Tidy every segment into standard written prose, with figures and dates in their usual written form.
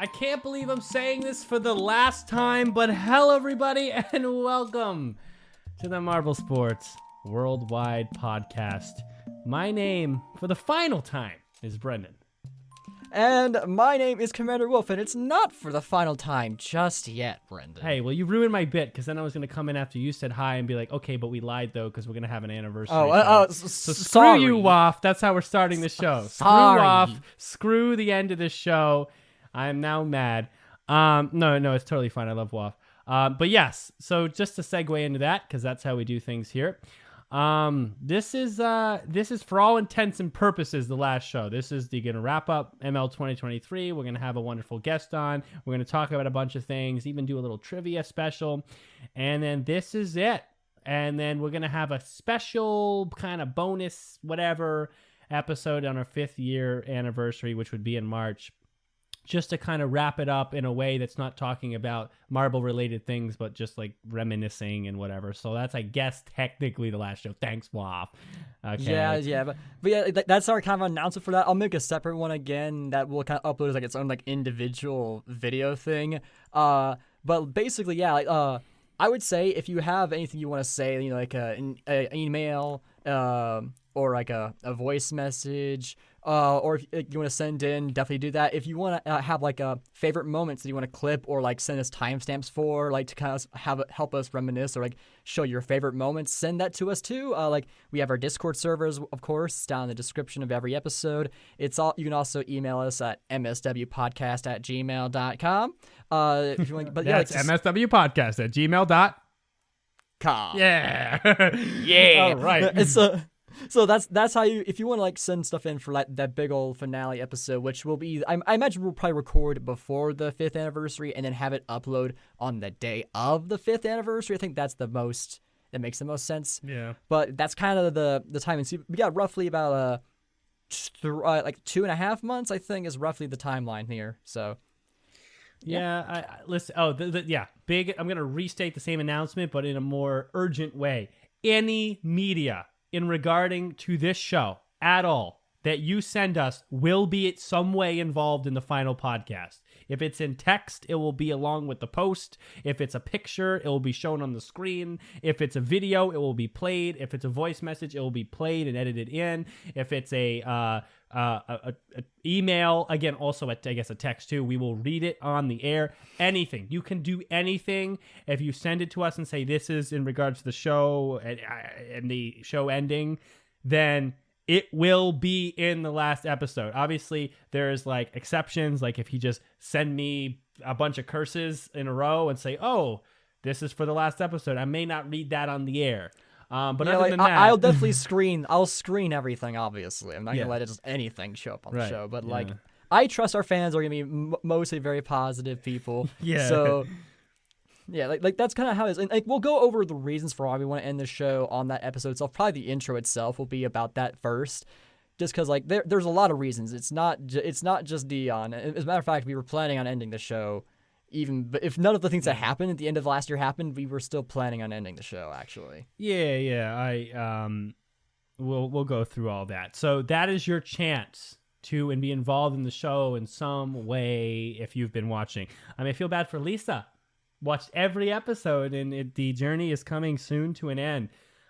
I can't believe I'm saying this for the last time, but hello everybody and welcome to the Marble Sports Worldwide Podcast. My name, for the final time, is Brendan. And my name is Commander Wolf, and it's not for the final time just yet, Brendan. Hey, well, you ruined my bit, because then I was going to come in after you said hi and be like, okay, but we lied, though, because we're going to have an anniversary show. So screw you, Woff. That's how we're starting the show. Screw Woff. Screw the end of the show. I am now mad. No, it's totally fine. I love Woff. But yes, so just to segue into that, because that's how we do things here. This is for all intents and purposes the last show. This is going to wrap up ML 2023. We're going to have a wonderful guest on. We're going to talk about a bunch of things, even do a little trivia special. And then this is it. And then we're going to have a special kind of bonus whatever episode on our 5th year anniversary, which would be in March. Just to kind of wrap it up in a way that's not talking about marble-related things, but just like reminiscing and whatever. So that's, I guess, technically the last show. Thanks, Woff. Okay. Yeah, but yeah, that's our kind of announcement for that. I'll make a separate one again that will kind of upload as like its own like individual video thing. But basically, yeah, I would say if you have anything you want to say, you know, like an email, or like a voice message. Or if you want to send in, definitely do that. If you want to have like favorite moments that you want to clip or like send us timestamps for, like to kind of help us reminisce or like show your favorite moments, send that to us too. Like we have our Discord servers, of course, it's down in the description of every episode. You can also email us at mswpodcast@gmail.com. If you want, but yeah, that's mswpodcast@gmail.com. Yeah. Yeah. All right. So that's how you, if you want to like send stuff in for like that big old finale episode, which will be, I imagine we'll probably record before the 5th anniversary and then have it upload on the day of the 5th anniversary. I think that makes the most sense. Yeah. But that's kind of the timing. So we got roughly about like 2.5 months, I think, is roughly the timeline here. So. Yeah, I listen. Oh, big. I'm gonna restate the same announcement, but in a more urgent way. Any media in regarding to this show at all that you send us will be in some way involved in the final podcast. If it's in text, it will be along with the post. If it's a picture, it will be shown on the screen. If it's a video, it will be played. If it's a voice message, it will be played and edited in. If it's a email, again, also I guess a text too, we will read it on the air. Anything. You can do anything. If you send it to us and say this is in regards to the show and the show ending, then it will be in the last episode. Obviously, there's like exceptions, like if you just send me a bunch of curses in a row and say, oh, this is for the last episode, I may not read that on the air. But other than that, I'll definitely screen everything, obviously. I'm not going to let just anything show up on the show. But like, I trust our fans are going to be mostly very positive people. Yeah. So yeah, like that's kind of how it is. And like we'll go over the reasons for why we want to end the show on that episode itself. Probably the intro itself will be about that first. Just because like there's a lot of reasons. It's not just Dion. As a matter of fact, we were planning on ending the show. But if none of the things that happened at the end of last year happened, we were still planning on ending the show, actually. Yeah. We'll go through all that. So that is your chance to be involved in the show in some way if you've been watching. I feel bad for Lisa. Watched every episode, and the journey is coming soon to an end.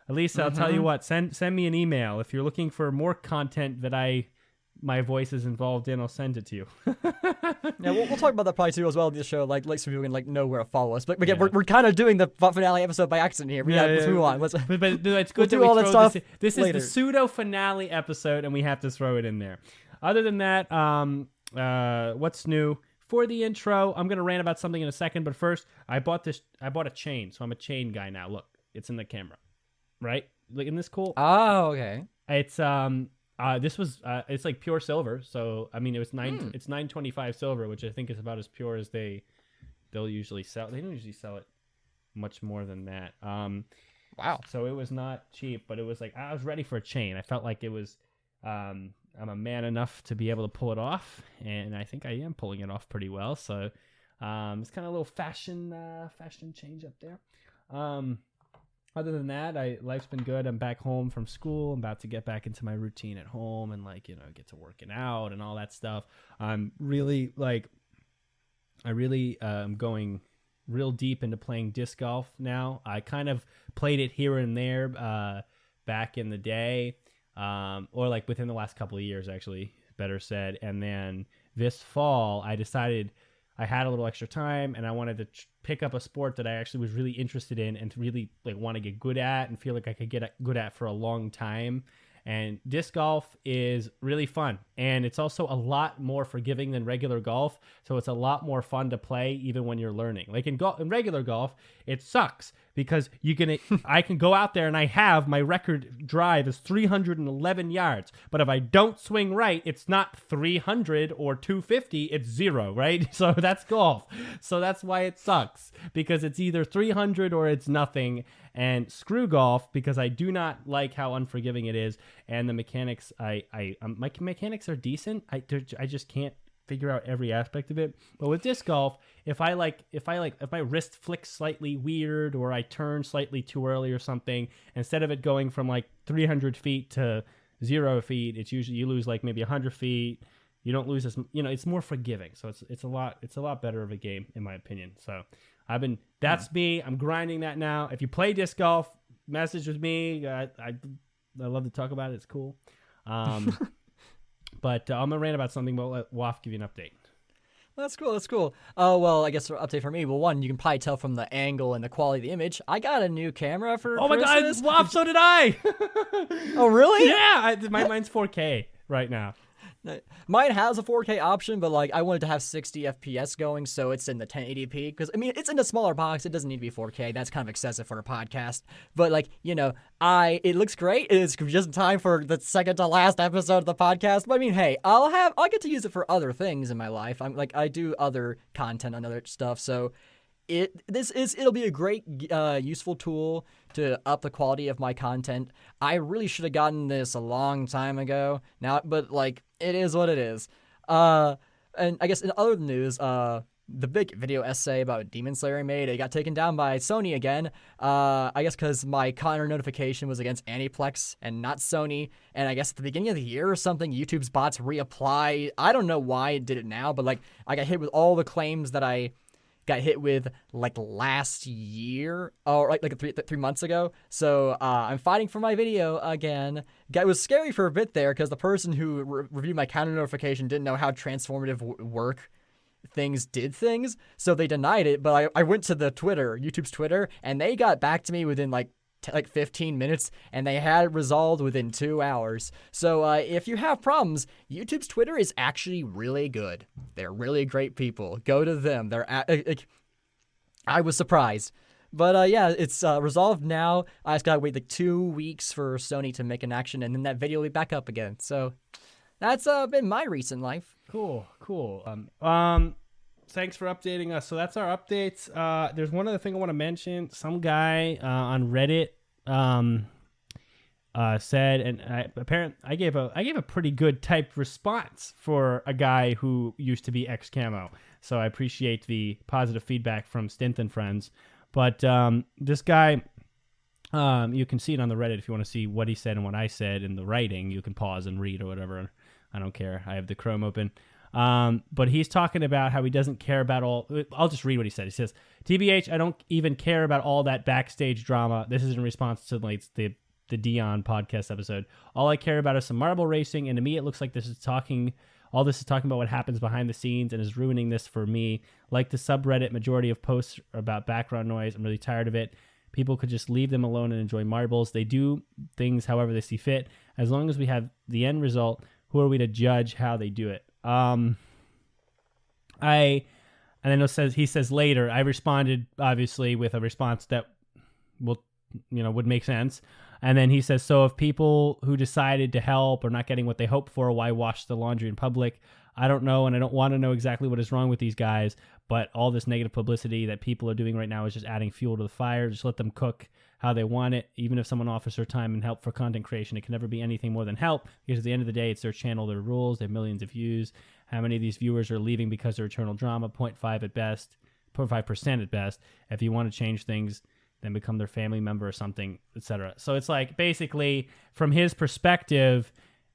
Lisa, I'll tell you what, send me an email. If you're looking for more content that my voice is involved in, I'll send it to you. Yeah, we'll talk about that probably too as well in the show, like so people can like know where to follow us. But again, we're kind of doing the finale episode by accident here. Let's move on. But it's good we'll do all that stuff. This is the pseudo finale episode, and we have to throw it in there. Other than that, what's new? For the intro, I'm gonna rant about something in a second, but first, I bought a chain, so I'm a chain guy now. Look, it's in the camera, right? Look, isn't this cool? Oh, okay. It's it's like pure silver, so it was it's 925 silver, which I think is about as pure as they'll usually sell. They don't usually sell it much more than that. Wow. So it was not cheap, but it was like I was ready for a chain. I felt like it was I'm a man enough to be able to pull it off, and I think I am pulling it off pretty well. So it's kind of a little fashion change up there. Other than that, life's been good. I'm back home from school. I'm about to get back into my routine at home and get to working out and all that stuff. I'm really I really am going real deep into playing disc golf now. I kind of played it here and there back in the day, or like within the last couple of years, actually, better said. And then this fall, I decided I had a little extra time and I wanted to pick up a sport that I actually was really interested in and to really like want to get good at and feel like I could get good at for a long time. And disc golf is really fun, and it's also a lot more forgiving than regular golf, so it's a lot more fun to play even when you're learning. Like in regular golf, it sucks because I can go out there and I have my record drive is 311 yards, but if I don't swing right, it's not 300 or 250, it's 0, right? So that's golf. So that's why it sucks, because it's either 300 or it's nothing. And screw golf, because I do not like how unforgiving it is, and the mechanics. My mechanics are decent. I just can't figure out every aspect of it. But with disc golf, if my wrist flicks slightly weird or I turn slightly too early or something, instead of it going from like 300 feet to 0 feet, it's usually you lose like maybe 100 feet. You don't lose as it's more forgiving. So it's a lot better of a game in my opinion. So. That's me. I'm grinding that now. If you play disc golf, message with me. I love to talk about it. It's cool. But I'm gonna rant about something. But let Waff give you an update. Well, that's cool. That's cool. Oh, well, I guess an update for me. Well, one, you can probably tell from the angle and the quality of the image. I got a new camera for Christmas. My God, Waff, so did I. Oh, really? Yeah, mine's 4K right now. Mine has a 4K option, but like I wanted to have 60 FPS going, so it's in the 1080p. Because I mean, it's in a smaller box. It doesn't need to be 4K. That's kind of excessive for a podcast. But like it looks great. It's just in time for the second to last episode of the podcast. But I mean, hey, I'll get to use it for other things in my life. I do other content on other stuff, so. It'll be a great useful tool to up the quality of my content. I really should have gotten this a long time ago now, but like it is what it is. And I guess in other news, the big video essay about Demon Slayer I made, it got taken down by Sony again. I guess because my content notification was against Aniplex and not Sony. And I guess at the beginning of the year or something, YouTube's bots reapply. I don't know why it did it now, but like I got hit with all the claims that I got hit with like last year or like 3 months ago. So I'm fighting for my video again. It was scary for a bit there because the person who reviewed my counter notification didn't know how transformative work things did things. So they denied it. But I went to the YouTube's Twitter, and they got back to me within like 15 minutes, and they had it resolved within 2 hours. So if you have problems, YouTube's Twitter is actually really good. They're really great people. Go to them. I was surprised. But yeah, it's resolved now. I just gotta wait like 2 weeks for Sony to make an action, and then that video will be back up again. So that's been my recent life. Cool. Thanks for updating us. So that's our updates. There's one other thing I want to mention. Some guy on Reddit said, and I gave a pretty good typed response for a guy who used to be ex-camo. So I appreciate the positive feedback from Stint and friends. But this guy, you can see it on the Reddit if you want to see what he said and what I said in the writing. You can pause and read or whatever. I don't care. I have the Chrome open. But he's talking about how he doesn't care about all. I'll just read what he said. He says, TBH, I don't even care about all that backstage drama. This is in response to like the Dion podcast episode. All I care about is some marble racing, and to me it looks like this is talking about what happens behind the scenes and is ruining this for me. Like the subreddit, majority of posts are about background noise. I'm really tired of it. People could just leave them alone and enjoy marbles. They do things however they see fit. As long as we have the end result, who are we to judge how they do it? He says later, I responded obviously with a response that would make sense. And then he says, so if people who decided to help are not getting what they hoped for, why wash the laundry in public? I don't know, and I don't want to know exactly what is wrong with these guys, but all this negative publicity that people are doing right now is just adding fuel to the fire. Just let them cook how they want it. Even if someone offers their time and help for content creation, it can never be anything more than help, because at the end of the day, it's their channel, their rules, they have millions of views. How many of these viewers are leaving because of eternal drama? 0.5 at best, 0.5% at best. If you want to change things, then become their family member or something, etc. So it's like basically from his perspective,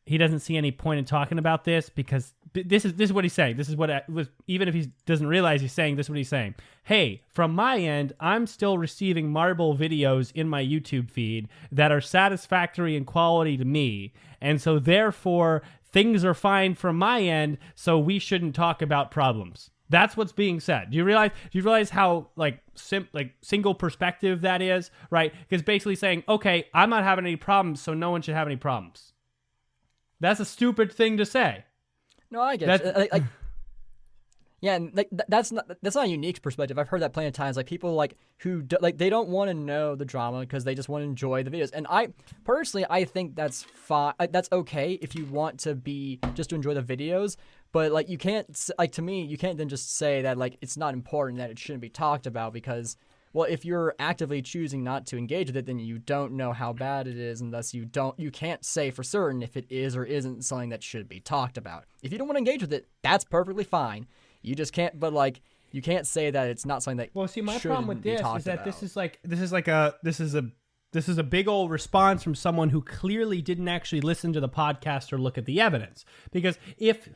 he doesn't see any point in talking about this because this is what he's saying. This is what was, even if he doesn't realize he's saying, this is what he's saying. Hey, from my end, I'm still receiving Marble videos in my YouTube feed that are satisfactory in quality to me. And so therefore, things are fine from my end, so we shouldn't talk about problems. That's what's being said. Do you realize how single perspective that is, right? Because basically saying, okay, I'm not having any problems, so no one should have any problems. That's a stupid thing to say. No, I get it. Yeah, and that's not a unique perspective. I've heard that plenty of times. Like people who they don't want to know the drama because they just want to enjoy the videos. And I personally think that's fine. That's okay if you want to just to enjoy the videos. But you can't to me you can't then just say that it's not important, that it shouldn't be talked about because. Well, if you're actively choosing not to engage with it, then you don't know how bad it is, and thus you can't say for certain if it is or isn't something that should be talked about. If you don't want to engage with it, that's perfectly fine. You just can't, but you can't say that it's not something that. Well, see, my problem with this is that this is a big old response from someone who clearly didn't actually listen to the podcast or look at the evidence. Because if.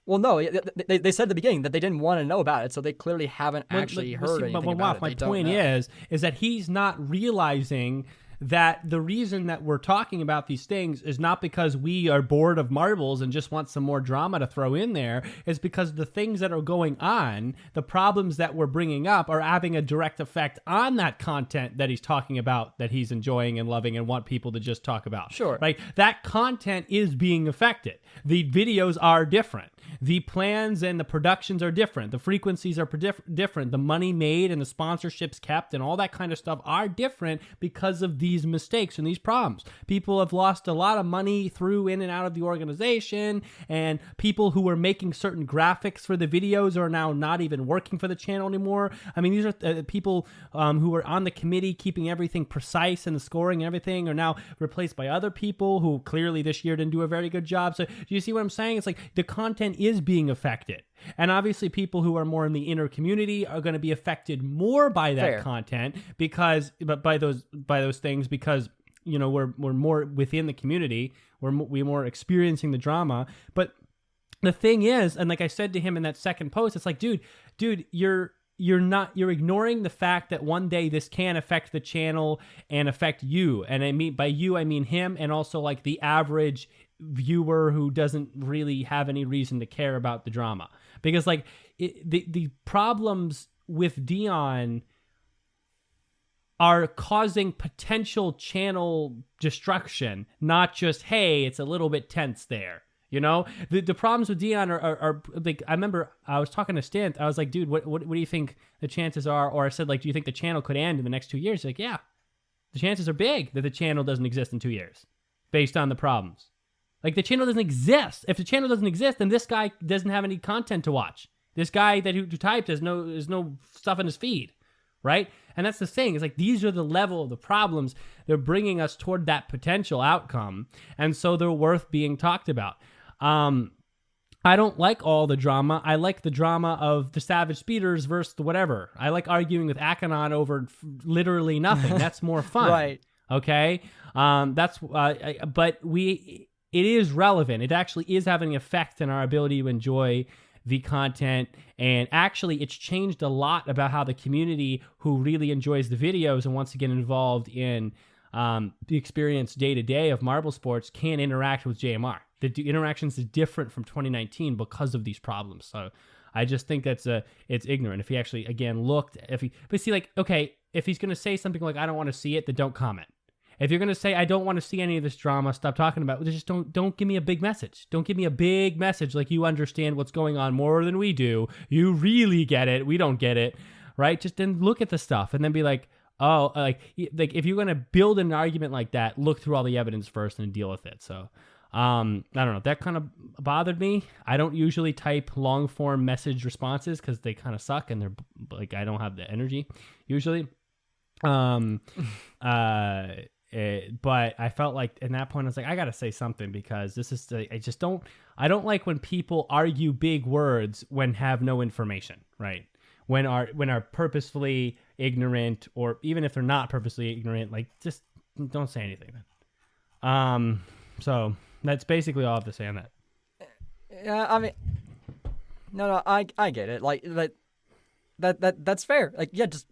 Well, no, they said at the beginning that they didn't want to know about it, so they clearly haven't actually heard anything about it. My point is that he's not realizing that the reason that we're talking about these things is not because we are bored of marbles and just want some more drama to throw in there. It's because the things that are going on, the problems that we're bringing up are having a direct effect on that content that he's talking about, that he's enjoying and loving and want people to just talk about. Sure. Right? That content is being affected. The videos are different. The plans and the productions are different. The frequencies are different. The money made and the sponsorships kept and all that kind of stuff are different because of these mistakes and these problems. People have lost a lot of money through in and out of the organization, and people who were making certain graphics for the videos are now not even working for the channel anymore. I mean, these are people who were on the committee keeping everything precise and the scoring and everything are now replaced by other people who clearly this year didn't do a very good job. So do you see what I'm saying? It's the content is being affected. And obviously people who are more in the inner community are going to be affected more by that content because by those things because we're more within the community, we're more experiencing the drama. But the thing is, and like I said to him in that second post, it's dude, you're ignoring the fact that one day this can affect the channel and affect you. And I mean by you, I mean him, and also the average viewer who doesn't really have any reason to care about the drama. Because the problems with Dion are causing potential channel destruction, not just, hey, it's a little bit tense there. The problems with Dion are I remember I was talking to Stint. I was like, dude, what do you think the chances are? Or I said, do you think the channel could end in the next 2 years? He's like, yeah, the chances are big that the channel doesn't exist in 2 years based on the problems. The channel doesn't exist. If the channel doesn't exist, then this guy doesn't have any content to watch. This guy who typed has no stuff in his feed, right? And that's the thing. It's these are the level of the problems. They're bringing us toward that potential outcome, and so they're worth being talked about. I don't like all the drama. I like the drama of the Savage Speeders versus the whatever. I like arguing with Akanon over literally nothing. That's more fun. Right. Okay? It is relevant. It actually is having an effect on our ability to enjoy the content. And actually, it's changed a lot about how the community who really enjoys the videos and wants to get involved in the experience day-to-day of Marble Sports can interact with JMR. The interactions is different from 2019 because of these problems. So I just think it's ignorant. If he actually, again, looked, if he's going to say something I don't want to see it, then don't comment. If you're going to say, I don't want to see any of this drama, stop talking about it, just don't give me a big message. Don't give me a big message you understand what's going on more than we do. You really get it. We don't get it, right? Just then look at the stuff and then be if you're going to build an argument like that, look through all the evidence first and deal with it. So, I don't know. That kind of bothered me. I don't usually type long form message responses because they kind of suck and they're I don't have the energy usually. But I felt in that point, I was I got to say something because this is, I don't like when people argue big words when have no information, right? When are purposefully ignorant, or even if they're not purposely ignorant, just don't say anything then. So That's basically all I have to say on that. Yeah, I mean, no, I get it. Like that's fair. Like, yeah, just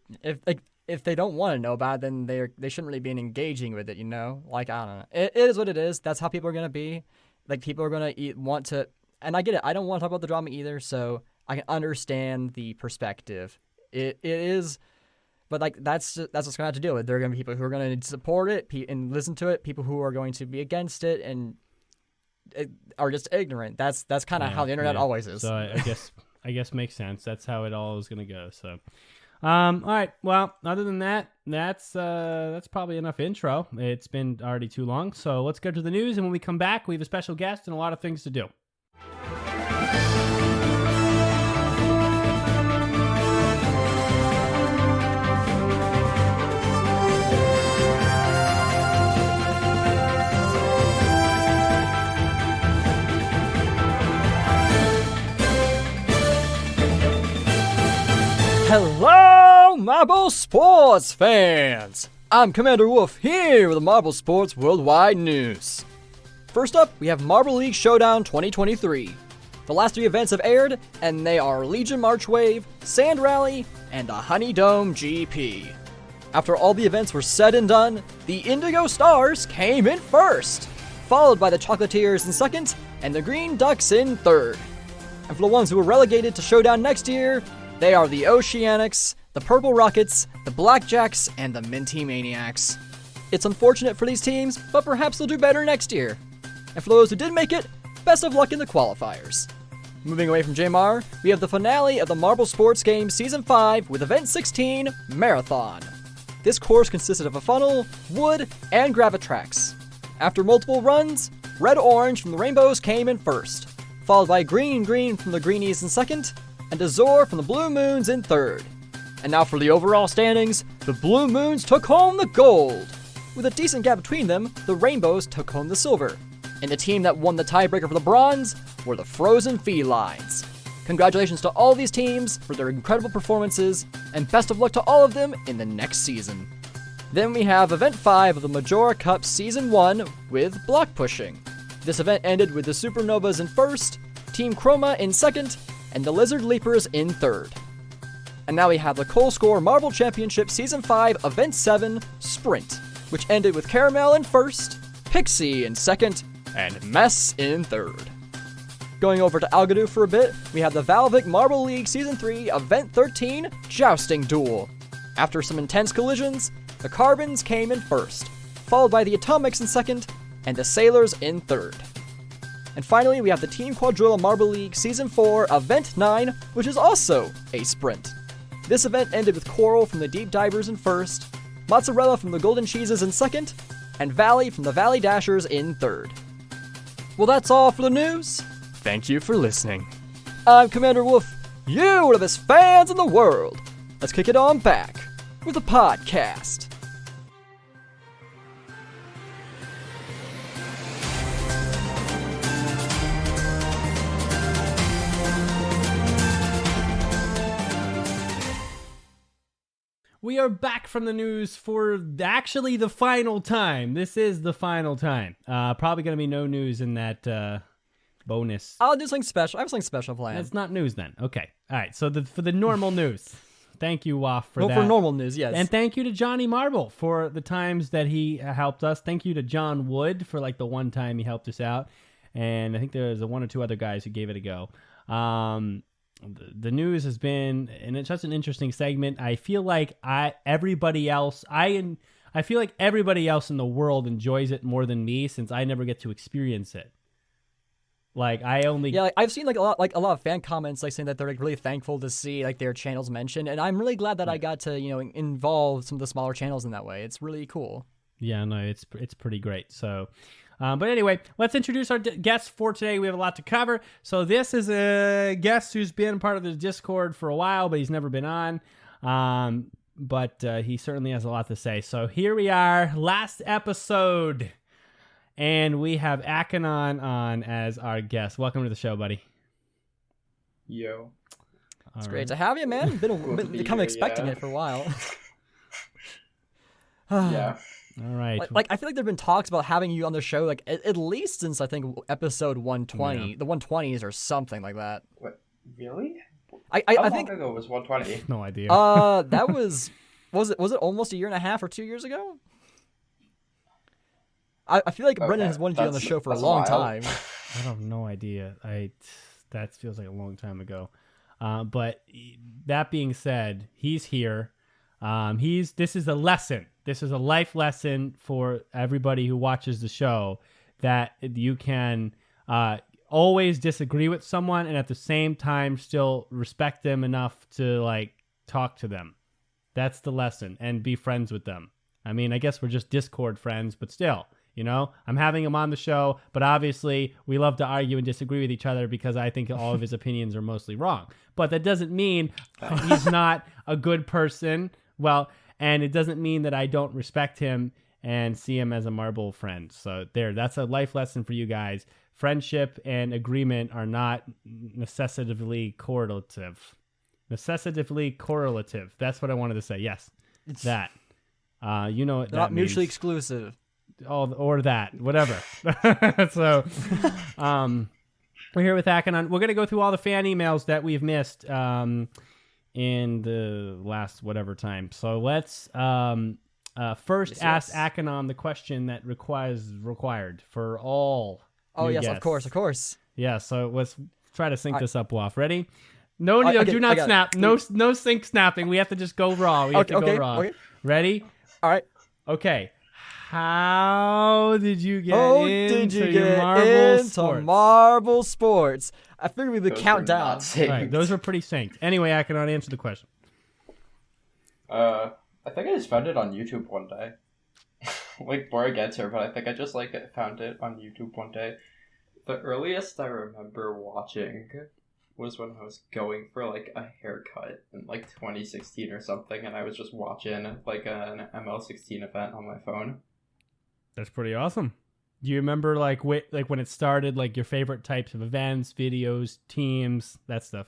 if they don't want to know about it, then they shouldn't really be engaging with it. You know, like I don't know. It is what it is. That's how people are gonna be. Like people are gonna want to, and I get it. I don't want to talk about the drama either, so I can understand the perspective. It is. But like that's what's gonna have to deal with. There are gonna be people who are gonna support it and listen to it. People who are going to be against it and are just ignorant. That's kind of how the internet always is. So I guess makes sense. That's how it all is gonna go. So, all right. Well, other than that, that's probably enough intro. It's been already too long. So let's go to the news. And when we come back, we have a special guest and a lot of things to do. Hello, Marble Sports fans! I'm Commander Wolf here with the Marble Sports Worldwide News. First up, we have Marble League Showdown 2023. The last 3 events have aired, and they are Legion March Wave, Sand Rally, and the Honey Dome GP. After all the events were said and done, the Indigo Stars came in first, followed by the Chocolatiers in second, and the Green Ducks in third. And for the ones who were relegated to Showdown next year, they are the Oceanics, the Purple Rockets, the Blackjacks, and the Minty Maniacs. It's unfortunate for these teams, but perhaps they'll do better next year. And for those who did make it, best of luck in the qualifiers. Moving away from JMR, we have the finale of the Marble Sports Games Season 5 with Event 16, Marathon. This course consisted of a funnel, wood, and gravitrax. After multiple runs, Red-Orange from the Rainbows came in first, followed by Green-Green from the Greenies in second, and Azure from the Blue Moons in third. And now for the overall standings, the Blue Moons took home the gold. With a decent gap between them, the Rainbows took home the silver. And the team that won the tiebreaker for the bronze were the Frozen Felines. Congratulations to all these teams for their incredible performances, and best of luck to all of them in the next season. Then we have Event 5 of the Majora Cup Season 1 with block pushing. This event ended with the Supernovas in first, Team Chroma in second, and the Lizard Leapers in third. And now we have the Coal Score Marble Championship Season 5 Event 7 Sprint, which ended with Caramel in first, Pixie in second, and Mess in third. Going over to Algadoo for a bit, we have the Valvic Marble League Season 3 Event 13 Jousting Duel. After some intense collisions, the Carbons came in first, followed by the Atomics in second, and the Sailors in third. And finally, we have the Team Quadrilla Marble League Season 4 Event 9, which is also a sprint. This event ended with Coral from the Deep Divers in first, Mozzarella from the Golden Cheeses in second, and Valley from the Valley Dashers in third. Well, that's all for the news. Thank you for listening. I'm Commander Wolf. You are the best fans in the world. Let's kick it on back with a podcast. We are back from the news for actually the final time. This is the final time. Probably going to be no news in that bonus. I'll do something special. I have something special planned. It's not news then. Okay. All right. So for the normal news, thank you, Waff, for that. For normal news, yes. And thank you to Johnny Marble for the times that he helped us. Thank you to John Wood for like the one time he helped us out. And I think there's one or two other guys who gave it a go. The news has been, and it's just an interesting segment. I feel like everybody else in the world enjoys it more than me, since I never get to experience it. Like I've seen a lot of fan comments saying that they're really thankful to see their channels mentioned, and I'm really glad that I got to involve some of the smaller channels in that way. It's really cool. Yeah, no, it's pretty great. So. But anyway, let's introduce our guests for today. We have a lot to cover. So this is a guest who's been part of the Discord for a while, but he's never been on. But he certainly has a lot to say. So here we are, last episode. And we have Akanon on as our guest. Welcome to the show, buddy. Yo. It's great to have you, man. Been expecting it for a while. Yeah. All right. Like I feel like there've been talks about having you on the show like at least since I think episode 120, Yeah. the 120s or something like that. What? Really? I How think long ago was 120? No idea. that was it almost a year and a half or 2 years ago? I feel like Brendan has wanted you on the show for a long time. I have no idea. That feels like a long time ago. But that being said, he's here. This is a lesson. This is a life lesson for everybody who watches the show that you can always disagree with someone and at the same time still respect them enough to like talk to them. That's the lesson, and be friends with them. I mean, I guess we're just Discord friends, but still. You know, I'm having him on the show, but obviously we love to argue and disagree with each other because I think all of his opinions are mostly wrong. But that doesn't mean he's not a good person. Well, and it doesn't mean that I don't respect him and see him as a marble friend. So that's a life lesson for you guys. Friendship and agreement are not necessitatively correlative. Necessitatively correlative. That's what I wanted to say. Yes, that. You know what that Not mutually means. exclusive. Or that, whatever. So, we're here with Akanon. We're going to go through all the fan emails that we've missed in the last whatever time. So let's first ask Akanon the question that required for all. Oh, new yes, guests. of course. Yeah, so let's try to sync this up, Woff. Ready? No, do not I snap. No sync snapping. We have to just go raw. We have to go raw. Okay. Ready? All right. Okay. How did you get into Marble Sports? I figured we would Those count were down. not synced. Right, those are pretty synced. Anyway, Akanon, answer the question. I think I just found it on YouTube one day. Like, Bora gets her, but I think I just, found it on YouTube one day. The earliest I remember watching was when I was going for, a haircut in, 2016 or something, and I was just watching, an ML16 event on my phone. That's pretty awesome. Do you remember, when it started, your favorite types of events, videos, teams, that stuff?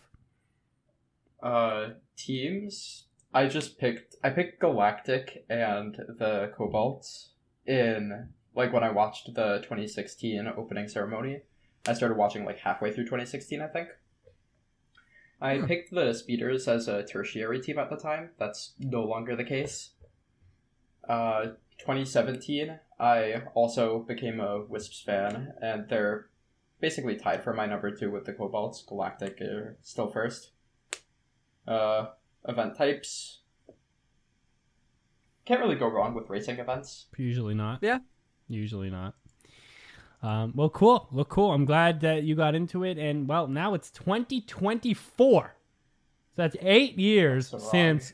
Teams? I picked Galactic and the Cobalts in, when I watched the 2016 opening ceremony. I started watching, halfway through 2016, I think. I picked the Speeders as a tertiary team at the time. That's no longer the case. 2017, I also became a Wisps fan, and they're basically tied for my number 2 with the Cobalts. Galactic are still first. Event types. Can't really go wrong with racing events. Usually not. Yeah. Usually not. Well, cool. I'm glad that you got into it, and now it's 2024. So that's 8 years since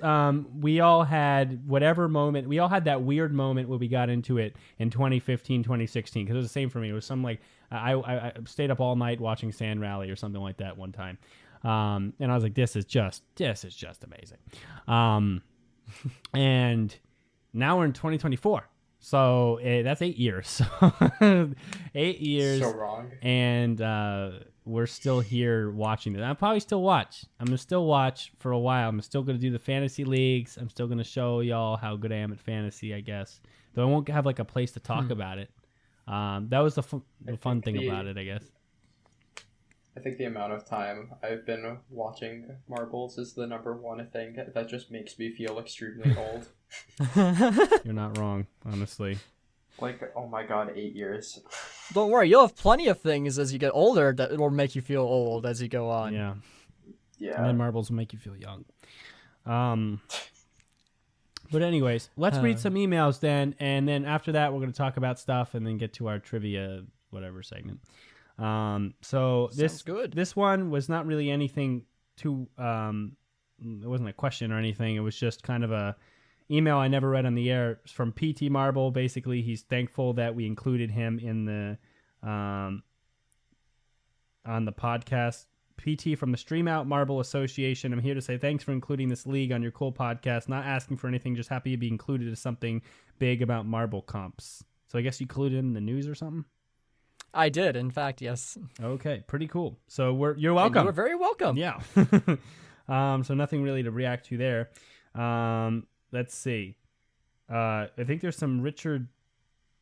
we all had whatever moment. We all had that weird moment where we got into it in 2015, 2016. Because it was the same for me. It was some I stayed up all night watching Sand Rally or something like that one time, and I was like, this is just amazing. And now we're in 2024. So that's 8 years. 8 years. So wrong. And we're still here watching this. I'll probably still watch. I'm going to still watch for a while. I'm still going to do the fantasy leagues. I'm still going to show y'all how good I am at fantasy, I guess. Though I won't have a place to talk about it. That was the fun thing about it, I guess. I think the amount of time I've been watching Marbles is the number one thing that just makes me feel extremely old. You're not wrong, honestly. Oh my god, 8 years. Don't worry, you'll have plenty of things as you get older that will make you feel old as you go on. Yeah. Yeah. And then marbles will make you feel young. But anyways, let's read some emails then, and then after that we're going to talk about stuff and then get to our trivia whatever segment. So this one was not really anything too it wasn't a question or anything. It was just kind of a email I never read on the air. It's from PT Marble. Basically, he's thankful that we included him in the on the podcast. PT from the Stream Out Marble Association. I'm here to say thanks for including this league on your cool podcast. Not asking for anything, just happy to be included as something big about marble comps. So I guess you included in the news or something? I did, in fact, yes. Okay, pretty cool. So you're welcome. You're very welcome. Yeah. So nothing really to react to there. Let's see. I think there's some Richard.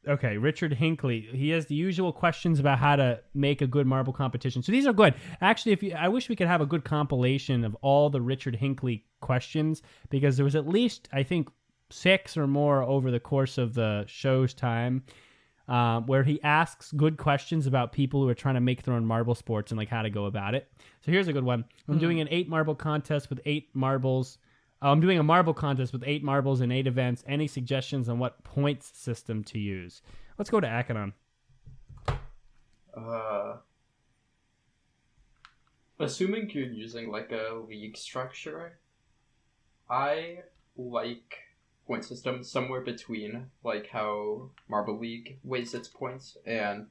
Okay, Richard Hinckley. He has the usual questions about how to make a good marble competition. So these are good. Actually, I wish we could have a good compilation of all the Richard Hinckley questions, because there was at least, I think, 6 or more over the course of the show's time, where he asks good questions about people who are trying to make their own marble sports and like how to go about it. So here's a good one. I'm doing an 8 marble contest with 8 marbles. I'm doing a marble contest with 8 marbles in 8 events. Any suggestions on what points system to use? Let's go to Akanon. Assuming you're using like a league structure, I like point system somewhere between like how Marble League weighs its points and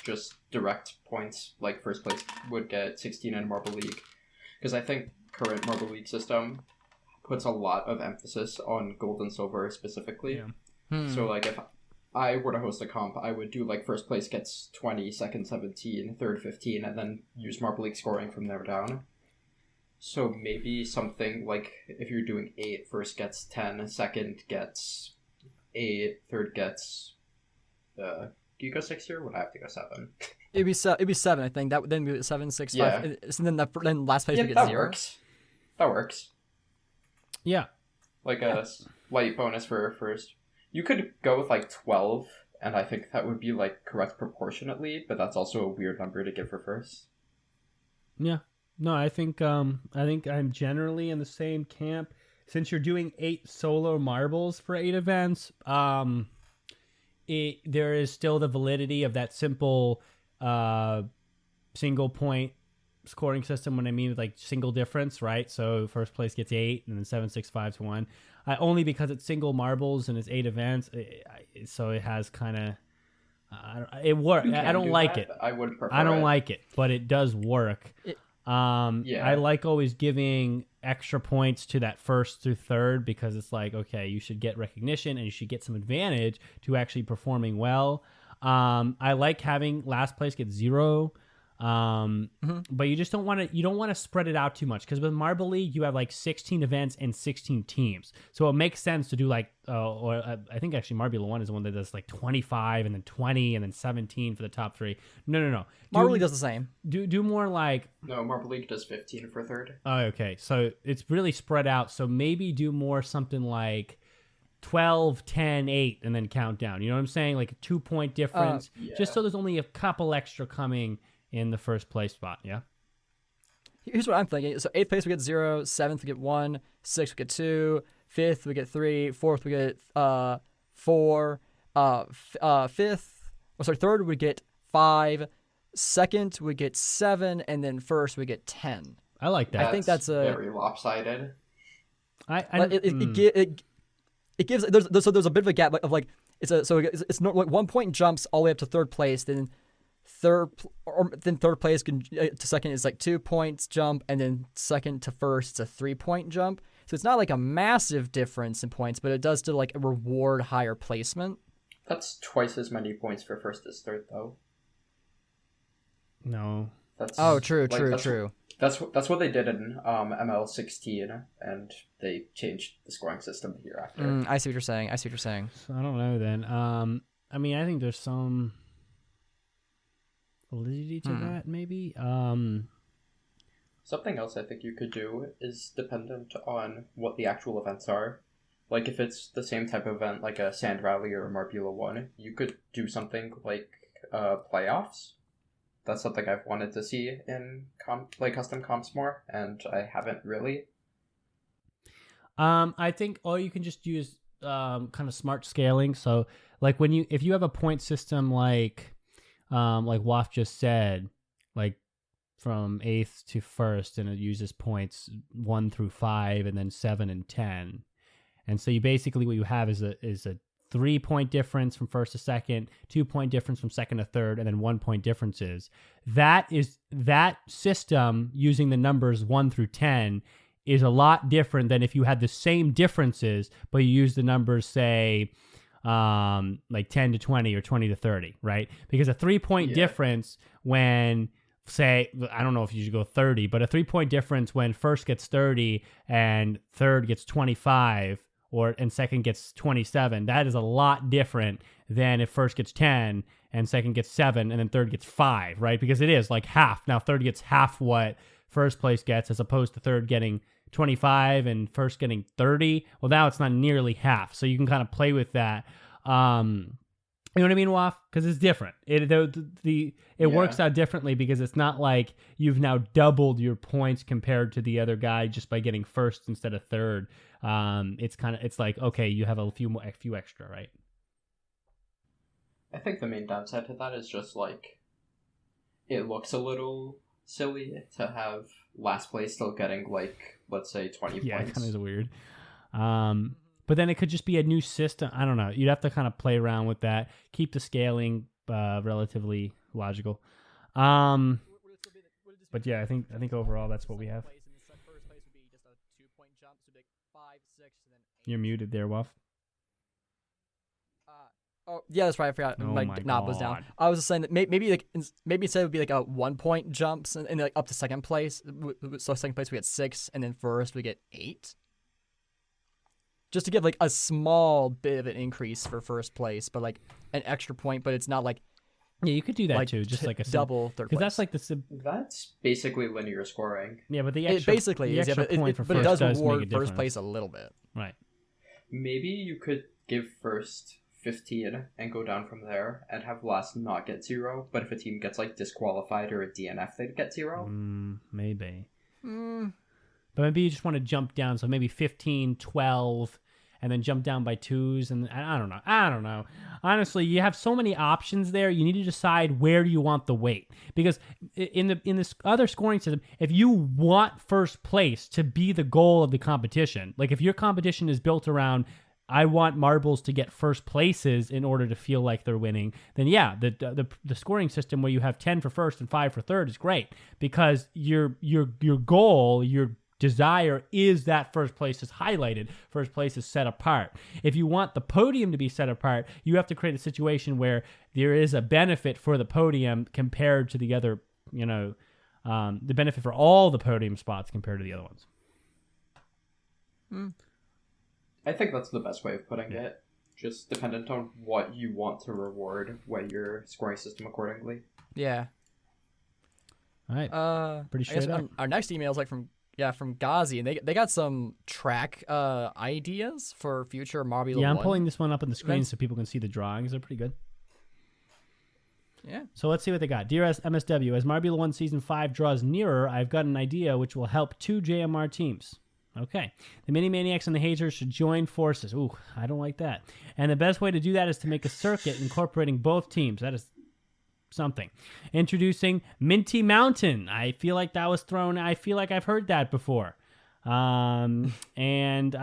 just direct points, like first place would get 16 in Marble League. Because I think current Marble League system puts a lot of emphasis on gold and silver specifically. Yeah. So like if I were to host a comp, I would do like first place gets 20, second 17, third 15, and then use Marble League scoring from there down. So maybe something like if you're doing 8, first gets 10, second gets 8, third gets do you go 6 here? Would I have to go 7? It'd be 7, I think. That would then be 7, 6, 5. Yeah. And then last place Yeah, we get that 0. works. That works. Yeah. Like a slight bonus for first. You could go with like 12, and I think that would be like correct proportionately, but that's also a weird number to give for first. Yeah. No, I think I'm generally in the same camp. Since you're doing 8 solo marbles for 8 events, there is still the validity of that simple single point scoring system. When I mean like single difference, right? So first place gets 8, and then 7, 6, 5 to 1. Only because it's single marbles and it's 8 events, so it has kind of it works. I don't like it. I would prefer. I don't it. like it, but it does work. Yeah. I like always giving extra points to that first through third, because it's like, okay, you should get recognition and you should get some advantage to actually performing well. I like having last place get 0. But you just don't want to spread it out too much, because with Marble League you have like 16 events and 16 teams, so it makes sense to do like I think actually Marble 1 is the one that does like 25 and then 20 and then 17 for the top 3. No. Marble League does the same. Do more like No, Marble League does 15 for third. Oh, okay, so it's really spread out. So maybe do more something like 12, 10, 8, and then count down. You know what I'm saying? Like a 2-point difference, just so there's only a couple extra coming in the first place spot. Yeah. Here's what I'm thinking. So 8th place we get 0, 7th we get 1, 6th we get 2, 5th we get 3, 4th we get 4, 5th. Third we get 5, second we get 7, and then first we get 10. I like that. I think that's very lopsided. It gives there's a bit of a gap of like it's not like 1 point jumps all the way up to third place, then third place to second is like 2 points jump, and then second to first it's a 3-point jump. So it's not like a massive difference in points, but it does still like reward higher placement. That's twice as many points for first as third, though. No. That's true. That's what they did in ML16, and they changed the scoring system hereafter. I see what you're saying. So I don't know then. I mean, I think there's some validity to that, maybe. Something else I think you could do is dependent on what the actual events are. Like if it's the same type of event, like a Sand Rally or a Marbula 1, you could do something like playoffs. That's something I've wanted to see in custom comps more, and I haven't really. I think you can just use kind of smart scaling. So like if you have a point system like Waf just said, like from 8th to 1st, and it uses points 1 through 5 and then 7 and 10. And so you basically what you have is a 3-point difference from first to second, 2-point difference from second to third, and then 1-point differences. That system using the numbers 1 through 10 is a lot different than if you had the same differences, but you use the numbers, say, like 10 to 20 or 20 to 30, right? Because a 3-point difference when, say, I don't know if you should go 30, but a 3-point difference when first gets 30 and third gets 25, and second gets 27. That is a lot different than if first gets 10 and second gets 7 and then third gets 5, right? Because it is like half. Now third gets half what first place gets as opposed to third getting 25 and first getting 30. Well, now it's not nearly half. So you can kind of play with that. You know what I mean, Waf? Because it's different. It works out differently because it's not like you've now doubled your points compared to the other guy just by getting first instead of third. It's like, okay, you have a few extra, right? I think the main downside to that is just like it looks a little silly to have last place still getting like, let's say, 20 points. Yeah, it kind of is weird. But then it could just be a new system. I don't know. You'd have to kind of play around with that. Keep the scaling relatively logical. But yeah, I think overall that's what we have. You're muted there, Wuff. Oh yeah, that's right. I forgot. Oh my knob was down. I was just saying that maybe instead it would be like a 1 point jumps and like up to second place. So second place we get 6, and then first we get 8. Just to give like a small bit of an increase for first place, but like an extra point. But it's not like you could do that like too, just like a double third place. Because that's like that's basically linear scoring. Yeah, but the extra point for but it first does reward make a first place a little bit. Right. Maybe you could give first 15 and go down from there and have last not get 0, but if a team gets like disqualified or a DNF, they'd get 0. Maybe. But maybe you just want to jump down, so maybe 15, 12, and then jump down by 2s, and I don't know. Honestly, you have so many options there. You need to decide where do you want the weight, because in this other scoring system, if you want first place to be the goal of the competition, like if your competition is built around I want marbles to get first places in order to feel like they're winning, then yeah, the scoring system where you have 10 for first and 5 for third is great, because your goal, your desire is that first place is highlighted, first place is set apart. If you want the podium to be set apart, you have to create a situation where there is a benefit for the podium compared to the other, the benefit for all the podium spots compared to the other ones. I think that's the best way of putting it. Just dependent on what you want to reward, weigh your scoring system accordingly. Yeah. All right. Pretty straight up. Our next email is like from Ghazi, and they got some track ideas for future Marbula 1. Yeah, I'm pulling this one up on the screen so people can see the drawings. They're pretty good. Yeah. So let's see what they got. Dear MSW, as Marbula 1 Season 5 draws nearer, I've got an idea which will help 2 JMR teams. Okay. The Mini Maniacs and the Hazers should join forces. Ooh, I don't like that. And the best way to do that is to make a circuit incorporating both teams. That is something. Introducing Minty Mountain. I feel like that was thrown. I feel like I've heard that before. And I'm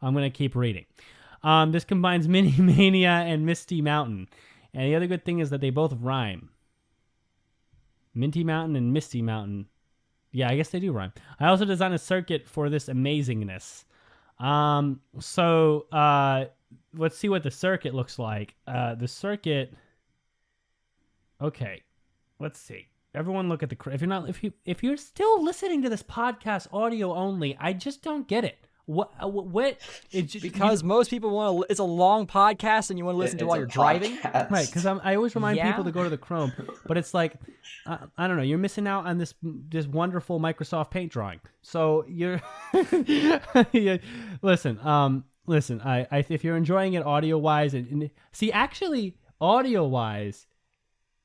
going to keep reading. This combines Mini Mania and Misty Mountain. And the other good thing is that they both rhyme. Minty Mountain and Misty Mountain. Yeah, I guess they do rhyme. I also designed a circuit for this amazingness. So let's see what the circuit looks like. The circuit. Okay, let's see. Everyone, look at the. If you're still listening to this podcast audio only, I just don't get it. What? It's just, because most people want to. It's a long podcast, and you want to listen to while you're driving, right? Because I always remind people to go to the Chrome, but it's like I don't know. You're missing out on this wonderful Microsoft Paint drawing. So you're listen. If you're enjoying it audio wise, and see, actually audio wise,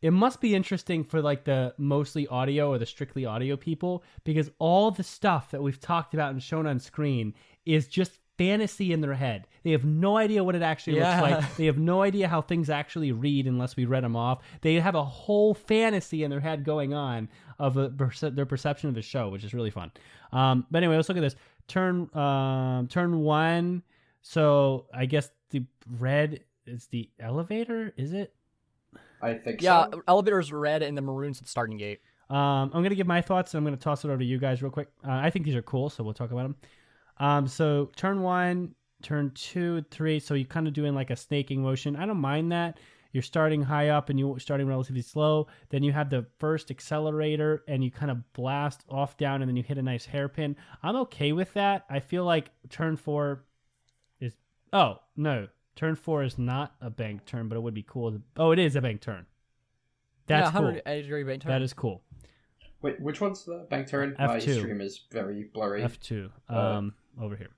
it must be interesting for like the mostly audio or the strictly audio people, because all the stuff that we've talked about and shown on screen is just fantasy in their head. They have no idea what it actually looks like. They have no idea how things actually read unless we read them off. They have a whole fantasy in their head going on of their perception of the show, which is really fun. But anyway, let's look at this. Turn 1. So I guess the red is the elevator, is it? I think so. Yeah, elevator's red and the maroon's the starting gate. I'm going to give my thoughts, and I'm going to toss it over to you guys real quick. I think these are cool, so we'll talk about them. So turn 1, turn 2, 3, so you're kind of doing like a snaking motion. I don't mind that. you're starting high up and you're starting relatively slow. Then you have the first accelerator and you kind of blast off down and then you hit a nice hairpin. I'm okay with that. I feel like turn 4 is... Oh, no. Turn 4 is not a bank turn, but it would be cool. Oh, it is a bank turn. That's cool. 180-degree bank turn. That is cool. Wait, which one's the bank turn? F2. My stream is very blurry. F2. Over here.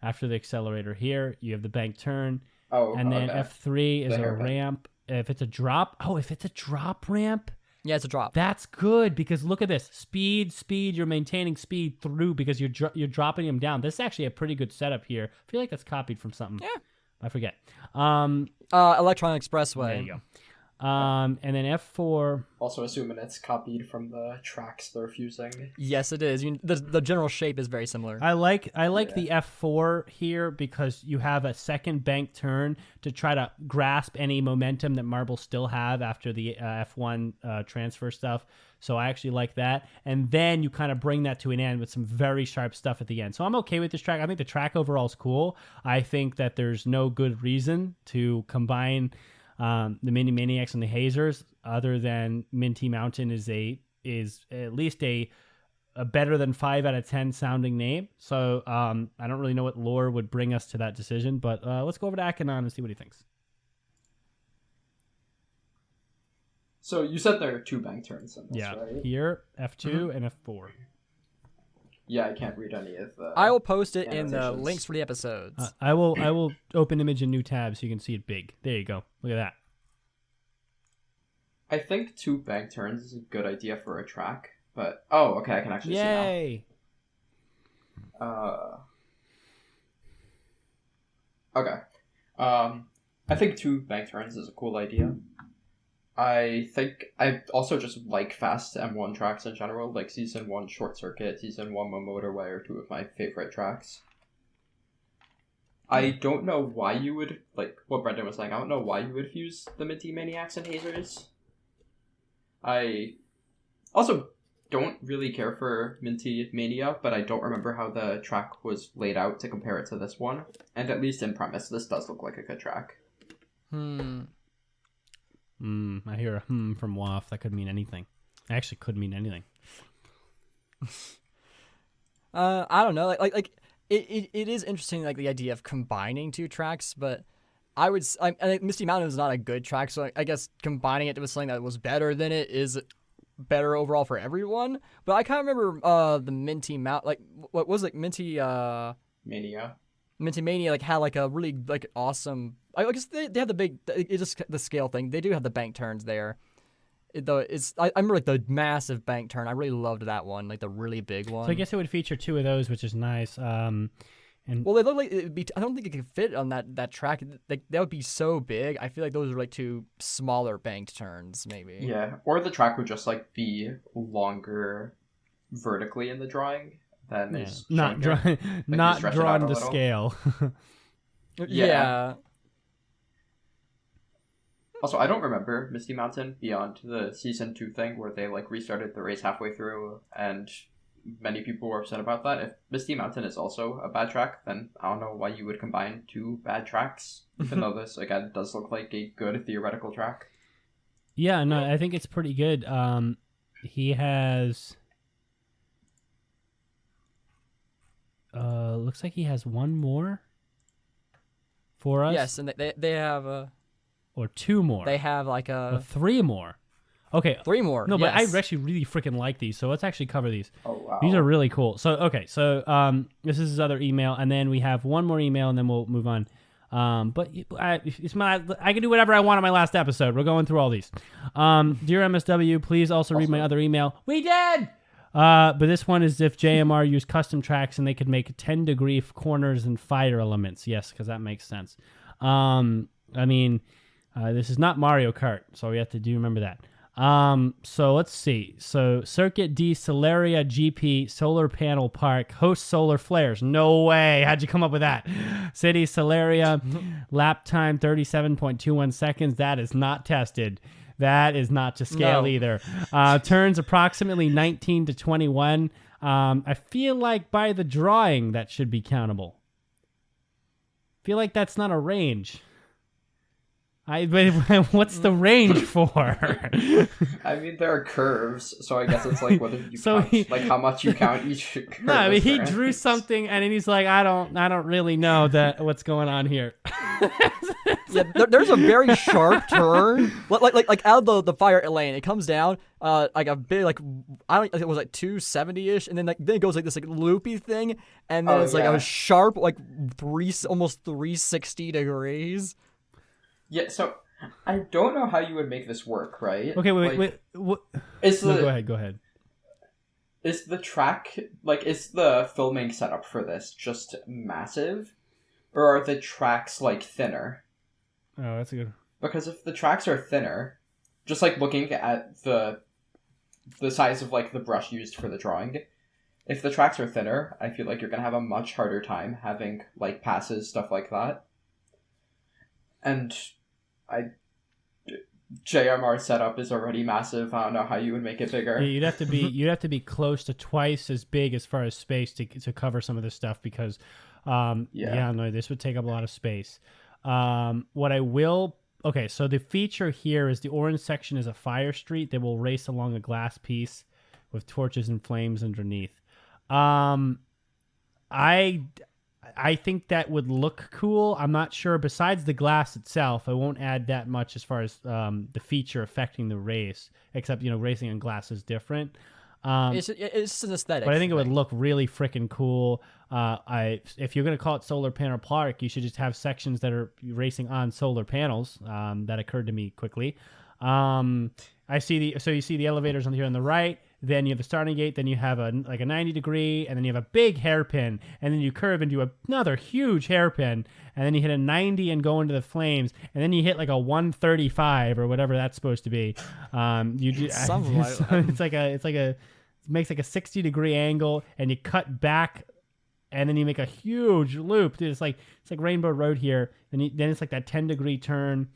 After the accelerator here, you have the bank turn. Oh, and then okay. F3 is The a hairpin. ramp. If it's a drop, if it's a drop ramp, Yeah, it's a drop. that's good because look at this. Speed, you're maintaining speed through because you're dropping him down. This is actually a pretty good setup here. I feel like that's copied from something. Yeah. I forget. Electron Expressway. There you go. And then F4. Also assuming it's copied from the tracks they're fusing. Yes, it is. The general shape is very similar. I like the F4 here because you have a second bank turn to try to grasp any momentum that marbles still have after the F1 transfer stuff. So I actually like that. And then you kind of bring that to an end with some very sharp stuff at the end. So I'm okay with this track. I think the track overall is cool. I think that there's no good reason to combine the Mini Maniacs and the Hazers, other than Minty Mountain is at least a better than 5 out of 10 sounding name. So I don't really know what lore would bring us to that decision, but let's go over to Akanon and see what he thinks. So you said there are 2 bank turns in this, right? Here F2 and F4. Yeah, I can't read any of the... I will post it in the annotations. links for the episodes. I will open image in new tab so you can see it big. There you go. Look at that. I think 2 bank turns is a good idea for a track, but... Oh, okay, I can actually Yay! see now. Okay. I think 2 bank turns is a cool idea. I think I also just like fast M1 tracks in general, like Season 1 Short Circuit, Season 1 Motorway are 2 of my favorite tracks. I don't know why you would, like what Brendan was saying, I don't know why you would fuse the Minty Maniacs and Hazers. I also don't really care for Minty Mania, but I don't remember how the track was laid out to compare it to this one. And at least in premise, this does look like a good track. I hear a from Waff. That could mean anything. It actually could mean anything. I don't know. Like it is interesting, like the idea of combining 2 tracks, but I think Misty Mountain is not a good track, so I guess combining it with something that was better than it is better overall for everyone. But I kind of remember the Minty Mountain, like what was it, Minty Mania. Minty Mania, like had like a really like awesome. I guess they have the big. It's just the scale thing. They do have the bank turns there. I remember like the massive bank turn. I really loved that one, like the really big one. So I guess it would feature 2 of those, which is nice. And well, they look like it'd be. I don't think it could fit on that track. Like that would be so big. I feel like those are like 2 smaller banked turns, maybe. Yeah, or the track would just like be longer vertically in the drawing than is not shown here. not stretch it drawn out a to little. scale. Yeah. Also, I don't remember Misty Mountain beyond the Season 2 thing where they like restarted the race halfway through and many people were upset about that. If Misty Mountain is also a bad track, then I don't know why you would combine 2 bad tracks, even though this, again, does look like a good theoretical track. Yeah, no, I think it's pretty good. He has... looks like he has 1 more for us. Yes, and they have or 2 more. They have like Or 3 more. Okay. 3 more. No, yes. but I actually really freaking like these, so let's actually cover these. Oh, wow. These are really cool. So, okay, so this is his other email, and then we have 1 more email, and then we'll move on. But I can do whatever I want on my last episode. We're going through all these. Dear MSW, please also read my other email. We did! But this one is if JMR used custom tracks and they could make 10-degree corners and fire elements. Yes, because that makes sense. I mean, this is not Mario Kart, so we have to remember that. So let's see. So Circuit D Solaria GP Solar Panel Park hosts solar flares. No way. How'd you come up with that? City Solaria lap time 37.21 seconds. That is not tested. That is not to scale either. Turns approximately 19 to 21. I feel like by the drawing that should be countable. Feel like that's not a range. What's the range for? I mean, there are curves, so I guess it's like whether you So count, like how much you count each curve. No, I mean as he turns. drew something and then he's like, I don't really know what's going on here. Yeah, there's a very sharp turn, like out of the fire lane. It comes down, like a big, like I don't, it was like 270-ish, and then it goes like this like loopy thing, and then it's like a sharp like almost 360 degrees. Yeah, so I don't know how you would make this work, right? Okay, wait. What? No, go ahead. Is the track, like, is the filming setup for this just massive? Or are the tracks, like, thinner? Oh, that's a good. Because if the tracks are thinner, just, like, looking at the size of, like, the brush used for the drawing, if the tracks are thinner, I feel like you're going to have a much harder time having, like, passes, stuff like that. And JMR setup is already massive. I don't know how you would make it bigger. Yeah, you'd have to be close to twice as big as far as space to cover some of this stuff because, this would take up a lot of space. Okay, so the feature here is the orange section is a fire street that will race along a glass piece with torches and flames underneath. I think that would look cool. I'm not sure. Besides the glass itself, I won't add that much as far as the feature affecting the race, except, racing on glass is different. It's an aesthetic. But I think it would look really freaking cool. If you're going to call it Solar Panel Park, you should just have sections that are racing on solar panels. That occurred to me quickly. You see the elevators on here on the right. Then you have the starting gate, then you have a 90 degree, and then you have a big hairpin, and then you curve into another huge hairpin, and then you hit a 90 and go into the flames, and then you hit like a 135 or whatever that's supposed to be. It makes like a 60 degree angle, and you cut back, and then you make a huge loop. Dude, it's like Rainbow Road here. Then it's like that 10 degree turn,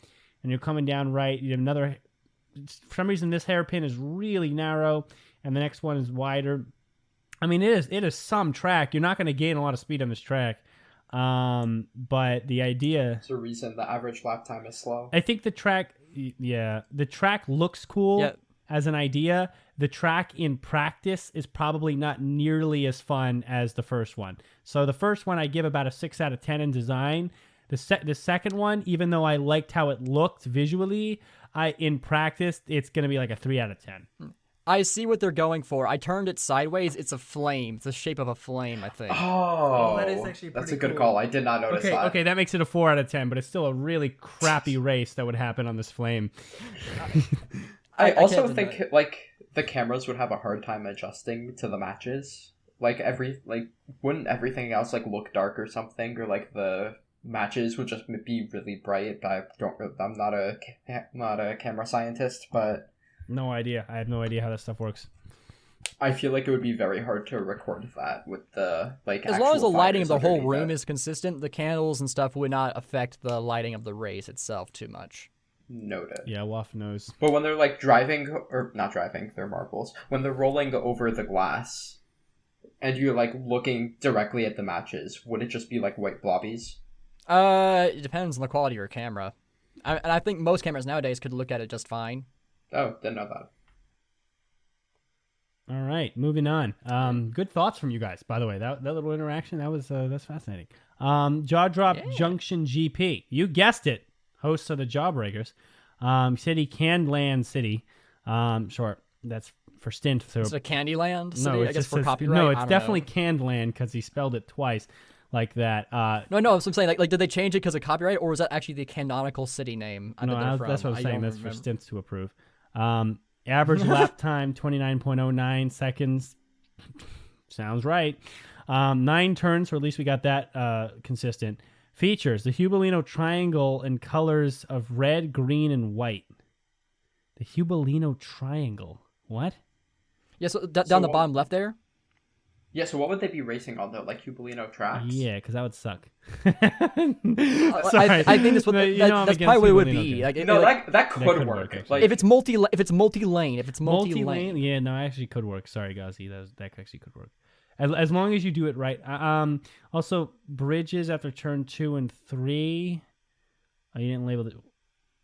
and you're coming down right. You have another. For some reason, this hairpin is really narrow, and the next one is wider. I mean, it is some track. You're not going to gain a lot of speed on this track, but the idea. There's a reason the average lap time is slow. I think the track looks cool as an idea. The track in practice is probably not nearly as fun as the first one. So the first one I give about a 6 out of 10 in design. The second one, even though I liked how it looked visually, in practice, it's going to be like a 3 out of 10. I see what they're going for. I turned it sideways. It's a flame. It's the shape of a flame, I think. Oh, that is actually that's pretty a good cool. call. I did not notice that. Okay, that makes it a 4 out of 10, but it's still a really crappy race that would happen on this flame. I also think like the cameras would have a hard time adjusting to the matches. Wouldn't everything else like look dark or something, or like the matches would just be really bright? But I'm not a camera scientist, but No idea. I have no idea how that stuff works. I feel like it would be very hard to record that with the as long as the lighting of the whole room is is consistent, the candles and stuff would not affect the lighting of the race itself too much. noted. Yeah, Waff knows. But when they're like driving, or not driving, they're marbles. When they're rolling over the glass, and you're like looking directly at the matches, would it just be like white blobbies? It depends on the quality of your camera. And I think most cameras nowadays could look at it just fine. Oh, didn't know that. All right, moving on. Good thoughts from you guys, by the way. That little interaction, that's fascinating. Jaw Drop Junction GP. You guessed it. Hosts of the Jawbreakers. City Candyland City. Sure, that's for stint. So it's a Candyland city, no, I guess, for copyright? No, it's definitely Candland because he spelled it twice like that. No, so I'm saying, like, did they change it because of copyright, or was that actually the canonical city name? No, that's what I'm saying. That's for stints to approve. Average lap time, 29.09 seconds. Sounds right. 9 turns, or at least we got that consistent. Features, the Hubolino triangle in colors of red, green, and white. The Hubolino triangle. What? Yeah, so down the bottom left there? Yeah, so what would they be racing on, though? Like Hubolino tracks? Yeah, because that would suck. I think that's probably what it would be. That could work. Like, if it's multi-lane. Yeah, no, actually could work. Sorry, Gazi, that actually could work. As long as you do it right. Also, bridges after turn 2 and 3. Oh, you didn't label it.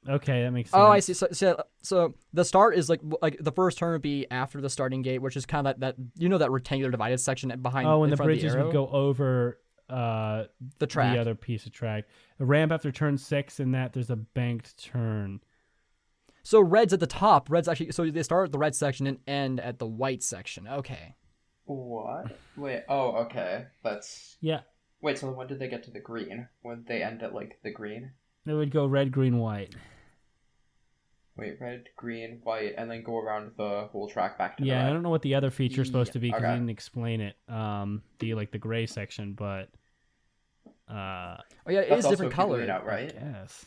Okay, that makes sense. Oh, I see. So the start is like the first turn would be after the starting gate, which is kind of that that rectangular divided section behind. Oh, and in the front of bridges arrow. would go over The track. the other piece of track. The ramp after turn 6, and that there's a banked turn. So red's at the top. Red's actually so they start at the red section and end at the white section. Okay. What? Wait. Oh, okay. That's. Yeah, Wait. So when did they get to the green? When they end at like the green? it would go red, green, white. Wait, red, green, white, and then go around the whole track back to the Yeah, red. I don't know what the other feature is supposed to be because Okay. he didn't explain it. The gray section, but Oh yeah, it That's is also different color. Hubelino, right? yes.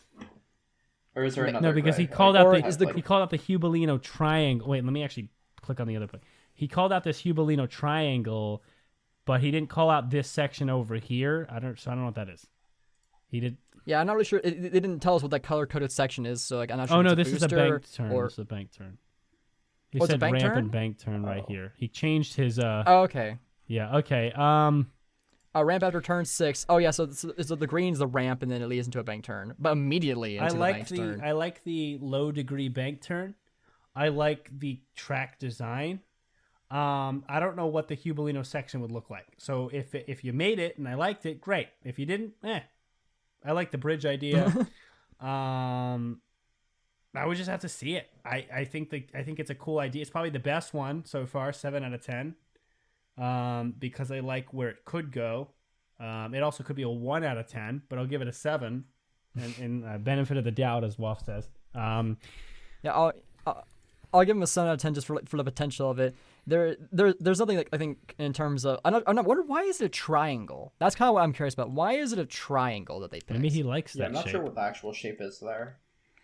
Or is there another? No, because gray? he called Like, out Or the is the- he called out the Hubelino triangle. Wait, let me actually click on the other point. He called out this Hubelino triangle, but he didn't call out this section over here. I don't know what that is. He did. Yeah, I'm not really sure. They didn't tell us what that color coded section is, so like I'm not sure. Oh if no, it's this is a booster bank turn. Or... This is a bank turn. He Oh, it's a said bank ramp turn? and bank turn right here. He changed his Oh, okay. Yeah. Okay. Ramp after turn 6. Oh yeah, so the green's the ramp, and then it leads into a bank turn, but immediately into the bank turn. I like the low degree bank turn. I like the track design. I don't know what the Hubelino section would look like. So if you made it and I liked it, great. If you didn't, I like the bridge idea. I would just have to see it. I think it's a cool idea. It's probably the best one so far, 7 out of 10. Because I like where it could go. It also could be a 1 out of 10, but I'll give it a 7, and benefit of the doubt, as Wolf says. Yeah, I'll give him a 7 out of 10 just for the potential of it. There's something like I think in terms of I'm not wonder why is it a triangle? That's kind of what I'm curious about. Why is it a triangle that they picked? Maybe he likes Yeah, that I'm not shape. sure what the actual shape is there.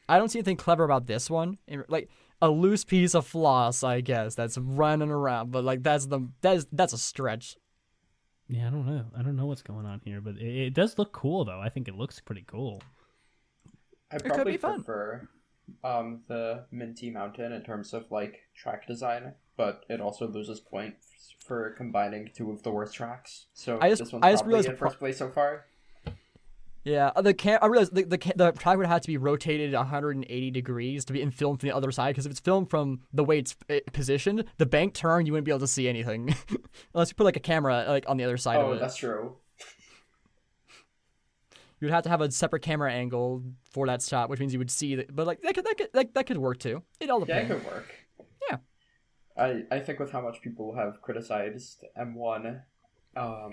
I don't see anything clever about this one. Like a loose piece of floss, I guess, that's running around, but like that's a stretch. Yeah, I don't know. I don't know what's going on here, but it does look cool, though. I think it looks pretty cool. I could probably be fun. prefer the Minty Mountain in terms of like track design, but it also loses points for combining two of the worst tracks. So I this just one's realized probably the in first place so far. Yeah, I realized the track would have to be rotated 180 degrees to be filmed from the other side, because if it's filmed from the way it's positioned, the bank turn, you wouldn't be able to see anything unless you put like a camera like on the other side of Oh, it. that's true. You'd have to have a separate camera angle for that shot, which means you would see that. But like that could work too. It all Yeah, it depends. could work. Yeah. I think with how much people have criticized M1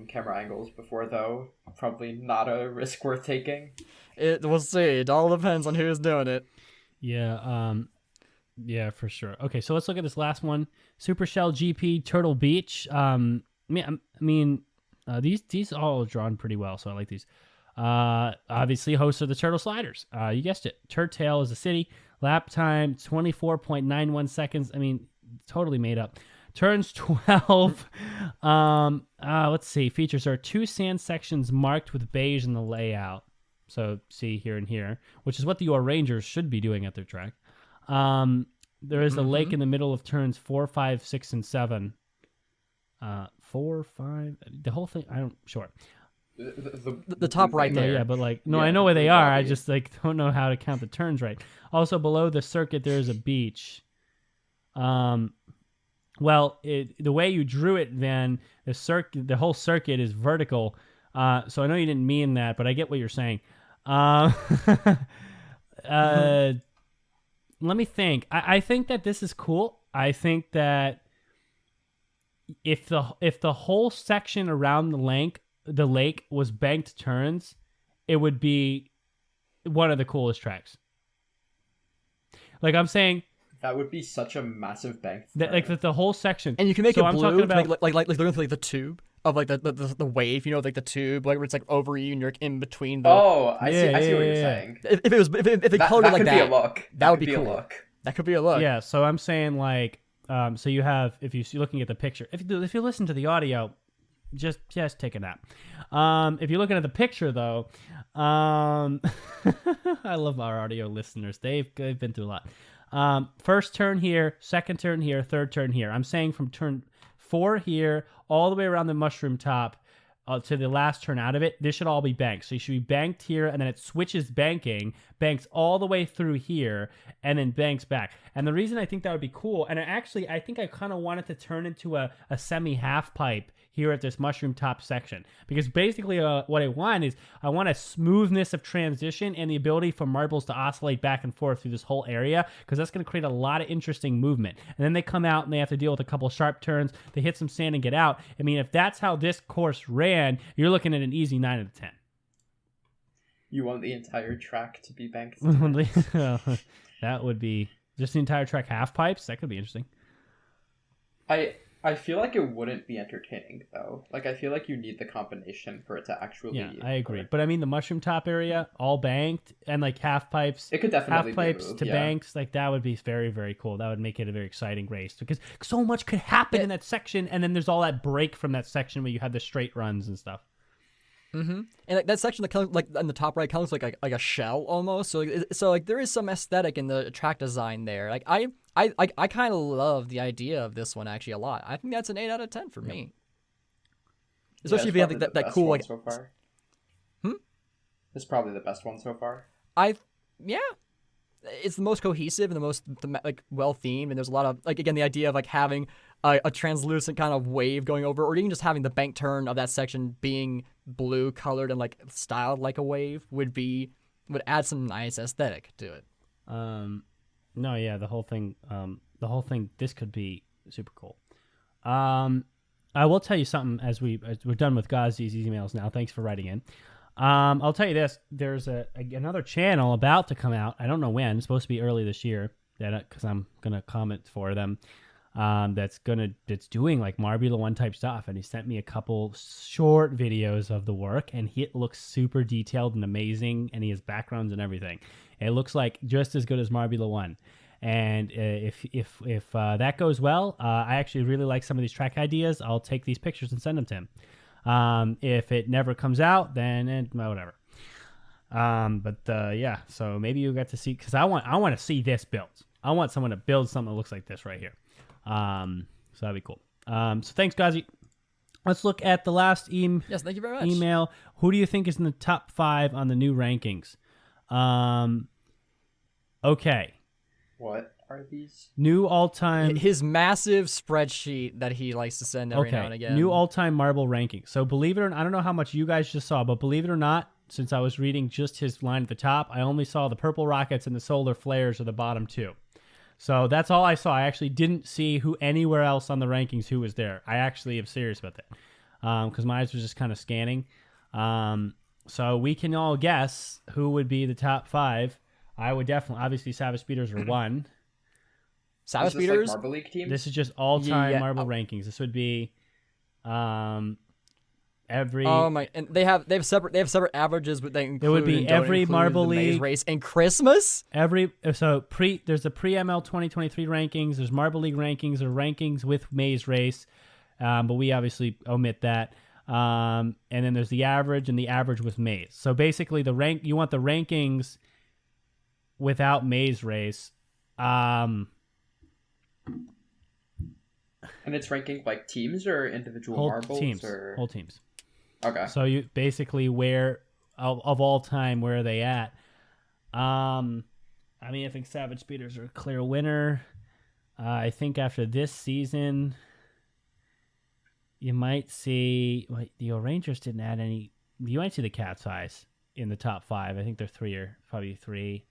camera angles before, though, probably not a risk worth taking. We'll see. It all depends on who's doing it. Yeah, yeah, for sure. Okay, so let's look at this last one. Supershell GP Turtle Beach. These all are drawn pretty well, so I like these. Obviously host of the Turtle Sliders. You guessed it. Turtail is a city. Lap time 24.91 seconds. I mean, totally made up. Turns 12. Let's see. Features are 2 sand sections marked with beige in the layout. So see here and here, which is what the Rangers should be doing at their track. There is a lake in the middle of turns 4, 5, 6, and 7. 4, 5. The whole thing. I don't. Sure. The top right No, there. yeah, but like, no, Yeah, I know where they are. I lobby. just like don't know how to count the turns right. Also, below the circuit, there is a beach. Well, the way you drew it, then the whole circuit is vertical. So I know you didn't mean that, but I get what you're saying. Let me think. I think that this is cool. I think that if the whole section around the lake was banked turns, it would be one of the coolest tracks. Like I'm saying, That would be such a massive bank. like the whole section. And you can make So it I'm blue, talking about like they're going through like the tube of like the wave, like the tube, like where it's like over you and you're in between the. Oh, I see Yeah, what you're yeah. saying. If it colored it like could that, be a look. that would could be a cool. look. That could be a look. Yeah, so I'm saying like, so you have if you're looking at the picture, if you listen to the audio, just take a nap. If you're looking at the picture though, I love our audio listeners. They've been through a lot. First turn here, second turn here, third turn here. I'm saying from turn 4 here all the way around the mushroom top, to the last turn out of it, this should all be banked. So you should be banked here, and then it switches banks all the way through here, and then banks back. And the reason I think that would be cool, and I think I kind of wanted to turn into a semi-half pipe here at this mushroom top section, because basically what I want is I want a smoothness of transition and the ability for marbles to oscillate back and forth through this whole area, because that's going to create a lot of interesting movement. And then they come out and they have to deal with a couple sharp turns. They hit some sand and get out. I mean, if that's how this course ran, you're looking at an easy 9 out of 10. You want the entire track to be banked? That would be just the entire track half pipes. That could be interesting. I feel like it wouldn't be entertaining, though. Like, I feel like you need the combination for it to actually... Yeah, I agree. But I mean, the mushroom top area, all banked, and like half pipes. It could definitely half pipes to banks. Like, that would be very, very cool. That would make it a very exciting race, because so much could happen in that section, and then there's all that break from that section where you have the straight runs and stuff. Mm-hmm. And like that section that comes like in the top right comes like a shell almost. So like there is some aesthetic in the track design there. Like I kind of love the idea of this one actually a lot. I think that's an 8 out of 10 for me. Especially if you have like, that cool like. So far. Hmm. It's probably the best one so far. Yeah. It's the most cohesive and the most like well themed, and there's a lot of like again the idea of like having a translucent kind of wave going over, or even just having the bank turn of that section being blue colored and like styled like a wave would add some nice aesthetic to it. No, yeah, the whole thing. This could be super cool. I will tell you something as we're done with Ghazi's emails now. Thanks for writing in. I'll tell you this. There's another channel about to come out. I don't know when. It's supposed to be early this year. Because I'm gonna comment for them. That's doing like Marbula 1 type stuff, and he sent me a couple short videos of the work, and it looks super detailed and amazing, and he has backgrounds and everything. It looks like just as good as Marbula 1. And if that goes well, I actually really like some of these track ideas. I'll take these pictures and send them to him. If it never comes out, then whatever. Yeah, so maybe you get to see, because I want to see this built. I want someone to build something that looks like this right here. So that'd be cool. So thanks, Ghazi. Let's look at the last Yes, thank you very much. email. Who do you think is in the top 5 on the new rankings? Okay. What are these? New all-time... His massive spreadsheet that he likes to send every now and again. New all-time marble rankings. So believe it or not, I don't know how much you guys just saw, but believe it or not, since I was reading just his line at the top, I only saw the purple rockets and the solar flares are the bottom 2. So that's all I saw. I actually didn't see who anywhere else on the rankings who was there. I actually am serious about that, because my eyes was just kind of scanning. So we can all guess who would be the top 5. I would definitely, obviously, Savage Speeders are 1. Savage Is this Speeders? like Marble League team? This is just all-time Yeah. marble rankings. This would be every. Oh my! And they have separate averages, but they include. It would be and don't every include Marble the maze League race and Christmas. There's the pre-ML 2023 rankings. There's Marble League rankings or rankings with Maze Race, but we obviously omit that. And then there's the average and the average with Maze. So basically, you want the rankings without Maze Race. And it's ranking like teams or individual Whole marbles? teams. Or... Whole teams. Okay. So you basically where of all time, where are they at? I mean, I think Savage Speeders are a clear winner. I think after this season, you might see the Rangers didn't add any. You might see the Cat's Eyes in the top 5. I think they're 3 or probably 3.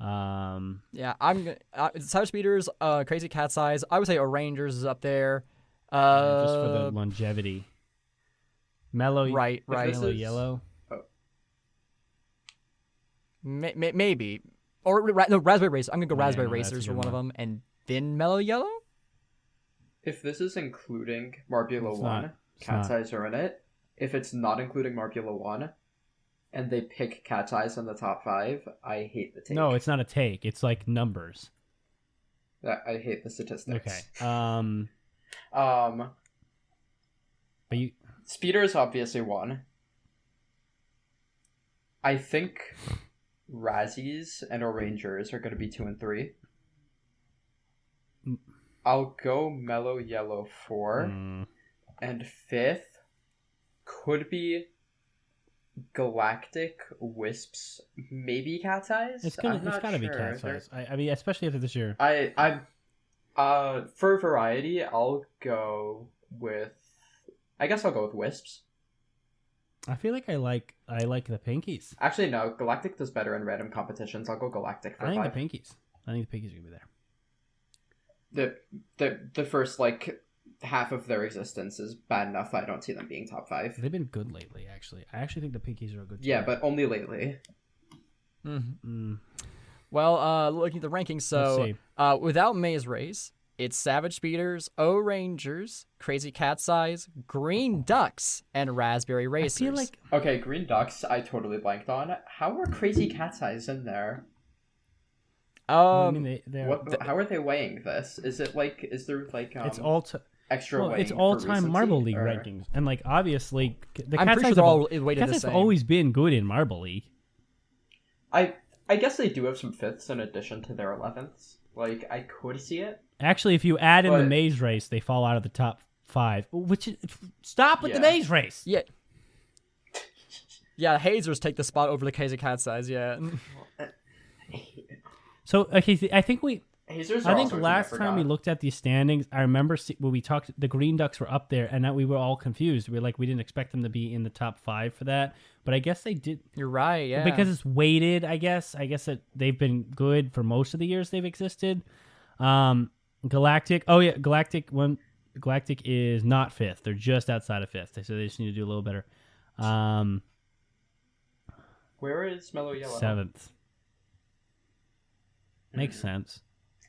Yeah, I'm Savage Speeders, Crazy Cat's Eyes. I would say Rangers is up there. Just for the longevity. Mellow, right. Mellow Yellow. Maybe. Or no, Raspberry Racer. I'm gonna go Raspberry no, that's a Racers for good one of one. them, and then Mellow Yellow. If this is including Marbula It's 1, not. It's Cat's not. Eyes are in it. If it's not including Marbula 1, and they pick Cat's Eyes in the top 5, I hate the take. No, it's not a take. It's like numbers. I hate the statistics. Okay. But you. Speeders obviously won. I think Razzies and Rangers are going to be 2 and 3. I'll go Mellow Yellow 4. And 5th could be Galactic, Wisps, maybe Cat's Eyes. It's gotta be Cat's Eyes. I mean, especially after this year. For variety, I'll go with. I guess I'll go with Wisps. I feel like I like the Pinkies. Actually, no. Galactic does better in random competitions. I'll go Galactic for 5. I think the Pinkies are gonna be there. The first like half of their existence is bad enough. I don't see them being top 5. They've been good lately, actually. I actually think the Pinkies are a good team. Yeah, but only lately. Mm-hmm. Well, looking at the rankings, so without Maze Race, it's Savage Speeders, O Rangers, Crazy Cat's Eyes, Green Ducks, and Raspberry Racers. I feel like okay, Green Ducks. I totally blanked on. How are Crazy Cat's Eyes in there? I mean, how are they weighing this? Is there like it's extra weighing? It's all-time Marble League rankings, and like obviously the Cat's Eyes have weighted the same. Have always been good in Marble League. I guess they do have some 5ths in addition to their 11ths. Like I could see it. Actually, if you add in the Maze Race, they fall out of the top 5. Stop with the Maze Race. Yeah. Yeah, Hazers take the spot over the Crazy Cat's Eyes. Yeah. So okay, I think Hazers last time we looked at these standings, I remember when we talked, the Green Ducks were up there, and that we were all confused. We didn't expect them to be in the top 5 for that, but I guess they did. You're right, yeah. Because it's weighted, I guess that they've been good for most of the years they've existed. Galactic, Galactic is not 5th. They're just outside of 5th, so they just need to do a little better. Where is Mellow Yellow? 7th. Makes sense.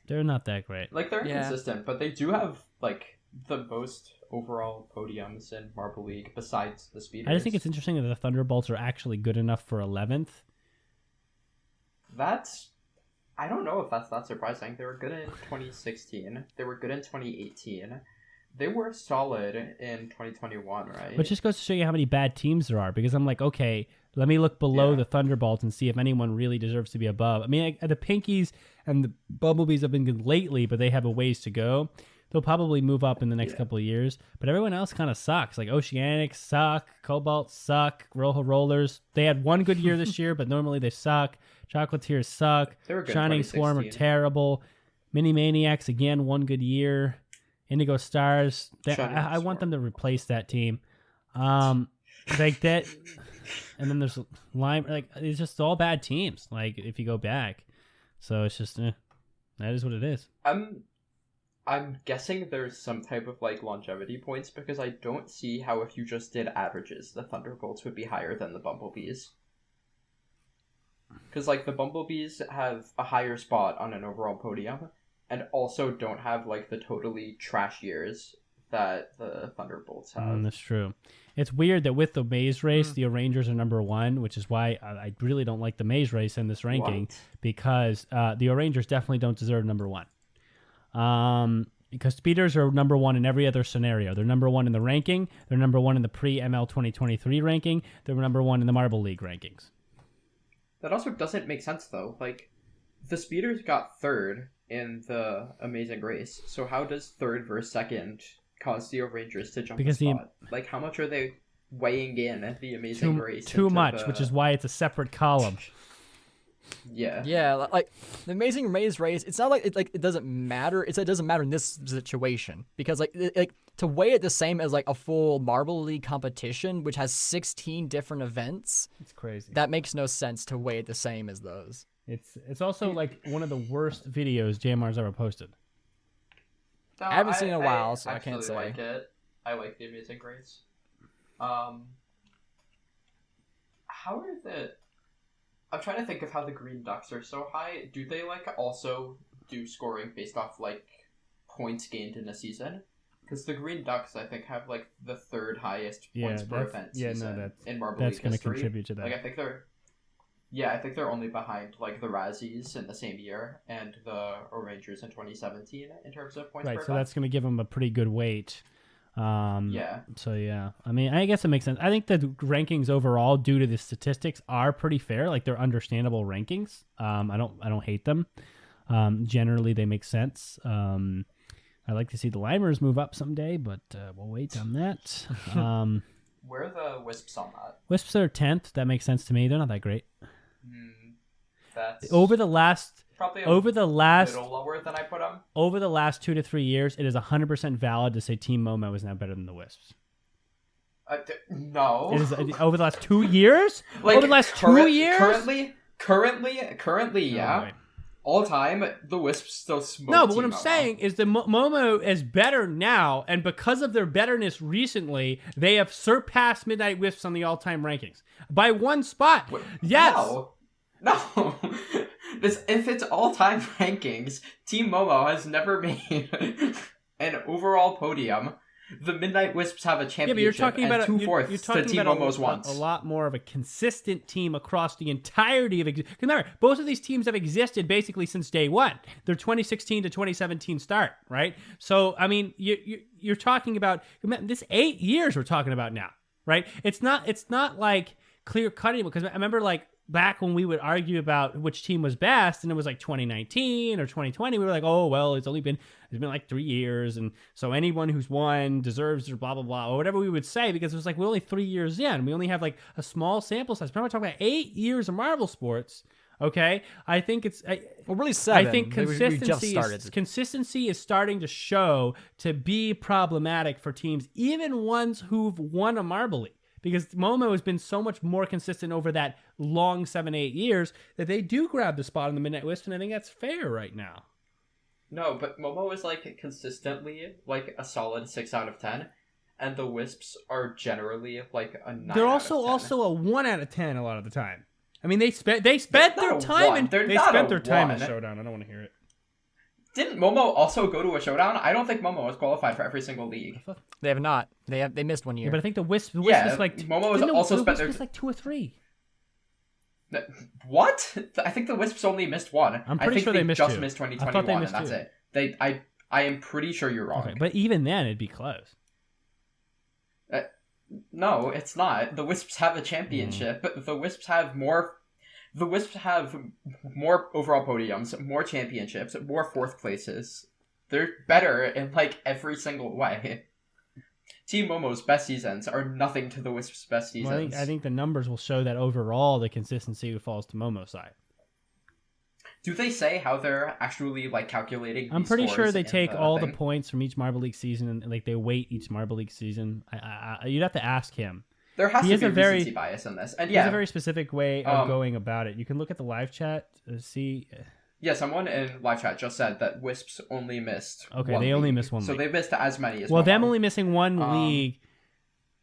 They're not that great. Like they're inconsistent, but they do have like the most overall podiums in Marble League besides the Speeders. I just think it's interesting that the Thunderbolts are actually good enough for 11th. I don't know if that's that surprising. They were good in 2016. They were good in 2018. They were solid in 2021, right? But just goes to show you how many bad teams there are, because I'm like, okay, let me look below the Thunderbolts and see if anyone really deserves to be above. I mean, the Pinkies and the Bumblebees have been good lately, but they have a ways to go. They'll probably move up in the next couple of years, but everyone else kind of sucks. Like Oceanics suck, Cobalt suck, Rojo Rollers. They had one good year this year, but normally they suck. Chocolatiers suck. Shining Swarm are terrible. Mini Maniacs, again, one good year. Indigo Stars. I want them to replace that team. Like that. And then there's Lime. Like, it's just all bad teams. Like, if you go back. So it's just, that is what it is. I'm guessing there's some type of like longevity points, because I don't see how if you just did averages, the Thunderbolts would be higher than the Bumblebees. Because like the Bumblebees have a higher spot on an overall podium, and also don't have like the totally trash years that the Thunderbolts have. That's true. It's weird that with the Maze Race, the Rangers are number 1, which is why I really don't like the Maze Race in this ranking, because the Rangers definitely don't deserve number 1. Because Speeders are number 1 in every other scenario. They're number 1 in the ranking. They're number 1 in the pre-ML 2023 ranking. They're number 1 in the Marble League rankings. That also doesn't make sense, though. Like, the Speeders got 3rd in the Amazing Race, so how does 3rd versus 2nd cause the Rangers to jump a spot? Like, how much are they weighing in at the Amazing Race? Too much, which is why it's a separate column. Yeah, like the Amazing Maze Race, it's not like it doesn't matter. It doesn't matter in this situation, because like to weigh it the same as like a full Marble League competition, which has 16 different events. It's crazy. That makes no sense to weigh it the same as those. It's also like one of the worst videos JMR's ever posted. No, I haven't seen it in a while, so I can't say. I like it. I like the Amazing Race. How are the... I'm trying to think of how the Green Ducks are so high. Do they like also do scoring based off like points gained in a season? Because the Green Ducks, I think, have like the 3rd highest points per event season in Marble League history. That's going to contribute to that. Like I think they're only behind like the Razzies in the same year and the Rangers in 2017 in terms of points per event. Right, so that's going to give them a pretty good weight. So yeah, I mean, I guess it makes sense. I think the rankings overall, due to the statistics, are pretty fair. Like they're understandable rankings. I don't hate them. Generally, they make sense. I'd like to see the Limers move up someday, but we'll wait on that. Where are the Wisps on that? Wisps are 10th. That makes sense to me. They're not that great. That's Over the last little lower than I put them. over the last 2 to 3 years, it is 100% valid to say Team Momo is now better than the Wisps. No. It is over the last 2 years. Like, over the last 2 years. Currently, yeah. Oh, right. All time, the Wisps still smoke. No, but what Team I'm Momo. saying is that Momo is better now, and because of their betterness recently, they have surpassed Midnight Wisps on the all-time rankings by 1 spot. Yes. No. If it's all-time rankings, Team Momo has never made an overall podium. The Midnight Wisps have a championship, Yeah, but you're talking about and 2/4 you're to talking Team about Momo's once. a lot more of a consistent team across the entirety of. Because remember, both of these teams have existed basically since day one. Their 2016 to 2017 start, right? So I mean, you're talking about this 8 years we're talking about now, right? It's not like clear cutting, because I remember like back when we would argue about which team was best, and it was like 2019 or 2020, we were like, oh well, it's been like 3 years, and so anyone who's won deserves or blah blah blah, or whatever we would say, because it was like we're only 3 years in, we only have like a small sample size. But we're talking about 8 years of marble sports. Okay, I think really 7. I think consistency is starting to show to be problematic for teams, even ones who've won a Marble League. Because Momo has been so much more consistent over that long 7-8 years that they do grab the spot in the Midnight Wisp, and I think that's fair right now. No, but Momo is like consistently like a solid 6 out of 10, and the Wisps are generally like a 9. They're out of 10. also a 1 out of 10 a lot of the time. I mean, they spent their time in Showdown. I don't want to hear it. Didn't Momo also go to a Showdown? I don't think Momo was qualified for every single league. They have not. They missed 1 year. Yeah, but I think the Wisp is like Momo has also spent their like 2 or 3. What? I think the Wisps only missed 1. I'm pretty sure they missed just 2. missed I 2021, thought they missed and that's 2. it. I am pretty sure you're wrong. Okay, but even then, it'd be close. No, it's not. The Wisps have a championship. The Wisps have more. The Wisps have more overall podiums, more championships, more 4th places. They're better in like every single way. Team Momo's best seasons are nothing to the Wisps' best seasons. Well, I think the numbers will show that overall the consistency falls to Momo's side. Do they say how they're actually like calculating? I'm pretty sure they take all thing? the points from each Marble League season and like they weight each Marble League season. You'd have to ask him. There has to be a recency bias in this, and yeah, there's a very specific way of going about it. You can look at the live chat, see. Yeah, someone in live chat just said that Wisps only missed. Okay, they only missed 1 league, so they missed as many as. Well, Momo. them only missing 1 league.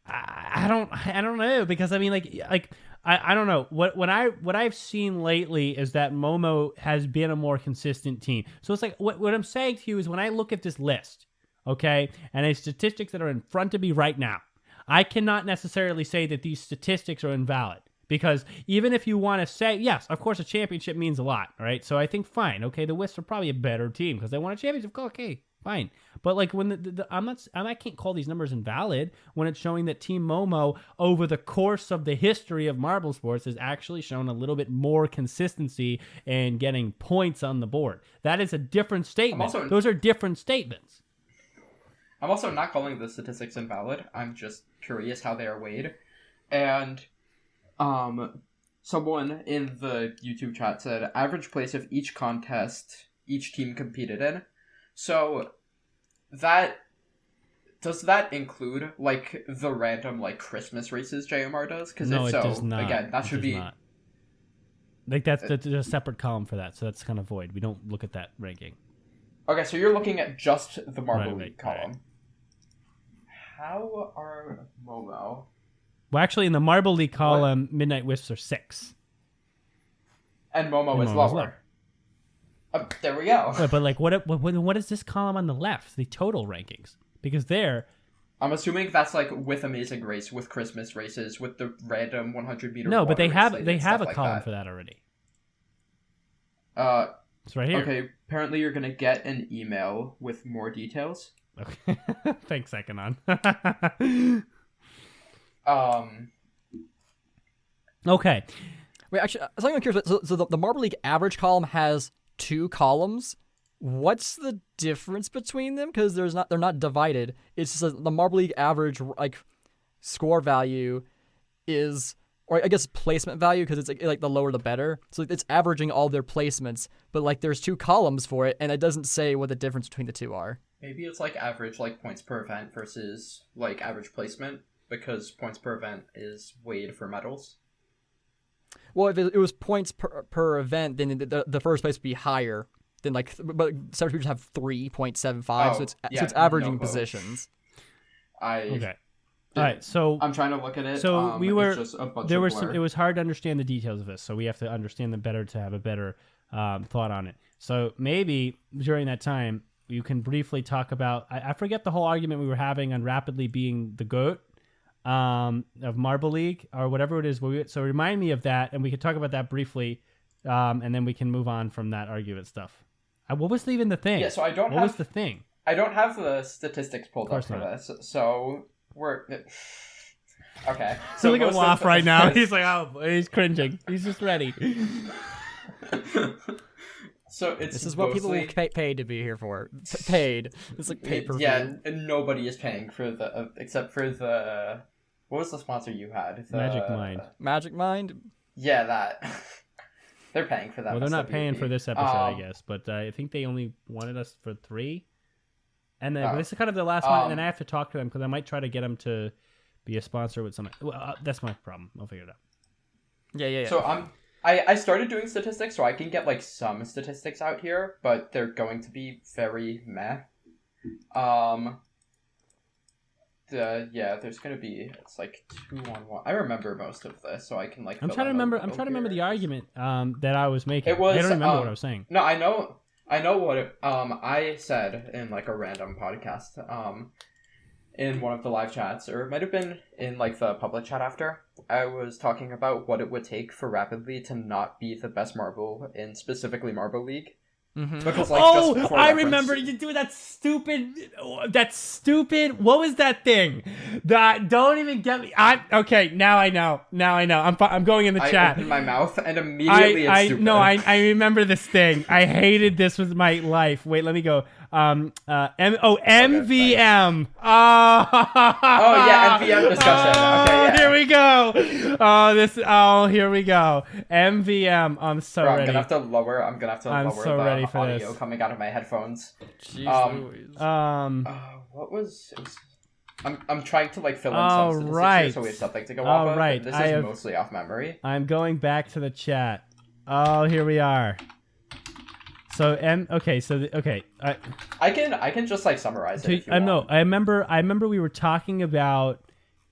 I don't know, because I mean like I don't know what I've seen lately is that Momo has been a more consistent team. So it's like what I'm saying to you is when I look at this list, okay, and the statistics that are in front of me right now, I cannot necessarily say that these statistics are invalid, because even if you want to say, yes, of course a championship means a lot, all right? So I think fine, okay, the Wisps are probably a better team because they won a championship. Okay, fine. But like when I can't call these numbers invalid when it's showing that Team Momo over the course of the history of marble sports has actually shown a little bit more consistency in getting points on the board. That is a different statement. Those are different statements. I'm also not calling the statistics invalid. I'm just curious how they are weighed. And someone in the YouTube chat said average place of each contest each team competed in. So does that include like the random like Christmas races JMR does? Because no, if so, it does not. Again, that should be not. Like that's a separate column for that, so that's kind of void. We don't look at that ranking. Okay, so you're looking at just the Marble League column. Right. How are Momo? Well, actually, in the Marble League column, Midnight Wisps are 6. And Momo is lower. There we go. But like, what is this column on the left? The total rankings, because there. I'm assuming that's like with Amazing Race, with Christmas races, with the random 100-meter. No, but they have a column for that already. It's right here. Okay, apparently you're gonna get an email with more details. Okay, thanks, Akanon. Okay. Wait, actually, something I'm curious about. So the Marble League average column has 2 columns. What's the difference between them? Because they're not divided. It's just the Marble League average, like, score value is, or I guess placement value, because it's like the lower the better. So it's averaging all their placements, but like there's 2 columns for it, and it doesn't say what the difference between the 2 are. Maybe it's like average like points per event versus like average placement, because points per event is weighed for medals. Well, if it was points per event, then the first place would be higher than like, but some people have 3.75, so it's averaging positions. Okay. All right, so I'm trying to look at it. So it's just a bunch there of were blur. it was hard to understand the details of this, so we have to understand them better to have a better thought on it. So maybe during that time you can briefly talk about. I forget the whole argument we were having on Rapidly being the GOAT of Marble League or whatever it is. So remind me of that, and we could talk about that briefly, and then we can move on from that argument stuff. What was even the thing? Yeah, so I don't What have was the thing? I don't have the statistics pulled up for this, so we're okay. So look at Waff right now. He's like, oh, he's cringing. He's just ready. So this is what people will pay to be here for. Paid. It's like pay-per-view. Yeah, and nobody is paying for the except for the what was the sponsor you had? Magic Mind. Magic Mind. Yeah, that. They're paying for that. Well, they're not MSW. paying for this episode, I guess, but I think they only wanted us for 3. And then this is kind of the last one, and then I have to talk to them because I might try to get them to be a sponsor with something. Well, that's my problem. I'll figure it out. Yeah. So I started doing statistics, so I can get like some statistics out here, but they're going to be very meh. There's gonna be it's like 2-1-1. I remember most of this, so I can like. I'm trying to remember the argument that I was making. It was. I don't remember what I was saying. No, I know what I said in like a random podcast in one of the live chats, or it might have been in like the public chat after. I was talking about what it would take for Rapidly to not be the best marble in specifically Marble League. Mm-hmm. Because, like, oh, I remember you do that stupid. What was that thing? That don't even get me. Okay. Now I know. I'm going in the chat. I opened my mouth and immediately it's stupid. I remember this thing. I hated this with my life. Wait, let me go. MVM. Oh yeah, MVM discussion. Okay, yeah. Here we go. Here we go. MVM. I'm so ready. I'm gonna have to lower the for audio this. coming out of my headphones. Jeez Louise. What was? I'm trying to like fill in some statistics here so we have something to go off of. Right. This is mostly off memory. I'm going back to the chat. Oh, here we are. So I can just like summarize it. If you want. No, I remember we were talking about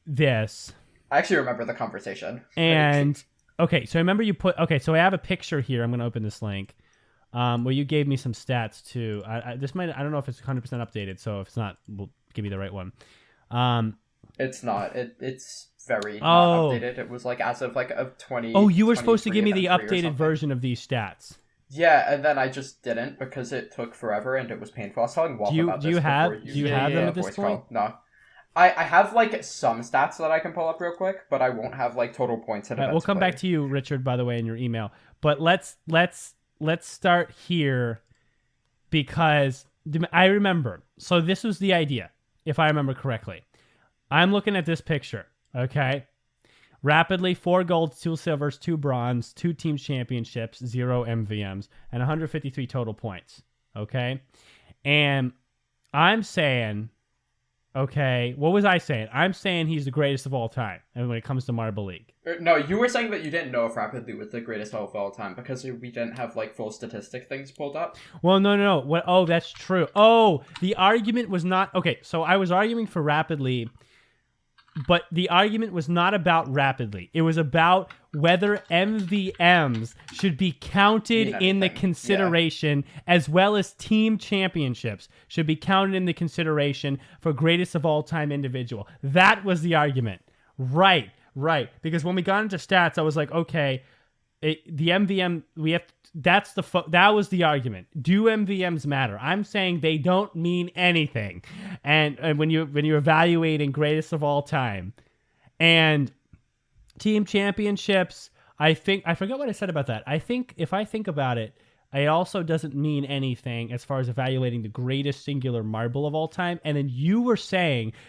this. I actually remember the conversation. And okay, so I remember you put so I have a picture here. I'm gonna open this link, where you gave me some stats too. I don't know if it's 100% updated. So if it's not, we'll give you the right one. It's not. It's very not updated. It was like as of like of 20. Oh, you were supposed to give me the updated version of these stats. Yeah, and then I just didn't because it took forever and it was painful. I was telling Walt about this. Do you have them at this point? No. I have like some stats that I can pull up real quick, but I won't have like total points in it. We'll come back to you, Richard, by the way, in your email. But let's start here because I remember. So this was the idea, if I remember correctly. I'm looking at this picture, okay? Rapidly, 4 golds, 2 silvers, 2 bronze, 2 team championships, 0 MVMs, and 153 total points. Okay? And I'm saying, okay, what was I saying? I'm saying he's the greatest of all time when it comes to Marble League. No, you were saying that you didn't know if Rapidly was the greatest of all time because we didn't have like full statistic things pulled up. Well, no. What? Oh, that's true. Oh, the argument was not... Okay, so I was arguing for Rapidly... But the argument was not about Rapidly. It was about whether MVMs should be counted in the consideration, as well as team championships should be counted in the consideration for greatest of all time individual. That was the argument. Right. Because when we got into stats, I was like, okay, the MVM, that was the argument. Do MVMs matter? I'm saying they don't mean anything. And when you're evaluating greatest of all time, and team championships, I forgot what I said about that. I think if I think about it, It also doesn't mean anything as far as evaluating the greatest singular marble of all time. And then you were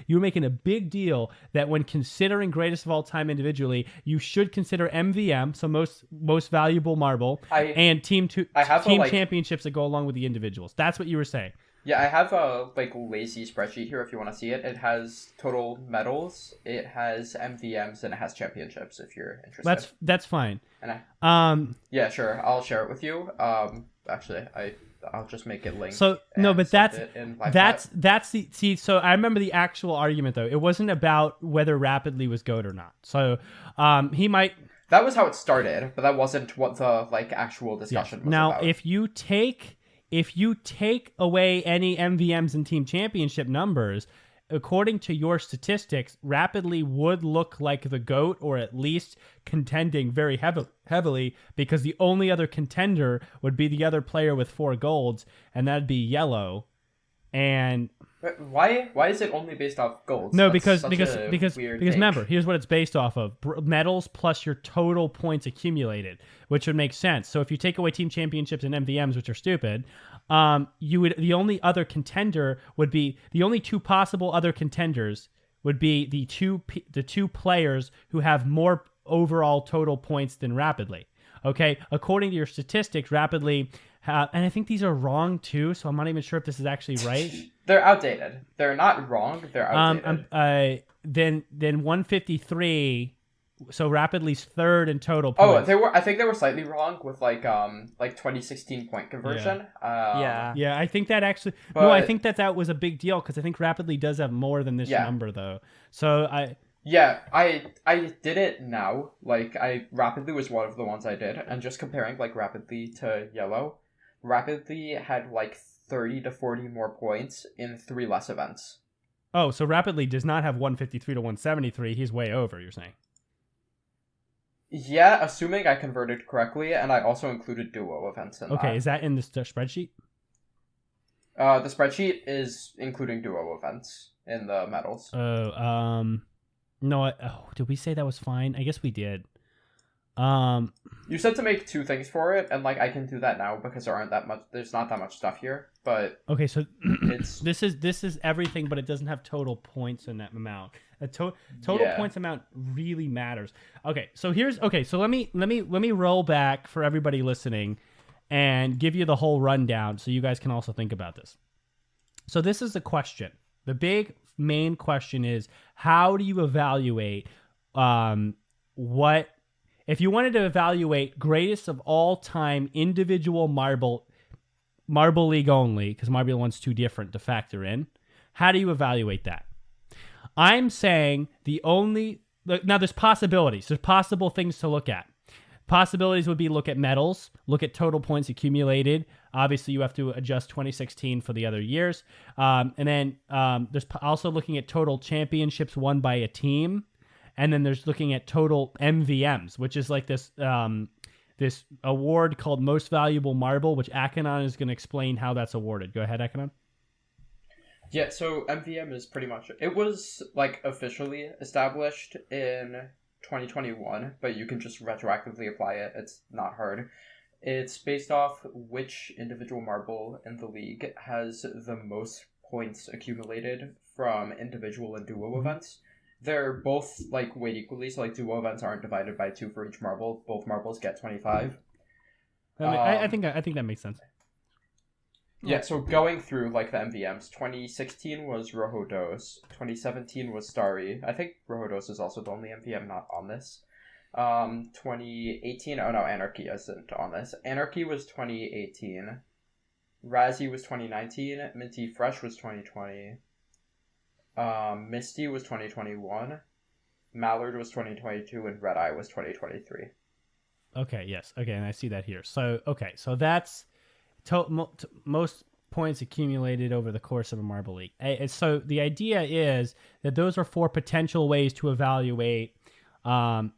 making a big deal that when considering greatest of all time individually, you should consider MVM, so most valuable marble, and team championships that go along with the individuals. That's what you were saying. Yeah, I have a lazy spreadsheet here if you want to see it. It has total medals, it has MVMs, and it has championships if you're interested. That's fine. And yeah, sure, I'll share it with you. Actually, I'll just make it link. So no, but that's the see. So I remember the actual argument though. It wasn't about whether Rapidly was GOAT or not. So he might. That was how it started, but that wasn't what the actual discussion was now, about. If you take away any MVMs and team championship numbers, according to your statistics, Rapidly would look like the GOAT, or at least contending very heavily, because the only other contender would be the other player with 4 golds, and that'd be Yellow. And why is it only based off golds? No, That's because remember, here's what it's based off of: medals plus your total points accumulated, which would make sense. So if you take away team championships and MVMs, which are stupid, the only two possible other contenders would be the two players who have more overall total points than Rapidly. Okay, according to your statistics, Rapidly. And I think these are wrong too, so I'm not even sure if this is actually right. They're outdated. They're not wrong. They're outdated. Then 153. So Rapidly's third in total points. Oh, I think they were slightly wrong with 2016 point conversion. Yeah. I think that actually. No, I think that was a big deal because I think Rapidly does have more than this number though. So Yeah, I did it now. Rapidly was one of the ones I did, and just comparing Rapidly to Yellow. Rapidly had 30 to 40 more points in 3 less events. Oh, so Rapidly does not have 153 to 173. He's way over, you're saying? Yeah, assuming I converted correctly, and I also included duo events in that. Okay, is that in the spreadsheet? The spreadsheet is including duo events in the medals. No, did we say that was fine? I guess we did. You said to make 2 things for it, and I can do that now because there's not that much stuff here. But okay, so this is everything, but it doesn't have total points in that amount. Total points amount really matters. Okay, so let me roll back for everybody listening and give you the whole rundown so you guys can also think about this. So this is the question. The big main question is, how do you evaluate if you wanted to evaluate greatest of all time individual Marble League only, because Marble One's too different to factor in, how do you evaluate that? I'm saying now there's possibilities. There's possible things to look at. Possibilities would be look at medals, look at total points accumulated. Obviously, you have to adjust 2016 for the other years. And then there's also looking at total championships won by a team. And then there's looking at total MVMs, which is this award called Most Valuable Marble, which Akanon is going to explain how that's awarded. Go ahead, Akanon. Yeah, so MVM is pretty much... It was, officially established in 2021, but you can just retroactively apply it. It's not hard. It's based off which individual marble in the league has the most points accumulated from individual and duo events. They're both weight equally, so duo events aren't divided by 2 for each marble. Both marbles get 25. I think that makes sense. Yeah, so going through the MVMs, 2016 was Rojo Dos, 2017 was Starry. I think Rojo Dos is also the only MVM not on this. 2018, Anarchy isn't on this. Anarchy was 2018. Razzie was 2019. Minty Fresh was 2020. Misty was 2021. Mallard was 2022, and Red Eye was 2023. Okay, yes. Okay, and I see that here. So that's most points accumulated over the course of a Marble League. So the idea is that those are 4 potential ways to evaluate the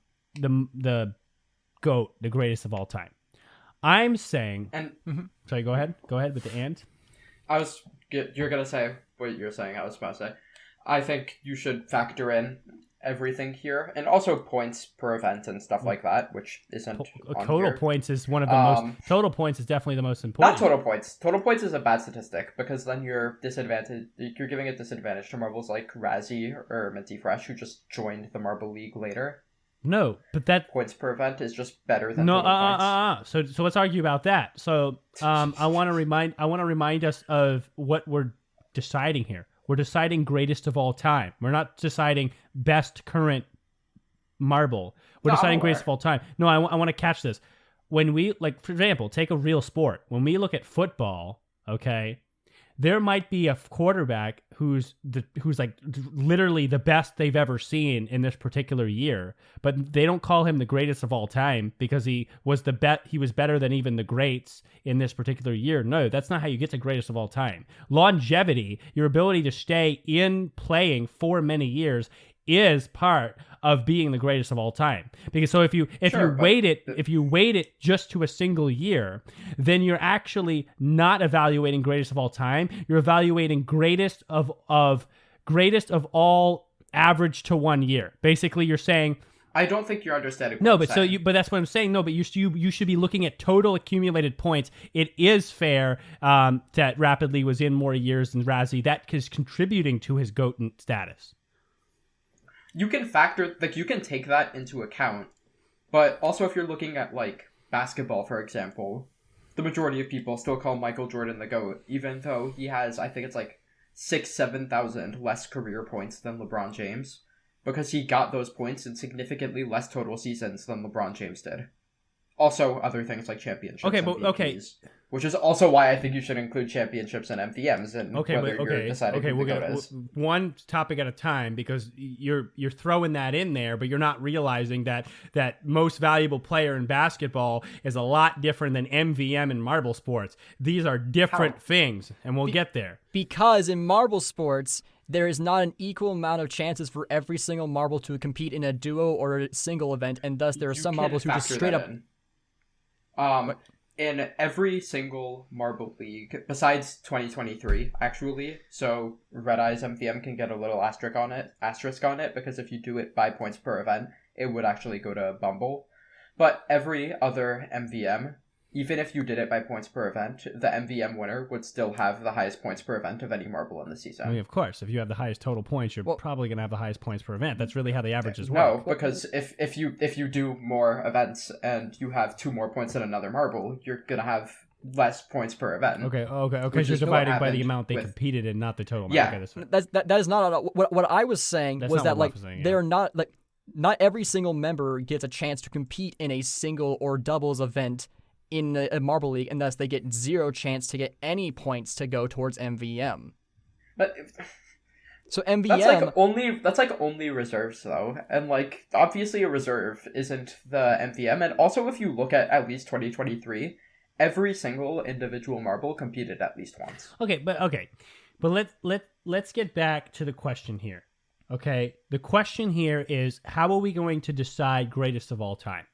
GOAT, the greatest of all time. I'm saying... Sorry, go ahead. Go ahead with the and. You're going to say what you're saying, I was about to say. I think you should factor in everything here, and also points per event and stuff like that, which isn't on Total here. points is one of the most. Total points is definitely the most important. Not total points. Total points is a bad statistic because then you're giving a disadvantage to marbles like Razzie or Minty Fresh, who just joined the Marble League later. No, but that points per event is just better than total points. So let's argue about that. So I want to remind us of what we're deciding here. We're deciding greatest of all time. We're not deciding best current marble. We're deciding greatest of all time. No, I want to catch this. When we, like, for example, take a real sport. When we look at football, okay, there might be a quarterback who's like literally the best they've ever seen in this particular year, but they don't call him the greatest of all time because he was better than even the greats in this particular year. No, that's not how you get to greatest of all time. Longevity, your ability to stay in playing for many years, is part of being the greatest of all time. Because so if you weight it just to a single year, then you're actually not evaluating greatest of all time. You're evaluating greatest of all average to 1 year. Basically, you're saying, I don't think you're understanding. But that's what I'm saying. No, but you should be looking at total accumulated points. It is fair that Rapidly was in more years than Razzie. That is contributing to his GOAT status. You can you can take that into account, but also if you're looking at, like, basketball, for example, the majority of people still call Michael Jordan the GOAT, even though he has, I think it's like 7,000 less career points than LeBron James, because he got those points in significantly less total seasons than LeBron James did. Also, other things like championships and MVPs, which is also why I think you should include championships and MVMs and you're deciding who the GOAT is. One topic at a time, because you're throwing that in there, but you're not realizing that most valuable player in basketball is a lot different than MVM in marble sports. These are different things, and we'll get there. Because in marble sports, there is not an equal amount of chances for every single marble to compete in a duo or a single event, and thus there are some marbles who just straight up... In every single Marble League, besides 2023, actually, so Red Eye's MVM can get a little asterisk on it, because if you do it by points per event, it would actually go to Bumble. But every other MVM, even if you did it by points per event, the MVM winner would still have the highest points per event of any marble in the season. I mean, of course, if you have the highest total points, you're probably going to have the highest points per event. That's really how the averages work. No, because if you do more events and you have 2 more points than another marble, you're going to have less points per event. Okay, because you're dividing by the amount they competed in, not the total amount. Yeah. Okay, that is not what I was saying. That's was that, like, they're not, like, not every single member gets a chance to compete in a single or doubles event in a Marble League, and thus they get 0 chance to get any points to go towards MVM. But so MVM that's like only reserves though, and like obviously a reserve isn't the MVM. And also, if you look at least 2023, every single individual marble competed at least once. But let's get back to the question here. Okay, the question here is, how are we going to decide greatest of all time?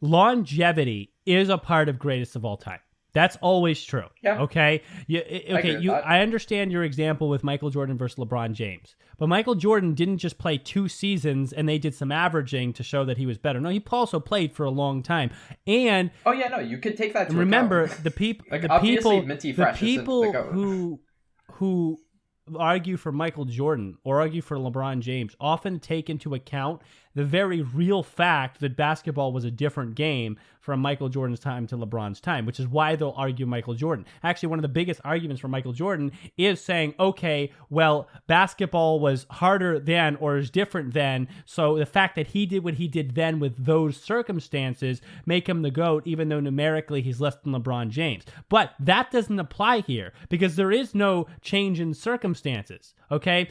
Longevity is a part of greatest of all time. That's always true. Yeah. Okay. I understand your example with Michael Jordan versus LeBron James, but Michael Jordan didn't just play 2 seasons and they did some averaging to show that he was better. No, he also played for a long time. And you could take that. Remember, account. the people who argue for Michael Jordan or argue for LeBron James often take into account the very real fact that basketball was a different game from Michael Jordan's time to LeBron's time, which is why they'll argue Michael Jordan. Actually, one of the biggest arguments for Michael Jordan is saying, okay, well, basketball was harder then or is different then, so the fact that he did what he did then with those circumstances make him the GOAT, even though numerically he's less than LeBron James. But that doesn't apply here because there is no change in circumstances, okay?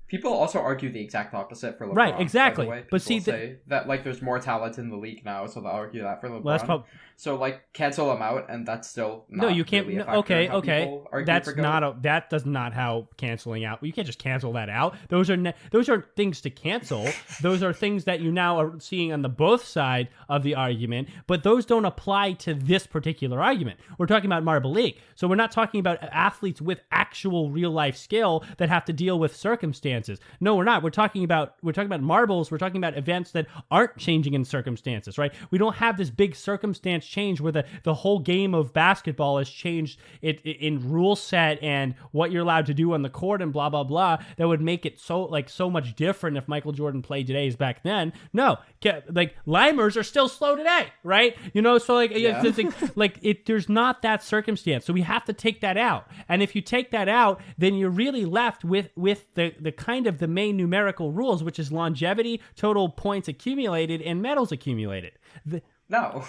People also argue the exact opposite for LeBron. Right, exactly. But say that, like, there's more talent in the league now, so they'll argue that for LeBron. So, like, cancel them out, and that's still not. No, you can't. Really Okay. That does not how canceling out. You can't just cancel that out. Those are things to cancel. Those are things that you now are seeing on the both side of the argument, but those don't apply to this particular argument. We're talking about Marble League, so we're not talking about athletes with actual real life skill that have to deal with circumstances. circumstances. No, we're not. We're talking about marbles. We're talking about events that aren't changing in circumstances, right? We don't have this big circumstance change where the whole game of basketball has changed it in rule set and what you're allowed to do on the court and blah blah blah. That would make it so much different if Michael Jordan played today as back then. No, like limers are still slow today, right? So there's not that circumstance. So we have to take that out. And if you take that out, then you're really left with the kind of the main numerical rules, which is longevity, total points accumulated, and medals accumulated. No.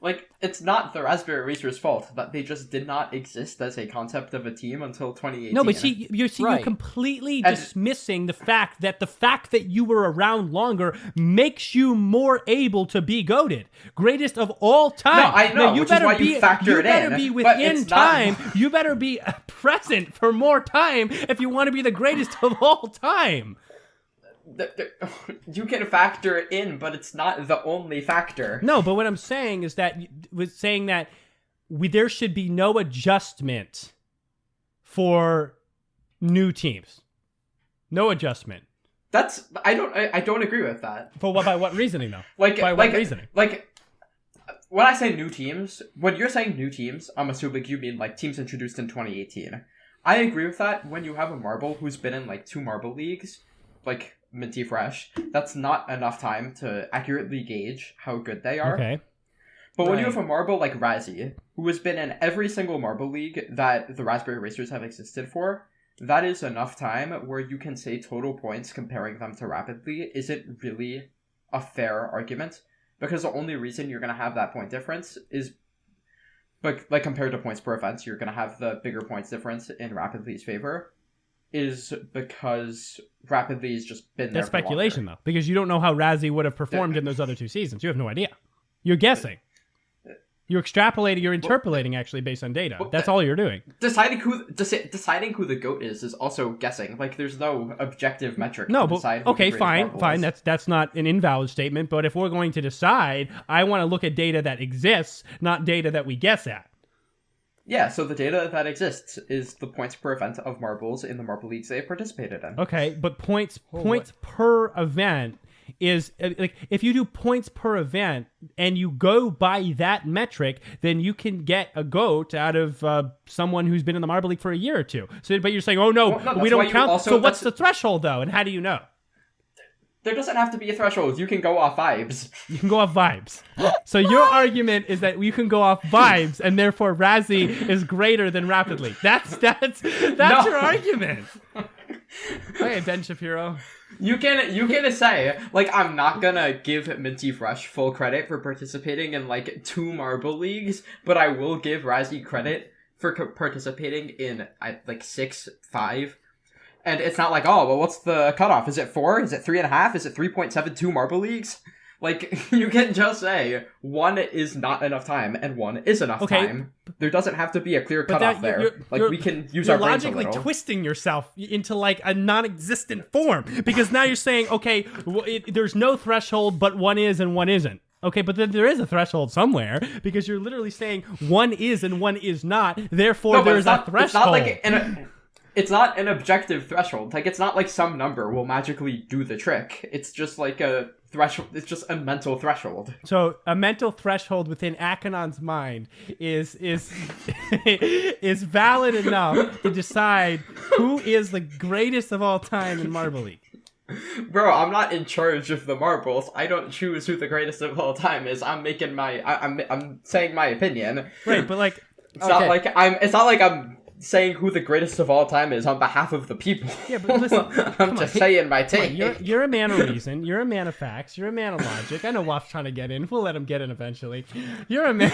Like, it's not the Raspberry Racers' fault that they just did not exist as a concept of a team until 2018. No, but you're completely dismissing the fact that you were around longer makes you more able to be GOATed. Greatest of all time. No, I know, which is why you factor it in. You better be within time. You better be present for more time if you want to be the greatest of all time. You can factor it in, but it's not the only factor. No, but what I'm saying is that there should be no adjustment for new teams. No adjustment. I don't agree with that. By what reasoning though? What reasoning? Like, when I say new teams, when you're saying new teams, I'm assuming you mean like teams introduced in 2018. I agree with that when you have a marble who's been in like 2 marble leagues, like minty fresh. That's not enough time to accurately gauge how good they are. Okay. But when you have a marble like Razzie, who has been in every single marble league that the Raspberry Racers have existed for, that is enough time where you can say total points comparing them to Rapidly isn't really a fair argument, because the only reason you're going to have that point difference is, like compared to points per event, you're going to have the bigger points difference in Rapidly's favor, is because Rapidly has just been there. That's speculation, though, because you don't know how Razzie would have performed in those other 2 seasons. You have no idea. You're guessing. You're extrapolating. You're interpolating, actually, based on data. That's all you're doing. Deciding who the GOAT is also guessing. Like, there's no objective metric. No, to but decide who okay, the greatest fine. marble is. That's not an invalid statement. But if we're going to decide, I want to look at data that exists, not data that we guess at. Yeah, so the data that exists is the points per event of marbles in the marble leagues they have participated in. Okay, but points per event is like, if you do points per event and you go by that metric, then you can get a GOAT out of someone who's been in the marble league for a year or 2. So, but you're saying, oh no, we don't count. So what's the threshold though, and how do you know? There doesn't have to be a threshold. You can go off vibes. You can go off vibes. So your argument is that you can go off vibes, and therefore Razzie is greater than Rapidly. That's your argument. Okay, Ben Shapiro. You can say, like, I'm not gonna give Minty Fresh full credit for participating in like 2 marble leagues, but I will give Razzie credit for participating in like 6, 5. And it's not like, oh, well, what's the cutoff? Is it 4? Is it 3.5? Is it 3.72 marble leagues? Like, you can just say 1 is not enough time and 1 is enough time. There doesn't have to be a clear cutoff there. We can use our brains a little. You're logically twisting yourself into like a non-existent form, because now you're saying, okay, there's no threshold, but 1 is and 1 isn't. Okay, but then there is a threshold somewhere, because you're literally saying 1 is and 1 is not. Therefore, there's a threshold. It's not like it's not an objective threshold. Like, it's not like some number will magically do the trick. It's just like a threshold. It's just a mental threshold. So a mental threshold within Akanon's mind is is valid enough to decide who is the greatest of all time in Marble League. Bro, I'm not in charge of the marbles. I don't choose who the greatest of all time is. I'm making I'm saying my opinion. Right, but like, it's not like I'm saying who the greatest of all time is on behalf of the people. Yeah, but listen, I'm just saying my take. You're a man of reason. You're a man of facts. You're a man of logic. I know Waff's trying to get in. We'll let him get in eventually. You're a man.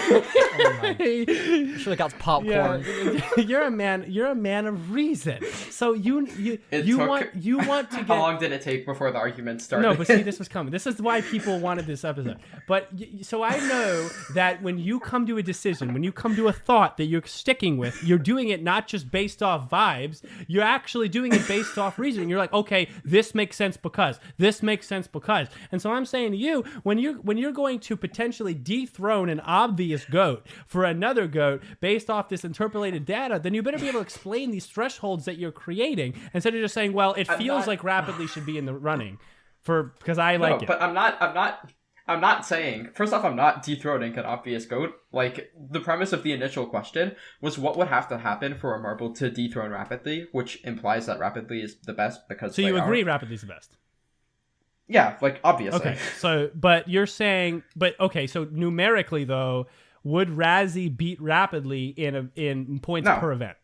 Should have got popcorn. Yeah. You're a man of reason. So you want to get. How long did it take before the argument started? No, but see, this was coming. This is why people wanted this episode. But so I know that when you come to a decision, when you come to a thought that you're sticking with, you're doing it not not just based off vibes. You're actually doing it based off reasoning. You're like, okay, this makes sense because this makes sense because. And so I'm saying to you, when you're going to potentially dethrone an obvious GOAT for another GOAT based off this interpolated data, then you better be able to explain these thresholds that you're creating instead of just saying, well, it feels like Rapidly should be in the running because I like it. But I'm not saying, first off, I'm not dethroning an obvious GOAT. Like, the premise of the initial question was what would have to happen for a marble to dethrone Rapidly, which implies that Rapidly is the best because So you agree Rapidly's the best? Yeah, like, obviously. Okay, so, but you're saying, so numerically, though, would Razzie beat Rapidly in points per event?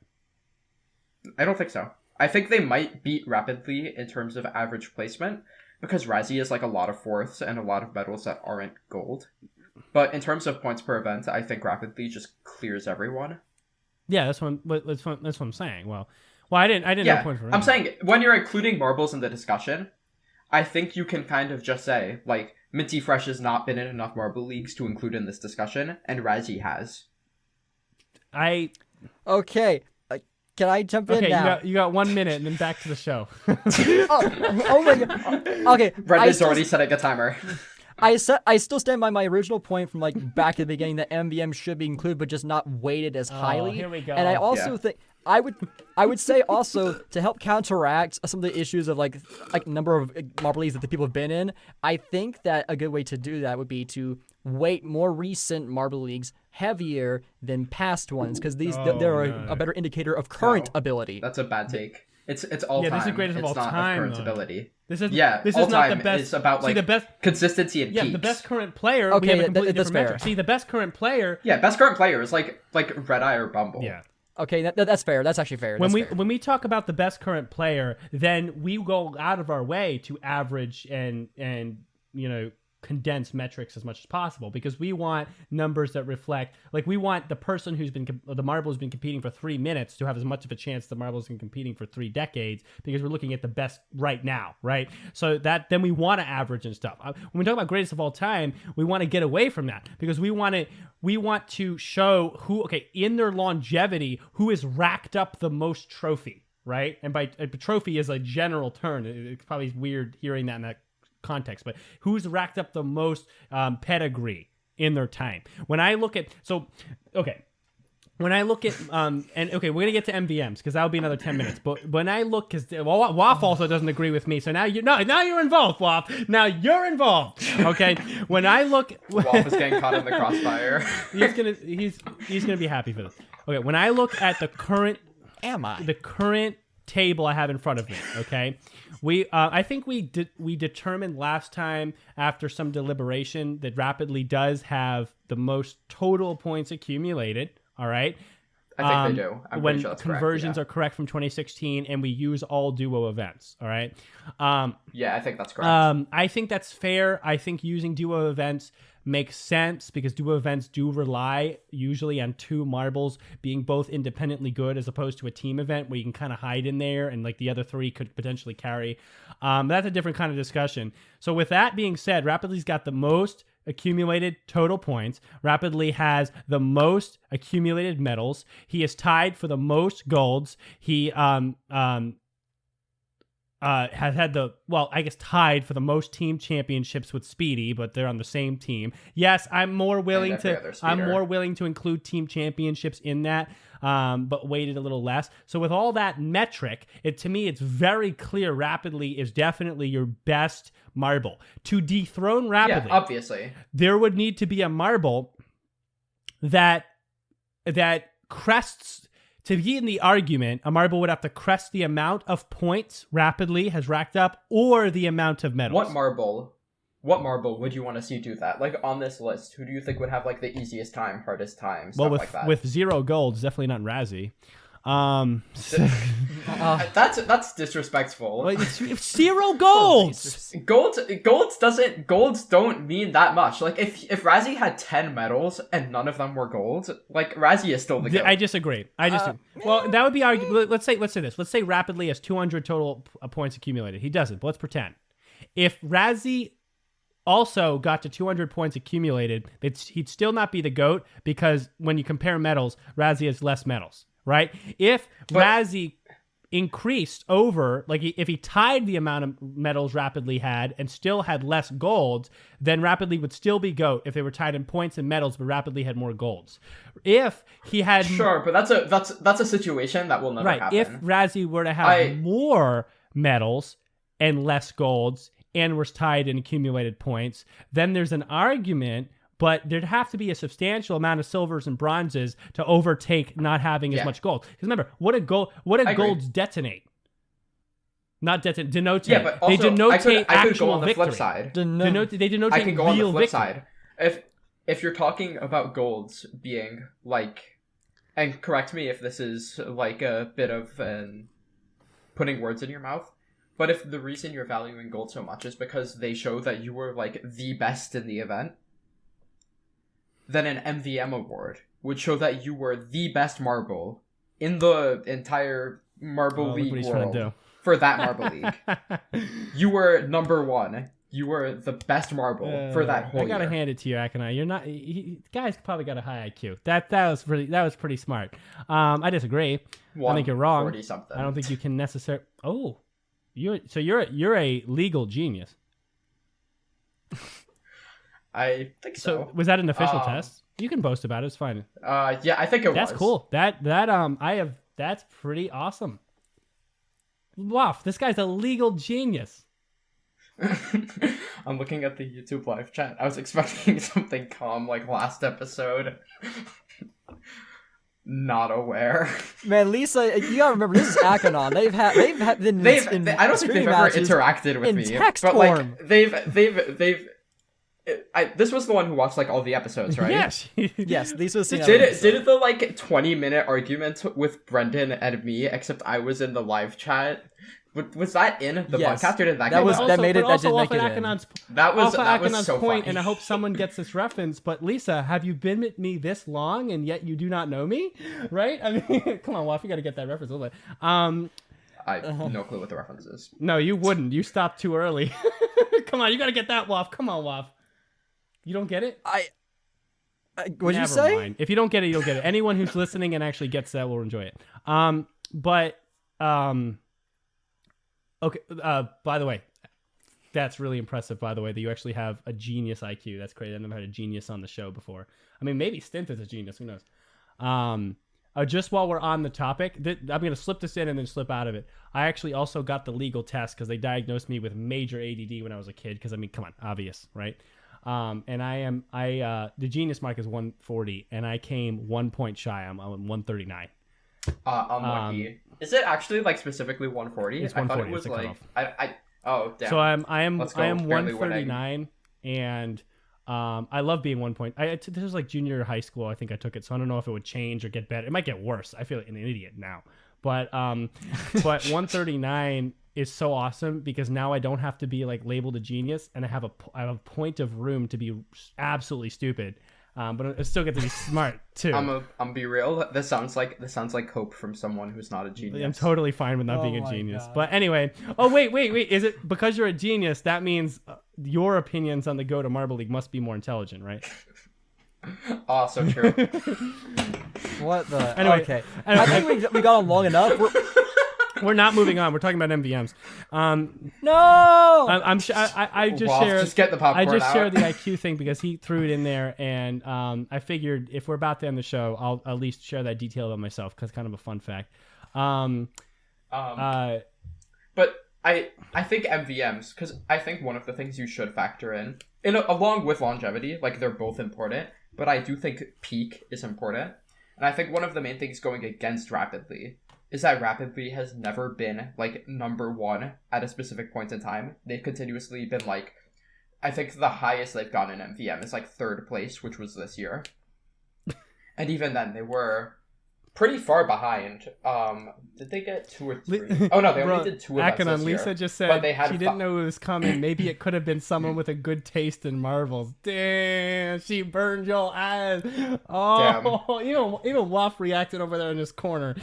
I don't think so. I think they might beat Rapidly in terms of average placement, because Razzie is like a lot of fourths and a lot of medals that aren't gold. But in terms of points per event, I think Rapidly just clears everyone. Yeah, that's what I'm saying. Well, I didn't know points per event. I'm saying when you're including marbles in the discussion, I think you can kind of just say, like, Minty Fresh has not been in enough marble leagues to include in this discussion, and Razzie has. Okay. Can I jump in now? You got 1 minute and then back to the show. oh my god. Okay. Brendan's already setting a timer. I still stand by my original point from like back at the beginning that MVM should be included, but just not weighted as highly. Here we go. And I also think I would say also to help counteract some of the issues of like number of marble leagues that the people have been in. I think that a good way to do that would be to weight more recent marble leagues heavier than past ones because they're a better indicator of current ability. That's a bad take. It's all time. This is greatest of all time. It's not of current ability. This is all not time. The best. It's about like the best consistency and peaks. the best current player. Okay, we have a completely that's different fair. metric. See, the best current player. Yeah, best current player is like Red Eye or Bumble. Yeah. Okay, that's fair. That's actually fair. When we talk about the best current player, then we go out of our way to average and condense metrics as much as possible because we want numbers that reflect, like we want the person the marble has been competing for 3 minutes to have as much of a chance the marble has been competing for 3 decades because we're looking at the best right now, right? So that then we want to average and stuff. When we talk about greatest of all time, we want to get away from that because we want to show who, in their longevity, who has racked up the most trophy, right? And by trophy is a general term. It's probably weird hearing that in that context, but who's racked up the most pedigree in their time? When I look at we're gonna get to MVMs because that'll be another 10 minutes. But when I look, Waff also doesn't agree with me, so now you're involved, Waff. Now you're involved. Okay, when I look, Waff is getting caught in the crossfire. he's gonna be happy for this. Okay, when I look at the current table I have in front of me, okay, I think we determined last time after some deliberation that Rapidly does have the most total points accumulated. All right, I think they do. I'm when pretty sure that's conversions correct, are correct from 2016, and we use all duo events. All right. Yeah, I think that's correct. I think that's fair. I think using duo events makes sense because duo events do rely usually on 2 marbles being both independently good as opposed to a team event where you can kind of hide in there and like the other 3 could potentially carry. That's a different kind of discussion. So with that being said, Rapidly's got the most accumulated total points. Rapidly has the most accumulated medals. He is tied for the most golds. He has had tied for the most team championships with Speedy, but they're on the same team. Yes, I'm more willing to include team championships in that, but weighted a little less. So with all that metric, to me, it's very clear Rapidly is definitely your best marble. To dethrone Rapidly, yeah, obviously, there would need to be a marble that crests. To be in the argument, a marble would have to crest the amount of points Rapidly has racked up or the amount of medals. What marble would you want to see do that? Like on this list, who do you think would have like the easiest time, hardest time, stuff like that? With 0 golds, definitely not Razzie. That's disrespectful. It's 0 golds. Golds don't mean that much. Like if Razzie had 10 medals and none of them were gold, like Razzie is still the GOAT. I disagree. Well, that would be argued. Let's say this. Let's say Rapidly has 200 total points accumulated. He doesn't. But let's pretend. If Razzie also got to 200 points accumulated, he'd still not be the GOAT because when you compare medals, Razzie has less medals. right? If Razzie increased over, like if he tied the amount of medals Rapidly had and still had less golds, then Rapidly would still be GOAT if they were tied in points and medals, but Rapidly had more golds. If he had but that's a situation that will never happen. If Razzie were to have more medals and less golds and was tied in accumulated points, then there's an argument. But there'd have to be a substantial amount of silvers and bronzes to overtake not having as much gold. Because remember, what did golds detonate? Not detonate, denote. Yeah, but also, they denote I could actual go on the victory. flip side. They denote I can go on the flip victory. side. If you're talking about golds being like, and correct me if this is like a bit of putting words in your mouth, but if the reason you're valuing gold so much is because they show that you were like the best in the event, then an MVM award would show that you were the best marble in the entire Marble League world for that Marble League. You were number one. You were the best marble for that whole year. I gotta hand it to you, Akanon. You're not. Guys probably got a high IQ. That was pretty smart. I disagree. I think you're wrong. 40-something. I don't think you can necessarily. Oh, you're a legal genius. I think so. Was that an official test? You can boast about it. It's fine. Yeah, I think it was. That's cool. That's pretty awesome. Wow, this guy's a legal genius. I'm looking at the YouTube live chat. I was expecting something calm like last episode. Not aware. Man, Lisa, you gotta remember this is Akanon. They've had I don't think they've ever interacted with me. Text but form. Like they've this was the one who watched like all the episodes, right? Yes. Yes, these was did the like 20-minute argument with Brendan and me, except I was in the live chat. Was that in the podcast or did that that was out? that made it that also didn't make it in. That was so point, funny. and I hope someone gets this reference. But Lisa, have you been with me this long, and yet you do not know me? Right? I mean, come on, Wolf, you got to get that reference a little bit. I have no clue what the reference is. No, you wouldn't. You stopped too early. Come on, you got to get that, Wolf. Come on, Wolf. You don't get it? What'd you say? Mind. If you don't get it, you'll get it. Anyone who's listening and actually gets that will enjoy it. Okay. By the way, that's really impressive. By the way, that you actually have a genius IQ. That's great. I've never had a genius on the show before. I mean, maybe Stint is a genius. Who knows? Just while we're on the topic, I'm going to slip this in and then slip out of it. I actually also got the legal test because they diagnosed me with major ADD when I was a kid. Because I mean, come on, obvious, right? And the genius mark is 140, and I came 1 point shy. I'm 139. Unlucky. Is it actually like specifically 140? It's 140. I thought it was like oh damn. So I am 139, winning. and I love being 1 point. This was like junior high school. I think I took it, so I don't know if it would change or get better. It might get worse. I feel like an idiot now, but 139 is so awesome because now I don't have to be like labeled a genius, and I have a point of room to be absolutely stupid. But I still get to be smart too. I'm be real. This sounds like hope from someone who's not a genius. I'm totally fine with not being a genius. God. But anyway, wait. Is it because you're a genius? That means your opinions on the Go to Marble League must be more intelligent, right? Oh, so true. What the? Anyway, okay. I think we got on long enough. We're not moving on. We're talking about MVMs. No. I just shared. Just get the popcorn I just out. shared the IQ thing because he threw it in there, and I figured if we're about to end the show, I'll at least share that detail about myself because it's kind of a fun fact. But I think MVMs, because I think one of the things you should factor in along with longevity, like they're both important, but I do think peak is important, and I think one of the main things going against Rapidly is that Rapidly has never been like number one at a specific point in time. They've continuously been like, I think the highest they've gotten in MVM is like third place, which was this year. And even then they were pretty far behind. Did they get 2 or 3? Oh no, they only did 2 events Akanon, this year. Lisa just said they had she didn't know it was coming. Maybe it could have been someone with a good taste in marbles. Damn, she burned your eyes. Oh, even Waff reacted over there in his corner.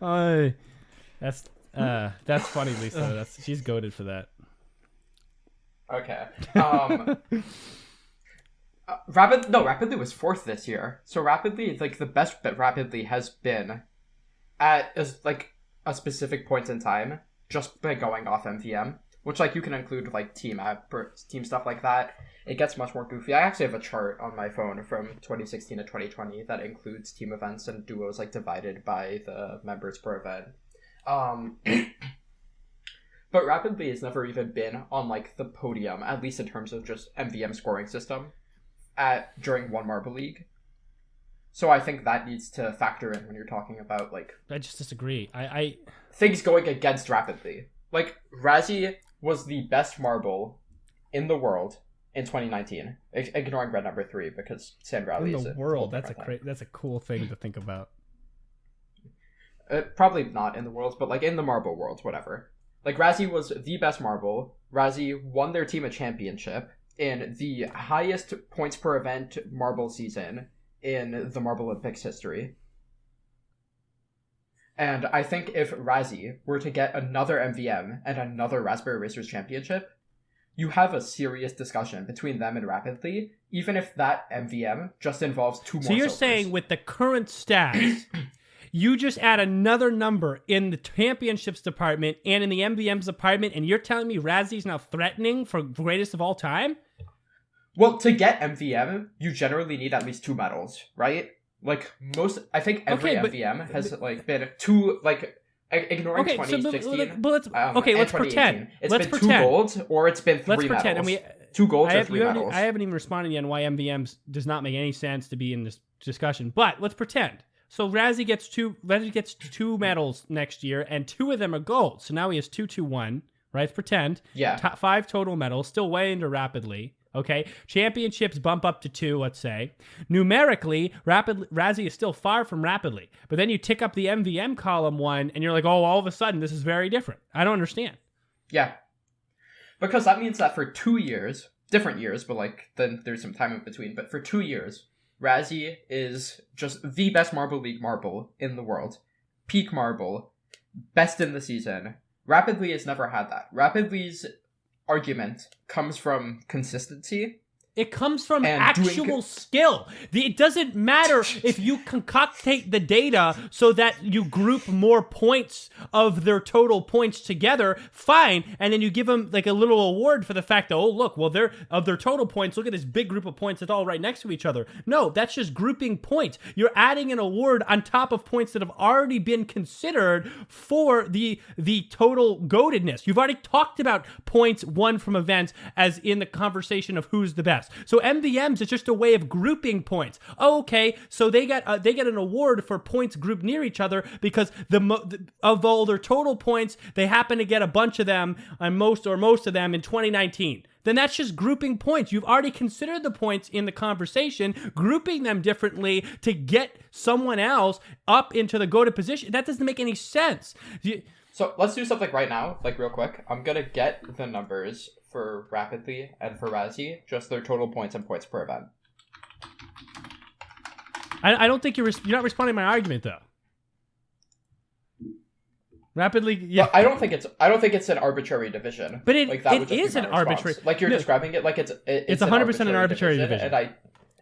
That's funny, Lisa. She's goated for that. Okay. Rapidly was 4th this year. So Rapidly, like the best that Rapidly has been at like a specific point in time just by going off MVM, which like you can include like team stuff like that. It gets much more goofy. I actually have a chart on my phone from 2016 to 2020 that includes team events and duos like divided by the members per event. But Rapidly has never even been on like the podium, at least in terms of just MVM scoring system during One Marble League. So I think that needs to factor in when you're talking about like I just disagree. I things going against Rapidly. Like Razzie was the best marble in the world in 2019, ignoring red number 3 because Sand Rally in is the world. That's a cool thing to think about. Probably not in the world, but like in the marble world, whatever. Like Razzie was the best marble. Razzie won their team a championship in the highest points per event marble season in the Marble Olympics history. And I think if Razzie were to get another MVM and another Raspberry Racers championship, you have a serious discussion between them and Rapidly, even if that MVM just involves 2 more So you're silvers. saying with the current stats, you just add another number in the championships department and in the MVMs department, and you're telling me Razzie's now threatening for greatest of all time? Well, to get MVM, you generally need at least 2 medals, right? Like I think every MVM has like been 2, like ignoring 2016. Let's pretend. It's Let's been pretend. 2 golds or it's been 3 medals. And 2 golds or 3 medals. I haven't even responded yet on why MVMs does not make any sense to be in this discussion. But let's pretend. So Razzie gets 2 medals next year, and 2 of them are gold. So now he has 2-2-1, right? Let's pretend. Yeah. 5 total medals, still way into Rapidly. Okay, championships bump up to 2, let's say. Numerically, Razzie is still far from Rapidly. But then you tick up the MVM column 1, and you're like, oh, all of a sudden, this is very different. I don't understand. Yeah. Because that means that for 2 years, different years, but like then there's some time in between, but for 2 years, Razzie is just the best Marble League marble in the world. Peak marble, best in the season. Rapidly has never had that. Rapidly's argument comes from consistency. It comes from actual skill. It doesn't matter if you concoctate the data so that you group more points of their total points together, fine, and then you give them like a little award for the fact that, oh, look, well, they're of their total points, look at this big group of points that's all right next to each other. No, that's just grouping points. You're adding an award on top of points that have already been considered for the total goatedness. You've already talked about points won from events as in the conversation of who's the best. So MVMs is just a way of grouping points. Oh, okay, so they get an award for points grouped near each other because of all their total points, they happen to get a bunch of them, and most of them in 2019. Then that's just grouping points. You've already considered the points in the conversation, grouping them differently to get someone else up into the goated position. That doesn't make any sense. So let's do something right now, like real quick. I'm going to get the numbers for Rapidly and for Razzie, just their total points and points per event. I don't think you're not responding to my argument, though. Rapidly, yeah. But I don't think it's an arbitrary division. But it is an arbitrary. Like you're describing it like it's 100% an arbitrary division.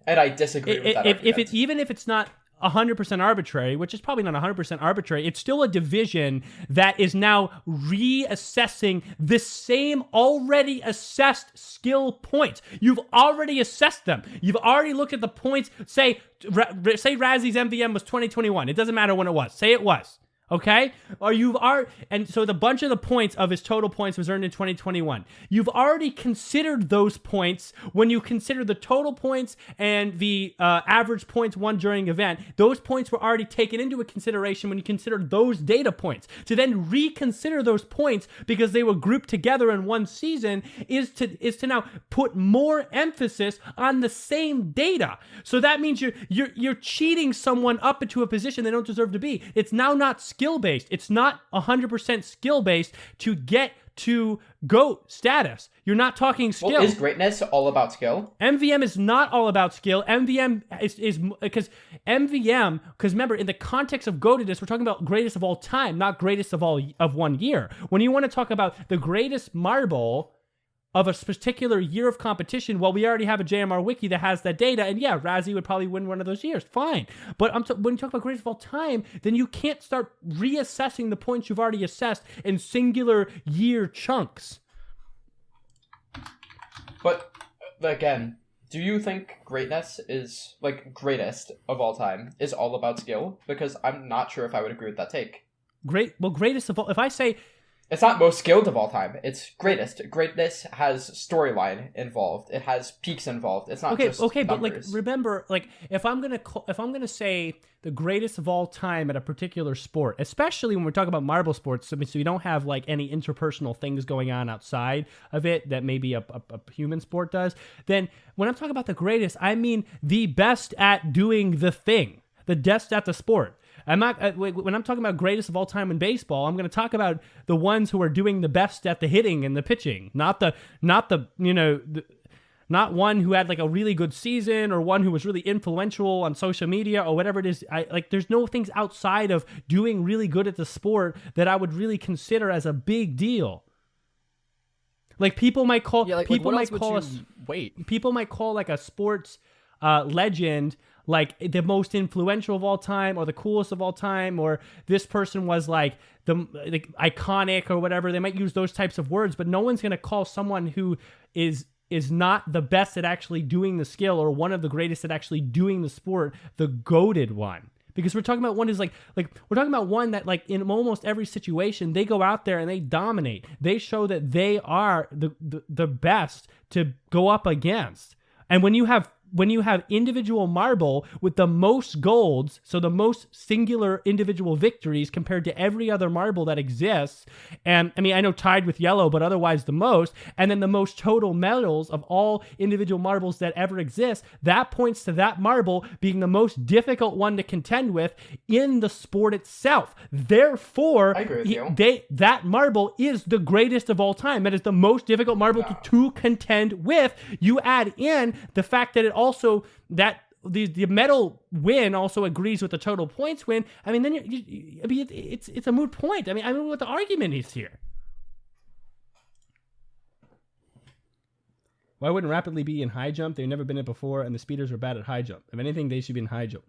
And I disagree with that argument. Even if it's not 100% arbitrary, which is probably not 100% arbitrary, it's still a division that is now reassessing the same already assessed skill points. You've already assessed them. You've already looked at the points. Say Razzie's MVM was 2021. It doesn't matter when it was. Say it was. Okay? And so the bunch of the points of his total points was earned in 2021. You've already considered those points when you consider the total points and the average points won during event. Those points were already taken into a consideration when you considered those data points. To then reconsider those points because they were grouped together in one season is to now put more emphasis on the same data. So that means you're cheating someone up into a position they don't deserve to be. It's now not skill-based. It's not 100% skill-based to get to GOAT status. You're not talking skill. Well, is greatness all about skill? MVM is not all about skill. MVM is because remember, in the context of GOATedness, we're talking about greatest of all time, not greatest of 1 year. When you want to talk about the greatest marble, of a particular year of competition, well, we already have a JMR wiki that has that data, and yeah, Razzie would probably win one of those years. Fine. But when you talk about greatest of all time, then you can't start reassessing the points you've already assessed in singular year chunks. But, again, do you think greatness is, like, greatest of all time is all about skill? Because I'm not sure if I would agree with that take. Greatest of all, if I say... It's not most skilled of all time. It's greatest. Greatness has storyline involved. It has peaks involved. It's not just numbers. But like remember, like if I'm gonna say the greatest of all time at a particular sport, especially when we're talking about marble sports, so you don't have like any interpersonal things going on outside of it that maybe a human sport does. Then when I'm talking about the greatest, I mean the best at doing the thing, the best at the sport. I'm not when I'm talking about greatest of all time in baseball, I'm going to talk about the ones who are doing the best at the hitting and the pitching, not one who had like a really good season or one who was really influential on social media or whatever it is. There's no things outside of doing really good at the sport that I would really consider as a big deal. Like people might call people might call like a sports legend like the most influential of all time or the coolest of all time, or this person was like the iconic or whatever. They might use those types of words, but no one's going to call someone who is not the best at actually doing the skill or one of the greatest at actually doing the sport the goated one. Because we're talking about one who's like we're talking about one that like in almost every situation they go out there and they dominate. They show that they are the best to go up against. And when you have individual marble with the most golds, so the most singular individual victories compared to every other marble that exists, and I mean, I know tied with yellow, but otherwise the most, and then the most total medals of all individual marbles that ever exist, that points to that marble being the most difficult one to contend with in the sport itself. Therefore, I agree with you. That marble is the greatest of all time. That is the most difficult marble to contend with. You add in the fact that it also that the medal win also agrees with the total points win. I mean, then it's a moot point. I mean, what the argument is here. Why wouldn't rapidly be in high jump? They've never been it before, and the speeders are bad at high jump. If anything, they should be in high jump.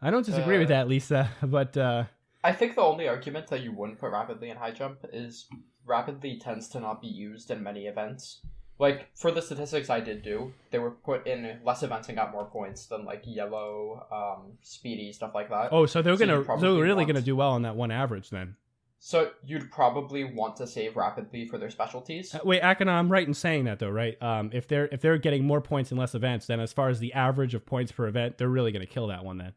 I don't disagree with that, Lisa, but I think the only argument that you wouldn't put rapidly in high jump is rapidly tends to not be used in many events. Like, for the statistics I did do, they were put in less events and got more points than, like, yellow, speedy, stuff like that. Oh, so they're really going to do well on that one average, then. So you'd probably want to save rapidly for their specialties. Wait, Akanon, I'm right in saying that, though, right? If they're getting more points in less events, then as far as the average of points per event, they're really going to kill that one, then.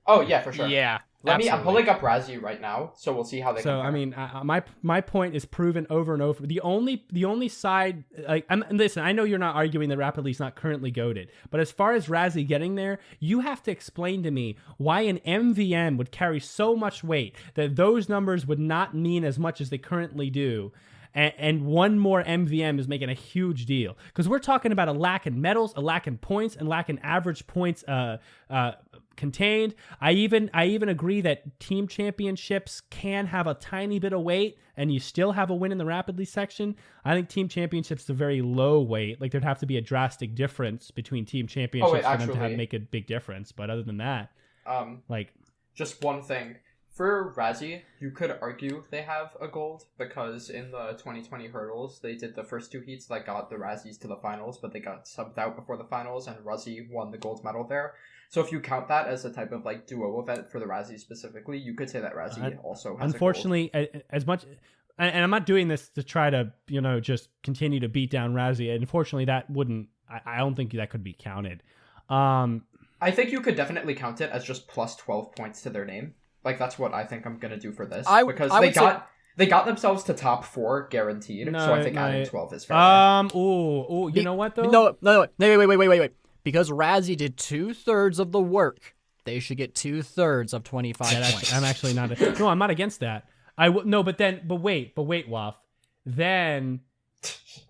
Oh, yeah, for sure. Yeah. I'm pulling up Razzie right now, so we'll see how they compare. I mean, my point is proven over and over. The only side, like, listen, I know you're not arguing that Rapidly is not currently goated, but as far as Razzie getting there, you have to explain to me why an MVM would carry so much weight that those numbers would not mean as much as they currently do. And one more MVM is making a huge deal. Because we're talking about a lack in medals, a lack in points, and lack in average points contained. I even agree that team championships can have a tiny bit of weight, and you still have a win in the rapidly section. I think team championships is a very low weight. Like, there'd have to be a drastic difference between team championships for them to make a big difference. But other than that, just one thing. For Razzie, you could argue they have a gold, because in the 2020 hurdles, they did the first two heats that got the Razzies to the finals, but they got subbed out before the finals, and Razzie won the gold medal there. So if you count that as a type of like duo event for the Razzie specifically, you could say that Razzie also has unfortunately, a gold. as much, and I'm not doing this to try to, just continue to beat down Razzie. Unfortunately, that wouldn't, I don't think that could be counted. I think you could definitely count it as just plus 12 points to their name. Like, that's what I think I'm going to do for this. Because they got themselves to top 4 guaranteed. So I think adding 12 is fair. You know what, though? No, wait. Because Razzie did 2/3 of the work, they should get 2/3 of 25 points. I'm actually not. No, I'm not against that. But wait, Waff. Then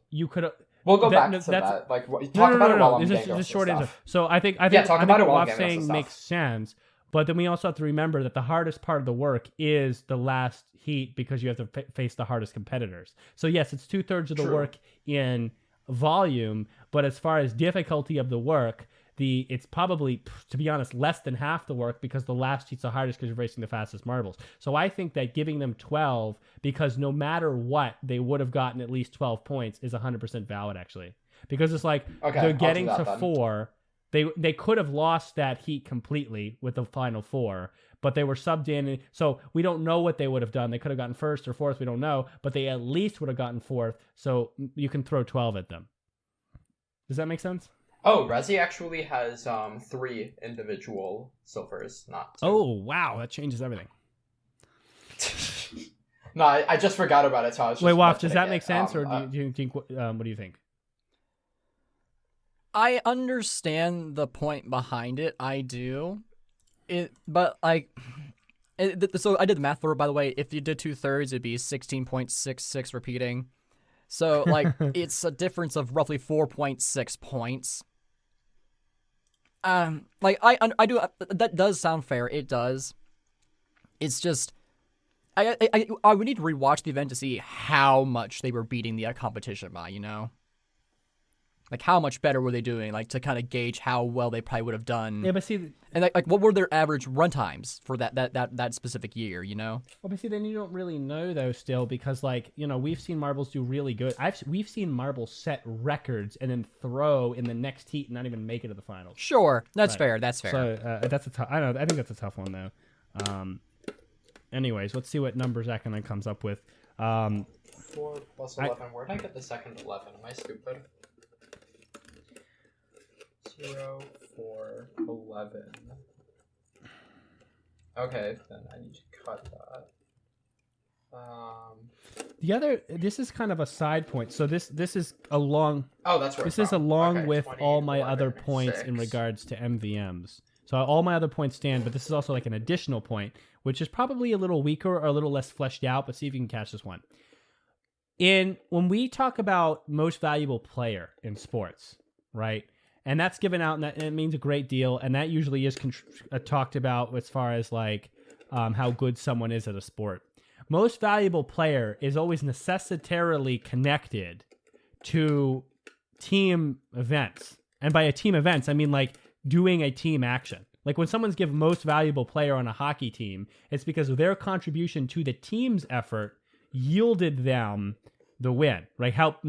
you could. We'll go back to that. Like, talk about it while I'm getting this short answer. So I think talk about it while I'm what Waff's saying makes sense. But then we also have to remember that the hardest part of the work is the last heat because you have to face the hardest competitors. So yes, it's 2/3 of the work in volume, but as far as difficulty of the work, it's probably, to be honest, less than half the work because the last heat's the hardest because you're racing the fastest marbles. So I think that giving them 12, because no matter what, they would have gotten at least 12 points, is 100% valid, actually. Because it's like, they're getting to 4. They could have lost that heat completely with the final 4, but they were subbed in. So we don't know what they would have done. They could have gotten first or fourth. We don't know, but they at least would have gotten fourth. So you can throw 12 at them. Does that make sense? Oh, Resi actually has 3 individual silvers, not 2. Oh, wow. That changes everything. No, I just forgot about it, so I was just... Wait, Waff, does that make sense, or do you think, what do you think? I understand the point behind it. I do. But like... so I did the math for it, by the way. If you did 2/3, it'd be 16.66 repeating. So, like, it's a difference of roughly 4.6 points. Like, I do, that does sound fair. It does. It's just, I would need to rewatch the event to see how much they were beating the competition by, you know? Like, how much better were they doing? Like, to kind of gauge how well they probably would have done. Yeah, but see... And, like what were their average run times for that specific year, you know? Well, but see, then you don't really know, though, still, because, like, you know, we've seen marbles do really good. We've seen marbles set records and then throw in the next heat and not even make it to the finals. Sure, that's fair. That's fair. So that's a tough... I think that's a tough one, though. Anyways, let's see what numbers Akanon comes up with. 4 plus 11. Where'd I get the second 11? Am I stupid? 0, 4, 11. Okay, then I need to cut that. This is kind of a side point. So this is along. Oh, that's right. This is along with 20, all my 11, other points 6. In regards to MVMs. So all my other points stand, but this is also like an additional point, which is probably a little weaker or a little less fleshed out. But see if you can catch this one. When we talk about most valuable player in sports, right? And that's given out, and it means a great deal. And that usually is talked about as far as like how good someone is at a sport. Most valuable player is always necessarily connected to team events. And by a team events, I mean like doing a team action. Like when someone's given most valuable player on a hockey team, it's because of their contribution to the team's effort yielded them the win, right? Helped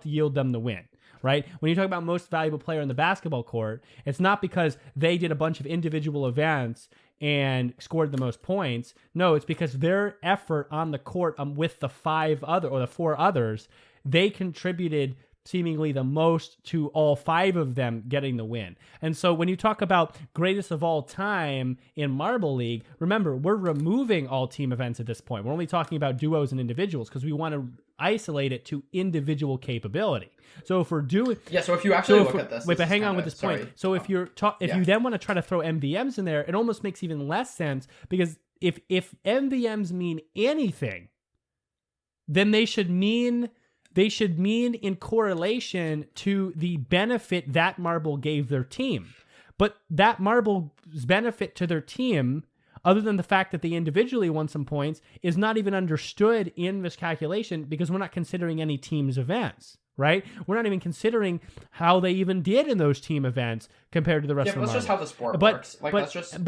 yield them the win. Right? When you talk about most valuable player in the basketball court, it's not because they did a bunch of individual events and scored the most points. No, it's because their effort on the court with the 4 others, they contributed seemingly the most to all 5 of them getting the win. And so when you talk about greatest of all time in Marble League, remember, we're removing all team events at this point. We're only talking about duos and individuals because we want to isolate it to individual capability. So if we're doing... Yeah, so if you actually look at this... Wait, but hang on with this point. So if you then want to try to throw MVMs in there, it almost makes even less sense because if MVMs mean anything, then they should mean in correlation to the benefit that marble gave their team. But that marble's benefit to their team, other than the fact that they individually won some points, is not even understood in this calculation because we're not considering any team's events, right? We're not even considering how they even did in those team events compared to the rest of the marble. That's just how the sport works. Like, that's just a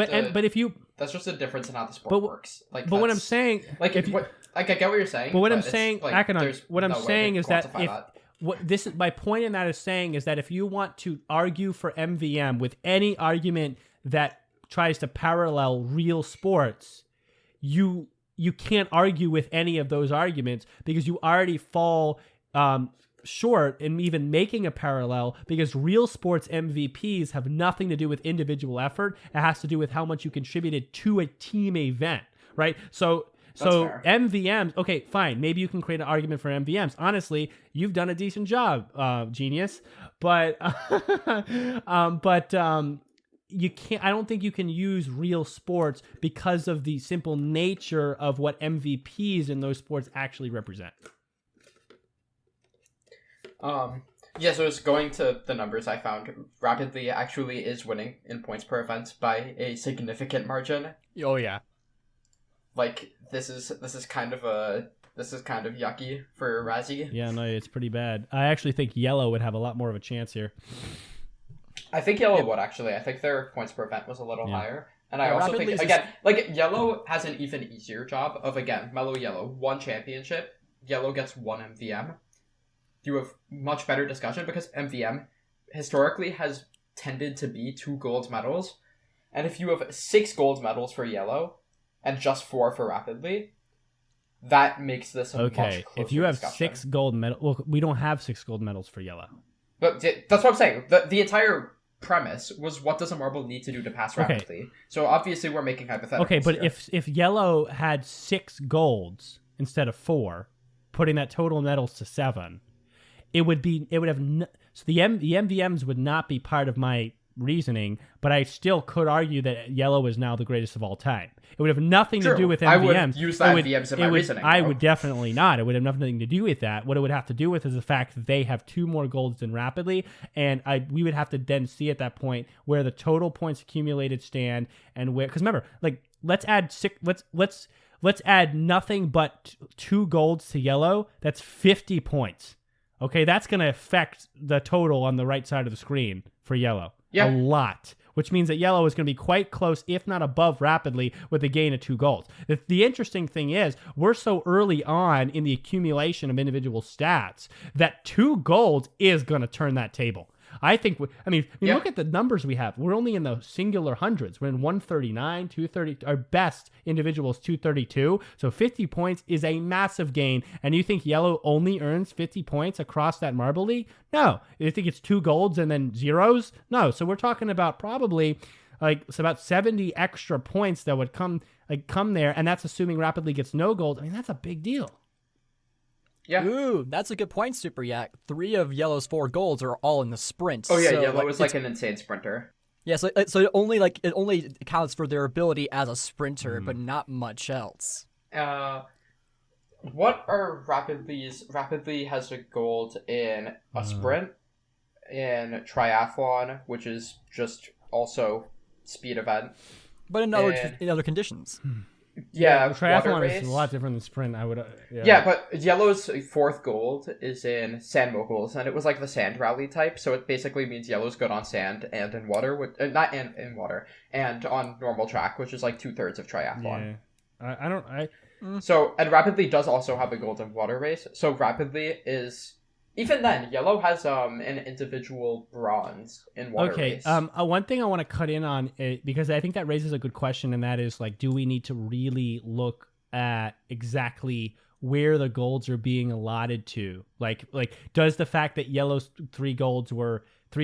difference in how the sport works. Like, but what I'm saying... I get what you're saying. But what I'm saying, Akanon, what I'm saying is that my point in that is saying is that if you want to argue for MVM with any argument that tries to parallel real sports, you can't argue with any of those arguments because you already fall short in even making a parallel because real sports MVPs have nothing to do with individual effort. It has to do with how much you contributed to a team event, right? So MVMs, okay, fine. Maybe you can create an argument for MVMs. Honestly, you've done a decent job, genius. But you can't. I don't think you can use real sports because of the simple nature of what MVPs in those sports actually represent. Yeah, so it's going to the numbers I found. Rapidly actually is winning in points per event by a significant margin. Oh yeah. Like this is kind of yucky for Razzie. Yeah, no, it's pretty bad. I actually think yellow would have a lot more of a chance here. I think yellow would actually. I think their points per event was a little higher. And I also think, Rapidly again, like, yellow has an even easier job of, again, Mellow Yellow, 1 championship, yellow gets 1 MVM. You have much better discussion because MVM historically has tended to be 2 gold medals. And if you have 6 gold medals for yellow and just 4 for Rapidly, that makes this a much closer if you have discussion. 6 gold medals, well, we don't have 6 gold medals for yellow. But that's what I'm saying. The entire premise was, what does a marble need to do to pass Rapidly? So obviously we're making hypotheticals. Okay, but here. if yellow had 6 golds instead of 4, putting that total medals to 7, so the MVMs would not be part of my reasoning, but I still could argue that yellow is now the greatest of all time. It would have nothing to do with MVMs. I would use that MVMs in my reasoning. I would definitely not. It would have nothing to do with that. What it would have to do with is the fact that they have 2 more golds than Rapidly, and we would have to then see at that point where the total points accumulated stand, and where, because remember, like, let's add nothing but 2 golds to yellow. That's 50 points. Okay, that's going to affect the total on the right side of the screen for yellow. Yeah. A lot, which means that yellow is going to be quite close, if not above Rapidly, with a gain of 2 golds. The interesting thing is, we're so early on in the accumulation of individual stats that 2 golds is going to turn that table. I think, look at the numbers we have. We're only in the singular hundreds. We're in 139, 230. Our best individual is 232. So 50 points is a massive gain. And you think yellow only earns 50 points across that Marble League? No. You think it's 2 golds and then zeros? No. So we're talking about probably it's about 70 extra points that would come there. And that's assuming Rapidly gets no gold. I mean, that's a big deal. Yeah. Ooh, that's a good point, Super Yak. 3 of yellow's 4 golds are all in the sprint. Oh yeah, so, yellow is like an insane sprinter. Yeah, so it only counts for their ability as a sprinter, but not much else. What are Rapidly's? Rapidly has a gold in a sprint, in triathlon, which is just also speed event, but in other conditions. Yeah, triathlon is a lot different than sprint. I would. Yeah, but yellow's 4th gold is in sand moguls, and it was like the sand rally type, so it basically means yellow's good on sand and in water, not in water, and on normal track, which is like 2/3 of triathlon. Yeah, So, and Rapidly does also have a gold in water race, so Rapidly is. Even then, yellow has an individual bronze in water race. One thing I want to cut in on, because I think that raises a good question, and that is, like, do we need to really look at exactly where the golds are being allotted to? Like does the fact that yellow's 3 of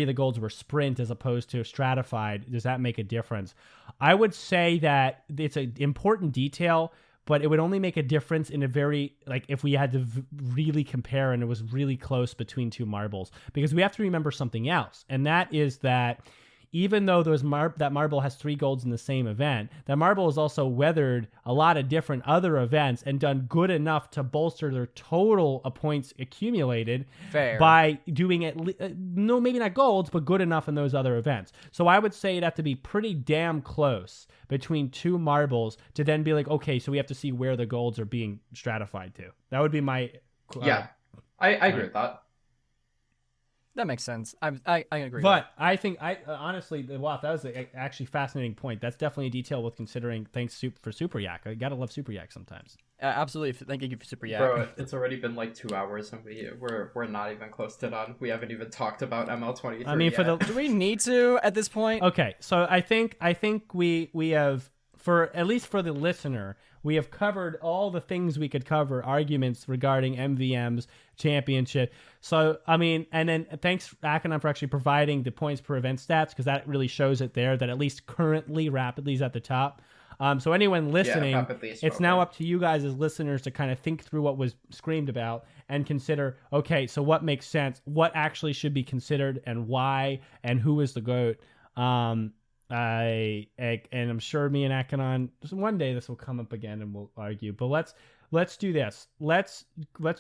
the golds were sprint as opposed to stratified, does that make a difference? I would say that it's an important detail, but it would only make a difference in a very, if we had to really compare and it was really close between 2 marbles. Because we have to remember something else, and that is that even though that marble has 3 golds in the same event, that marble has also weathered a lot of different other events and done good enough to bolster their total of points accumulated. Fair. By doing no, maybe not golds, but good enough in those other events. So I would say it'd have to be pretty damn close between 2 marbles to then be like, okay, so we have to see where the golds are being stratified to. That would be my... I agree with that. That makes sense. I agree. But I think honestly, wow, that was actually fascinating point. That's definitely a detail worth considering. Thanks for Super Yak. I gotta love Super Yak sometimes. Absolutely. Thank you for Super Yak. Bro, it's already been like 2 hours and we're not even close to done. We haven't even talked about ML23. I mean, yet. Do we need to at this point? Okay, so I think we have, for at least for the listener, we have covered all the things we could cover, arguments regarding MVMs, championship. So, I mean, and then thanks, Akanon, for actually providing the points per event stats, because that really shows it there that at least currently Rapidly is at the top. So anyone listening, it's now up to you guys as listeners to kind of think through what was screamed about and consider, okay, so what makes sense? What actually should be considered and why, and who is the GOAT? And I'm sure me and Akanon, one day this will come up again and we'll argue. But let's do this. Let's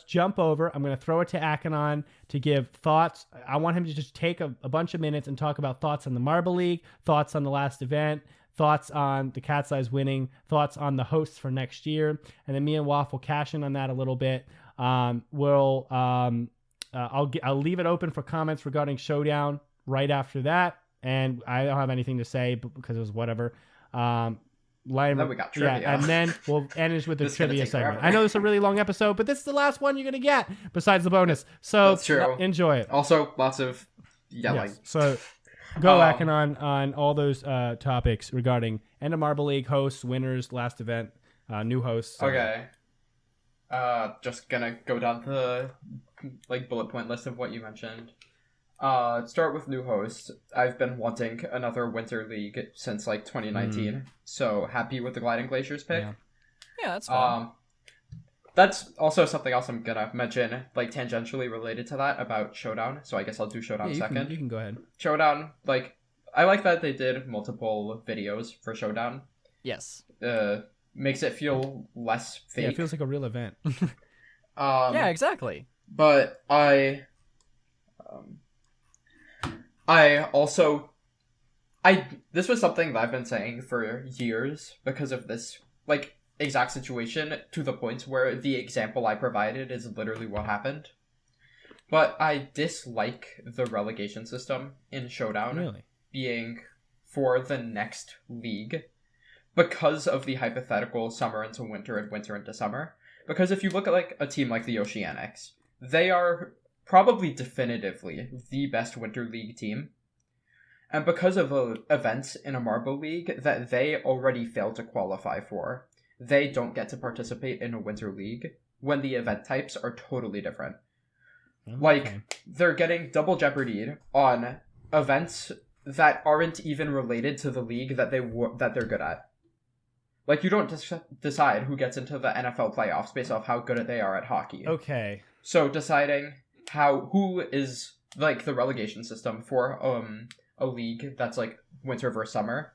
jump over. I'm going to throw it to Akanon to give thoughts. I want him to just take a bunch of minutes and talk about thoughts on the Marble League, thoughts on the last event, thoughts on the Cat's Eyes winning, thoughts on the hosts for next year, and then me and Waff will cash in on that a little bit. I'll leave it open for comments regarding Showdown right after that, and I don't have anything to say because it was whatever. Then we got trivia. Yeah, and then we'll end with the This is gonna trivia take segment. forever. I know this is a really long episode, but this is the last one you're gonna get besides the bonus. So That's true. enjoy it. Also, lots of yelling. Yes. So go Akanon on all those topics regarding end of Marble League, hosts, winners, last event, new hosts. Okay. Just gonna go down the bullet point list of what you mentioned. Start with new host. I've been wanting another Winter League since 2019. So happy with the Gliding Glaciers pick. Yeah, that's fine. That's also something else I'm gonna mention, tangentially related to that about Showdown. So I guess I'll do Showdown second. You can go ahead. Showdown, I like that they did multiple videos for Showdown. Yes. Makes it feel less fake. Yeah, it feels like a real event. Yeah, exactly. But this was something that I've been saying for years because of this exact situation, to the point where the example I provided is literally what happened. But I dislike the relegation system in Showdown being for the next league because of the hypothetical summer into winter and winter into summer. Because if you look at a team like the Oceanics, they are probably definitively the best Winter League team. And because of events in a Marble League that they already failed to qualify for, they don't get to participate in a Winter League when the event types are totally different. Okay. They're getting double jeopardied on events that aren't even related to the league that they're good at. You don't decide who gets into the NFL playoffs based off how good they are at hockey. Okay. So deciding who is the relegation system for a league that's winter versus summer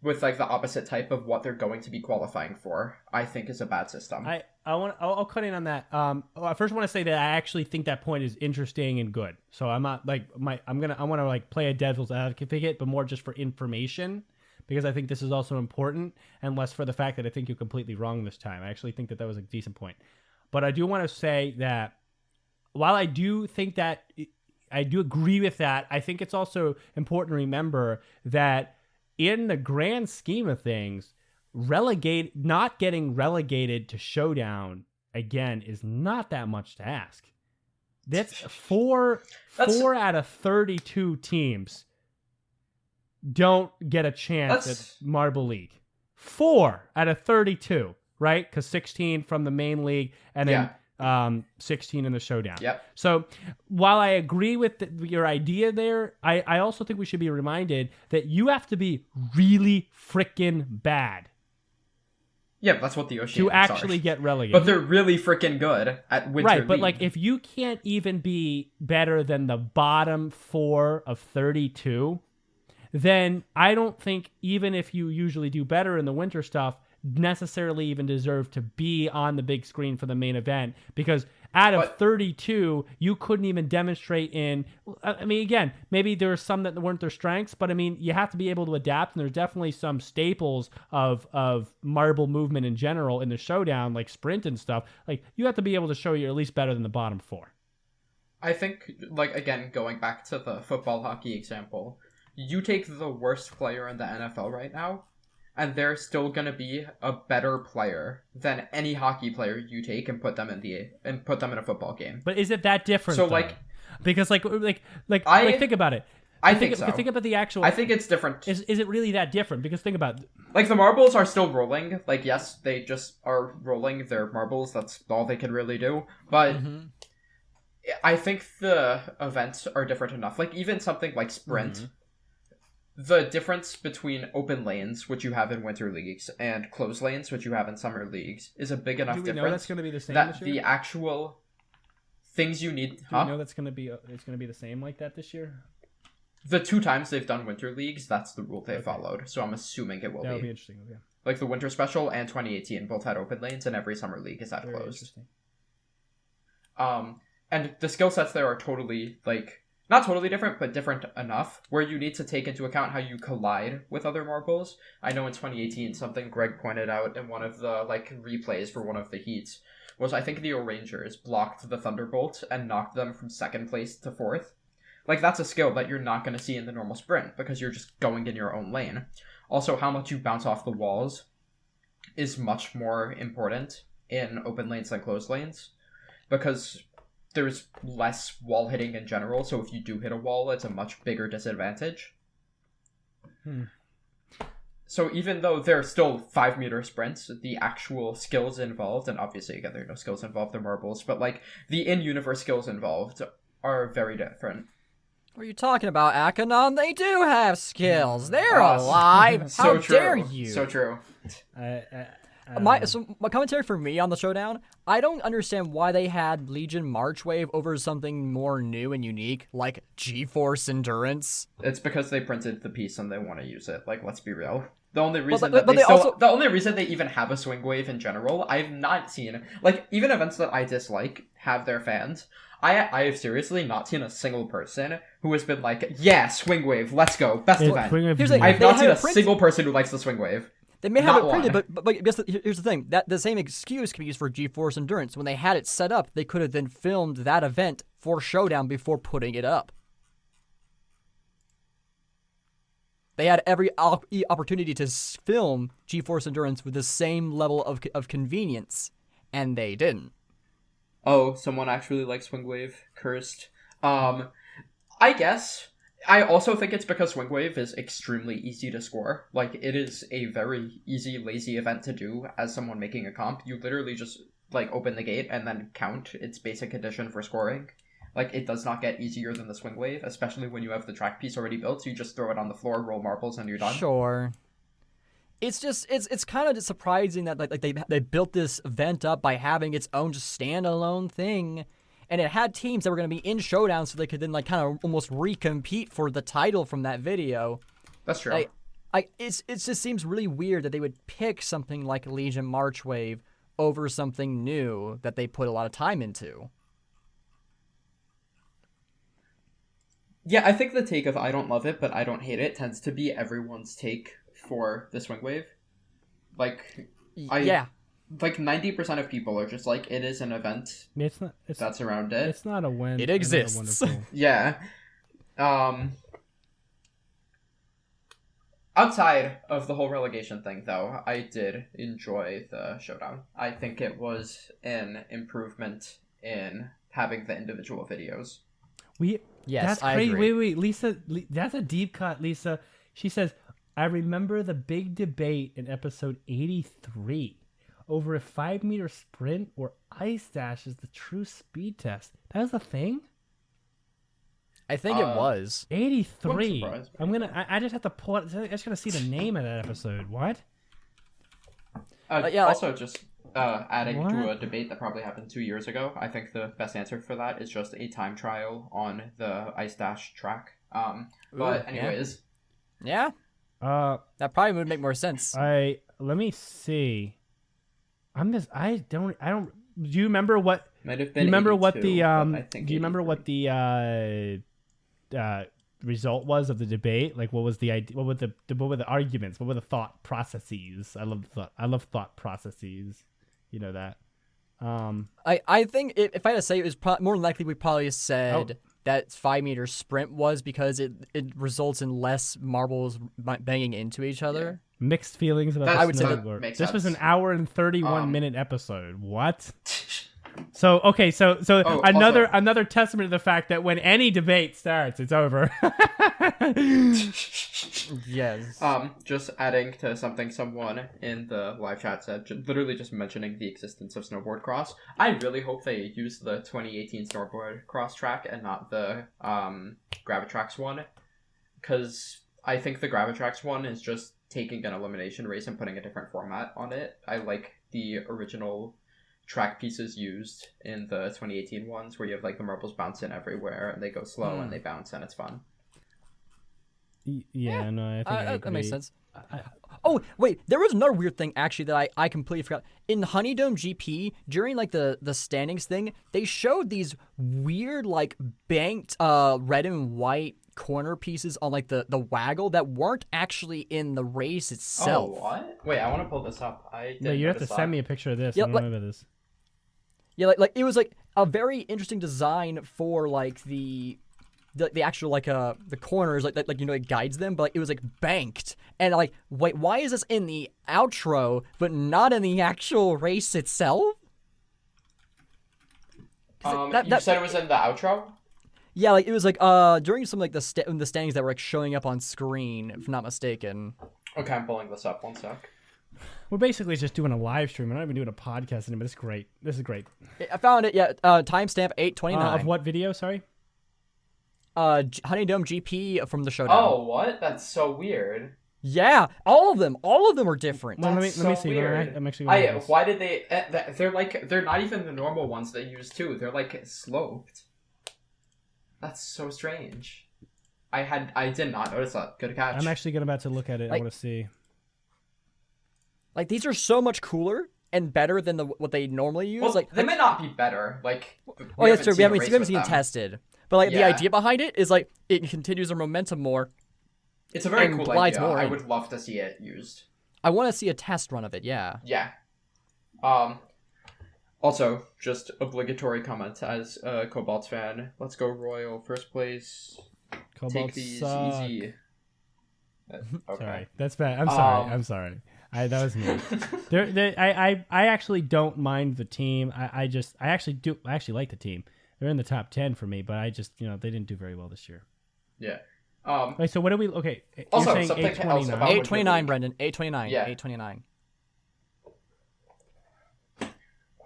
with the opposite type of what they're going to be qualifying for, I think is a bad system. I'll cut in on that. I first want to say that I actually think that point is interesting and good. So I'm not I want to play a devil's advocate, but more just for information, because I think this is also important, and less for the fact that I think you're completely wrong this time. I actually think that was a decent point. But I do want to say that while I do think that I do agree with that, I think it's also important to remember that in the grand scheme of things, not getting relegated to Showdown again is not that much to ask. That's four out of 32 teams don't get a chance at Marble League. 4 out of 32, right? Because 16 from the main league and then 16 in the Showdown. Yep. So while I agree with your idea there, I also think we should be reminded that you have to be really freaking bad. Yeah, that's what the Oceanics to actually get relegated. But they're really freaking good at Winter League. Right, but if you can't even be better than the bottom 4 of 32, then I don't think, even if you usually do better in the winter stuff, necessarily even deserve to be on the big screen for the main event, because out of 32 you couldn't even demonstrate in, I mean, again, maybe there are some that weren't their strengths, but I mean, you have to be able to adapt, and there's definitely some staples of marble movement in general in the Showdown, like sprint and stuff. You have to be able to show you're at least better than the bottom 4. I think, again, going back to the football hockey example, you take the worst player in the NFL right now, and they're still going to be a better player than any hockey player you take and put them in a football game. But is it that different? So though? Because think about it. I think so. Think about the actual. I think it's different. Is it really that different? Because think about the marbles are still rolling. Yes, they just are rolling their marbles. That's all they can really do. But I think the events are different enough. Even something like sprint. Mm-hmm. The difference between open lanes, which you have in winter leagues, and closed lanes, which you have in summer leagues, is a big enough difference. Do we know that's going to be the same that this year? The actual things you need... Do we know that's going to be the same like that this year? The 2 times they've done winter leagues, that's the rule they followed. So I'm assuming it will be. That'll be interesting. Like the Winter Special and 2018 both had open lanes, and every Summer League is at Very closed. interesting. And the skill sets there are totally, like, not totally different, but different enough, where you need to take into account how you collide with other marbles. I know in 2018, something Greg pointed out in one of the, like, replays for one of the heats, was I think the O'Rangers blocked the Thunderbolt and knocked them from 2nd place to 4th. Like, that's a skill that you're not going to see in the normal sprint, because you're just going in your own lane. Also, how much you bounce off the walls is much more important in open lanes than closed lanes, because there's less wall hitting in general, so if you do hit a wall, it's a much bigger disadvantage. So even though they're still 5-meter sprints, the actual skills involved, and obviously again there are no skills involved, they're marbles, but like the in-universe skills involved are very different. What are you talking about, Akanon? They do have skills. They're alive. So How true. dare you? So true. My commentary for me on the Showdown, I don't understand why they had Legion March Wave over something more new and unique, like G-Force Endurance. It's because they printed the piece and they want to use it. Like, let's be real. The only reason the only reason they even have a swing wave in general, I've not seen, like, even events that I dislike have their fans. I have seriously not seen a single person who has been like, yeah, swing wave, let's go, best event. I've not seen a single person who likes the swing wave. They may have it printed, but here's the thing. That the same excuse can be used for G-Force Endurance. When they had it set up, they could have then filmed that event for Showdown before putting it up. They had every opportunity to film G-Force Endurance with the same level of convenience, and they didn't. Oh, someone actually likes swing wave. Cursed. I guess. I also think it's because swing wave is extremely easy to score. Like, it is a very easy, lazy event to do as someone making a comp. You literally just, like, open the gate and then count its basic condition for scoring. Like, it does not get easier than the swing wave, especially when you have the track piece already built. So you just throw it on the floor, roll marbles, and you're done. Sure. It's just it's kind of surprising that like they built this event up by having its own just standalone thing, and it had teams that were going to be in Showdown, so they could then like kind of almost recompete for the title from that video. That's true. It just seems really weird that they would pick something like Legion March Wave over something new that they put a lot of time into. Yeah, I think the take of I don't love it, but I don't hate it tends to be everyone's take for the swing wave. Like, yeah. Like 90% of people are just like, it is an event that's around it. It's not a win. It exists. Yeah. Outside of the whole relegation thing, though, I did enjoy the Showdown. I think it was an improvement in having the individual videos. Yes, that's I crazy. agree. Wait, Lisa, that's a deep cut, Lisa. She says, I remember the big debate in episode 83 over if 5-meter sprint or ice dash is the true speed test. That was a thing? I think it was 83. I just have to pull it. I just gotta see the name of that episode. What? Also, just adding to a debate that probably happened 2 years ago. I think the best answer for that is just a time trial on the ice dash track. But anyways, yeah. That probably would make more sense. Let me see. I don't. Do you remember what? Might have Do you remember what the Do you remember what the result was of the debate? Like, what was the idea? What were the arguments? What were the thought processes? I love thought processes. You know that. I think if I had to say, it was more likely we probably said that 5-meter sprint was because it results in less marbles banging into each other. Yeah. Mixed feelings about I would say that. This was an hour and 31-minute episode. What? So okay, so another testament to the fact that when any debate starts, it's over. Yes. Just adding to something someone in the live chat said, literally just mentioning the existence of snowboard cross. I really hope they use the 2018 snowboard cross track and not the Gravitrax one, because I think the Gravitrax one is just taking an elimination race and putting a different format on it. I like the original track pieces used in the 2018 ones where you have like the marbles bouncing everywhere and they go slow and they bounce and it's fun. Yeah, no, I think I agree. that makes sense. Oh, wait, there was another weird thing, actually, that I completely forgot. In Honeydome GP, during, like, the standings thing, they showed these weird, like, banked red and white corner pieces on, like, the waggle that weren't actually in the race itself. Oh, what? Wait, I want to pull this up. Wait, you have to send me a picture of this. Yeah, I don't know about this. Yeah, like it was, like, a very interesting design for, like, the actual, like, the corners, like it guides them, but, like, it was, like, banked. And, like, wait, why is this in the outro but not in the actual race itself? You said it was in the outro? Yeah, like, it was, like, during some, like, the standings that were, like, showing up on screen, if I'm not mistaken. Okay, I'm pulling this up. One sec. We're basically just doing a live stream. We're not even doing a podcast anymore. This is great. This is great. I found it, yeah, timestamp 8:29. Of what video, sorry? Honeydome GP from the Showdown. Oh, what? That's so weird. Yeah, all of them are different. Well, let me see. Weird. I'm actually gonna Why did they? They're not even the normal ones they use too. They're like sloped. That's so strange. I did not notice that. Good catch. I'm actually about to look at it. Like, I want to see. Like, these are so much cooler and better than what they normally use. Well, like, they may not be better. Like, oh, that's true. We haven't seen them tested. But, like, the Yeah. idea behind it is, like, it continues the momentum more. It's a very and cool glides idea. more I in. would love to see it used. I want to see a test run of it. Yeah. Yeah. Also, just obligatory comment as a Cobalt's fan. Let's go Royal. First place. Cobalt Take these suck. easy. Okay. Sorry, that's bad. I'm sorry. That was me. I actually don't mind the team. I actually like the team. They're in the top 10 for me, but I just, they didn't do very well this year. Yeah. Wait, so what do we? Okay, Also, you're saying something else 829. about- 8:29, Brendan. 8:29. Yeah. 8:29.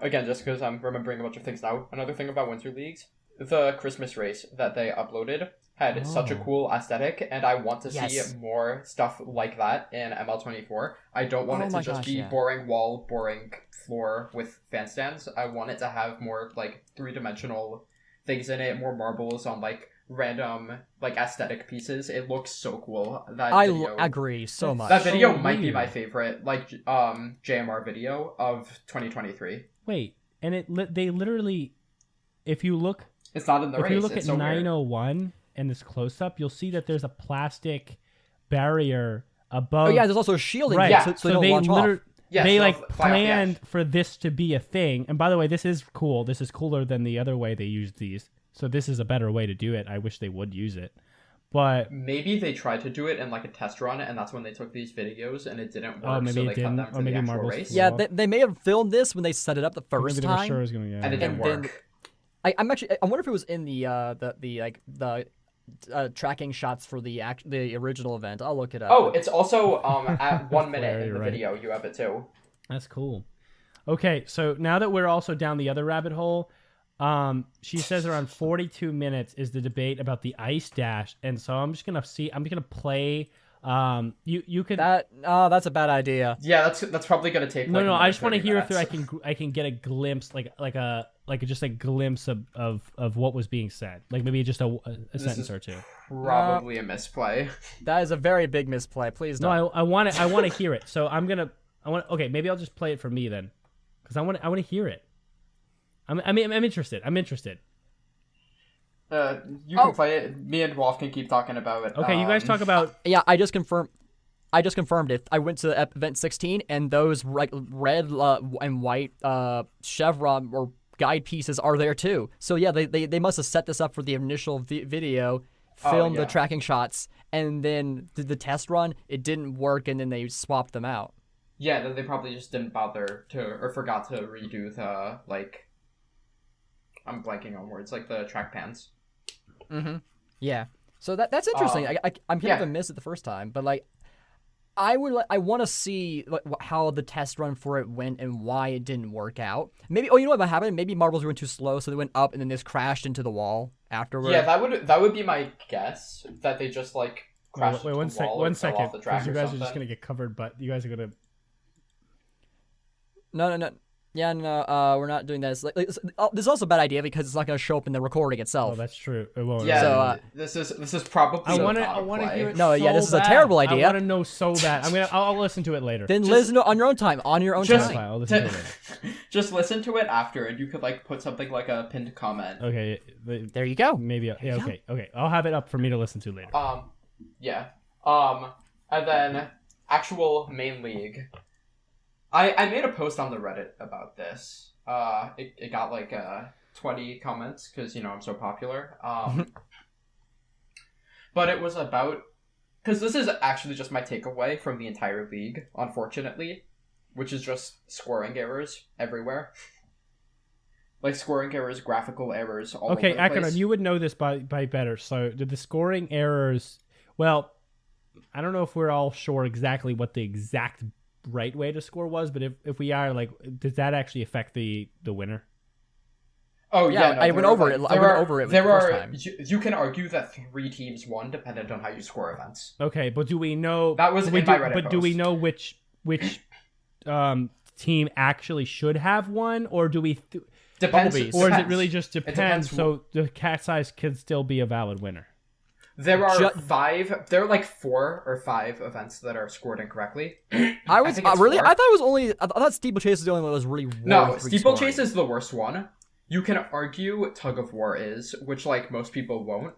Again, just because I'm remembering a bunch of things now. Another thing about Winter Leagues, the Christmas race that they uploaded had such a cool aesthetic, and I want to Yes. see more stuff like that in ML24. I don't want Oh it my to just gosh, be yeah. boring wall, boring floor with fan stands. I want it to have more, like, three-dimensional things in it, more marbles on, like, random, like, aesthetic pieces. It looks so cool. That I video, agree so much. that video So might be weird. my favorite, like, JMR video of 2023. Wait, and they literally, if you look, It's not in the race. if you look it's at so weird. 901 and this close up, you'll see that there's a plastic barrier above. Oh yeah, there's also shielding. right. So they don't they launch off. Yeah, they so like fly off the planned edge. for this to be a thing. And by the way, this is cool. This is cooler than the other way they used these. So this is a better way to do it. I wish they would use it. But Maybe they tried to do it in like a test run, and that's when they took these videos, and it didn't work. maybe so it they cut didn't, them or for maybe the actual Marbles race. flew Yeah, off. they may have filmed this when they set it up the maybe first they were time. sure it was gonna. And it didn't And then- work. I wonder if it was in the tracking shots for the original event. I'll look it up. Oh, it's also at 1 minute Yeah, in the you're right. video. You have it too. That's cool. Okay, so now that we're also down the other rabbit hole, she says around 42 minutes is the debate about the ice dash, and so I'm just gonna play. You could. That's a bad idea. Yeah, that's probably gonna take. No, like, no. another I just want to 30 hear if minutes. I can get a glimpse, just a glimpse of what was being said, like maybe just a sentence is- or two. Probably a misplay. That is a very big misplay. Please No, don't. I want to hear it. So okay, maybe I'll just play it for me then, because I want to hear it. I'm interested. I'm interested. You can play it. Me and Wolf can keep talking about it. Okay, you guys talk about. Yeah, I just confirmed it. I went to event 16, and those red and white chevron or guide pieces are there too. So yeah, they must have set this up for the initial video, filmed yeah. the tracking shots, and then did the test run. It didn't work, and then they swapped them out. Yeah, then they probably just didn't bother to, or forgot to redo the, like, I'm blanking on words, like the track pans. Mm-hmm. Yeah. So that's interesting. I'm kind of miss it the first time, but like, I want to see like how the test run for it went and why it didn't work out. Maybe you know what happened? Maybe marbles went too slow, so they went up and then this crashed into the wall afterward. Yeah, that would be my guess, that they just, like, crashed Wait, into the wall or fell off the track because you or guys something. are just gonna get covered, but you guys are gonna. No. Yeah, no, we're not doing that. This is also a bad idea because it's not going to show up in the recording itself. Oh, that's true. It won't. Yeah, So, this is probably. I want not to a hear it. No, so yeah, this is a bad. terrible idea. I want to know so bad. I'll listen to it later. Then listen to it on your own time. On your own Just- time. I'll listen to it later. Just listen to it after, and you could like put something like a pinned comment. Okay, There you go. maybe. Yeah, okay. I'll have it up for me to listen to later. Yeah. And then actual main league. I made a post on the Reddit about this. It got like 20 comments because I'm so popular. But it was about, because this is actually just my takeaway from the entire league, unfortunately, which is just scoring errors everywhere. Like scoring errors, graphical errors, all Okay, over the place. Akanon, you would know this by better. So did the scoring errors? Well, I don't know if we're all sure exactly what the exact right way to score was, but if we are, like, does that actually affect the winner? Oh Yeah, no, I went over it. I went over it the first time. You can argue that 3 teams won dependent on how you score events. Okay, but do we know That was in my Reddit But do we post. know which team actually should have won, or do we? Depends. Bumblebees. Or does it depends. really just depends depend? So the cat size can still be a valid winner. There are Ju- 5. There are like 4 or 5 events that are scored incorrectly. I was think it's really. 4. I thought it was only. I thought Steeplechase was the only one that was really worth No, rescoring. Steeplechase is the worst one. You can argue Tug of War is, which like most people won't.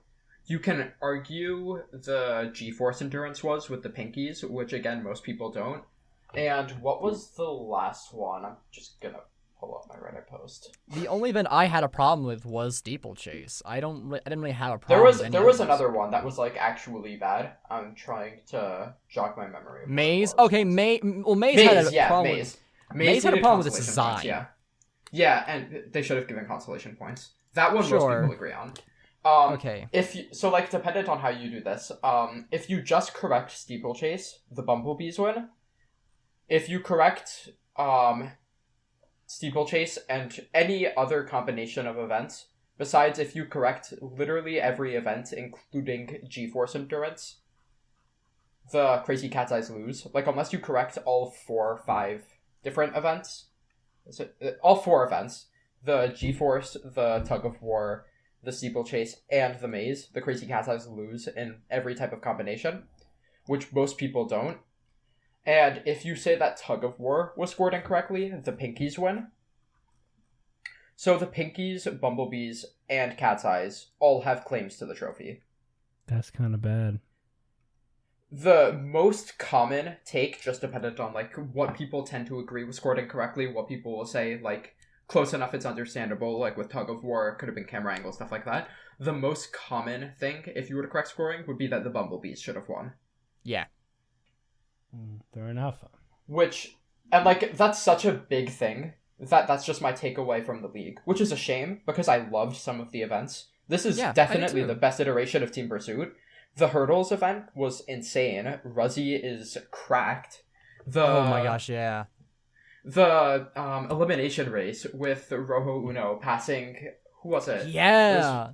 You can argue the G-Force Endurance was with the Pinkies, which again most people don't. And what was the last one? I'm just gonna pull up my Reddit post. The only event I had a problem with was Steeplechase. I didn't really have a problem. There was with any there was others. another one that was like actually bad. I'm trying to jog my memory. of what it Maze. was. Okay, Maze had a problem. Maze. Maze had a needed problem with its consolation points, design. Yeah, and they should have given consolation points. That one Sure. most people agree on. Okay. Like dependent on how you do this, if you just correct Steeplechase, the Bumblebees win. If you correct Steeplechase and any other combination of events, besides if you correct literally every event, including G-Force Endurance, the Crazy Cat's Eyes lose. Like, unless you correct all 4 or 5 different events, all 4 events, the G-Force, the Tug of War, the Steeplechase, and the Maze, the Crazy Cat's Eyes lose in every type of combination, which most people don't. And if you say that Tug of War was scored incorrectly, the Pinkies win. So the Pinkies, Bumblebees, and Cat's Eyes all have claims to the trophy. That's kind of bad. The most common take, just dependent on like what people tend to agree was scored incorrectly, what people will say like close enough it's understandable, like with Tug of War, it could have been camera angle, stuff like that. The most common thing, if you were to correct scoring, would be that the Bumblebees should have won. Yeah. Fair enough. Which, and like, that's such a big thing, that's just my takeaway from the league, which is a shame, because I loved some of the events. This is Yeah, I definitely do too. the best iteration of Team Pursuit. The Hurdles event was insane. Ruzzy is cracked. Oh my gosh, yeah. The elimination race with Rojo Uno passing, who was it? Yeah.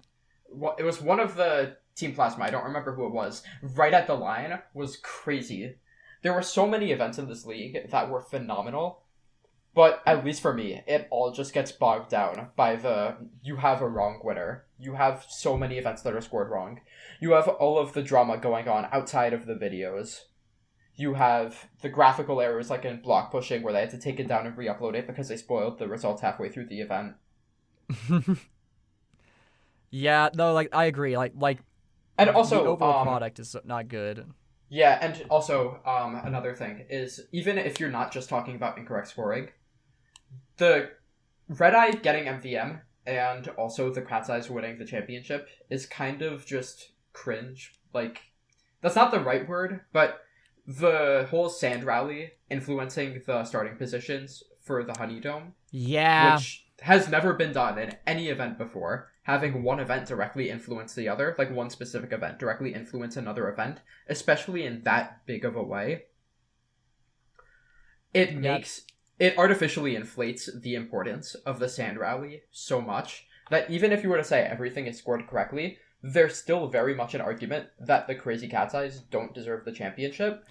It was one of the Team Plasma, I don't remember who it was, right at the line, was crazy. There were so many events in this league that were phenomenal, but at least for me, it all just gets bogged down by you have a wrong winner. You have so many events that are scored wrong. You have all of the drama going on outside of the videos. You have the graphical errors like in block pushing where they had to take it down and re-upload it because they spoiled the results halfway through the event. Yeah, no, like I agree. Like And also, the overall product is not good. yeah, and also, another thing is, even if you're not just talking about incorrect scoring, the Red Eye getting MVM and also the Cat's Eyes winning the championship is kind of just cringe. Like, that's not the right word, but the whole sand rally influencing the starting positions for the Honey Dome, Yeah. which has never been done in any event before. Having one event directly influence the other, like one specific event directly influence another event, especially in that big of a way, it artificially inflates the importance of the sand rally so much that even if you were to say everything is scored correctly, there's still very much an argument that the Crazy Cat's Eyes don't deserve the championship,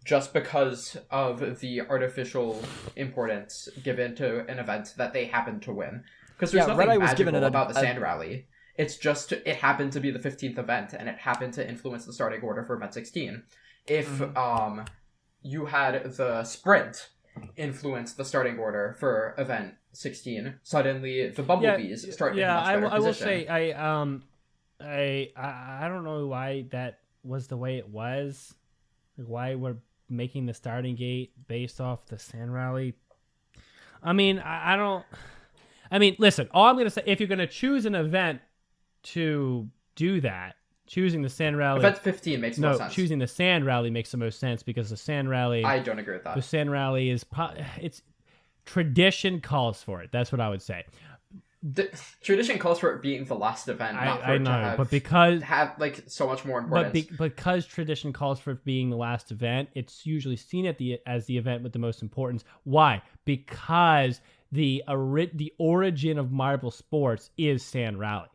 just because of the artificial importance given to an event that they happen to win. Because there's nothing magical about the Sand Rally. It's just, it happened to be the 15th event, and it happened to influence the starting order for event 16. If you had the sprint influence the starting order for event 16, suddenly the bumblebees start in a much better position. I will say I don't know why that was the way it was. Like, why we're making the starting gate based off the Sand Rally. I mean, I don't. I mean, listen. All I'm gonna say, if you're gonna choose an event to do that, choosing the Sand Rally. Event 15 makes more sense. Choosing the Sand Rally makes the most sense because the Sand Rally. I don't agree with that. The Sand Rally is it's tradition calls for it. That's what I would say. The tradition calls for it being the last event, not for it to have, but because have like so much more importance. Because tradition calls for it being the last event, it's usually seen as the event with the most importance. Why? Because the origin of marble sports is Sand Rally.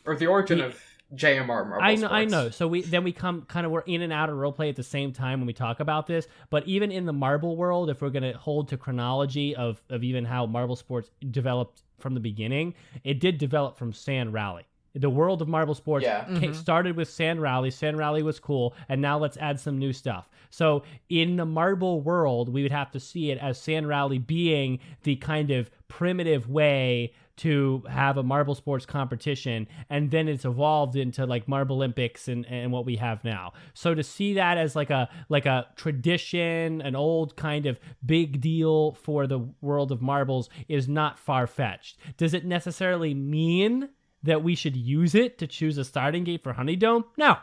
Or the origin of JMR marble sports. I know. So we come kind of, we're in and out of roleplay at the same time when we talk about this. But even in the marble world, if we're going to hold to chronology of even how marble sports developed from the beginning, it did develop from Sand Rally. The world of marble sports started with Sand Rally. Sand Rally was cool, and now let's add some new stuff. So in the marble world, we would have to see it as Sand Rally being the kind of primitive way to have a marble sports competition, and then it's evolved into like Marble Olympics and what we have now. So to see that as like a tradition, an old kind of big deal for the world of marbles is not far-fetched. Does it necessarily mean that we should use it to choose a starting gate for Honeydome? No.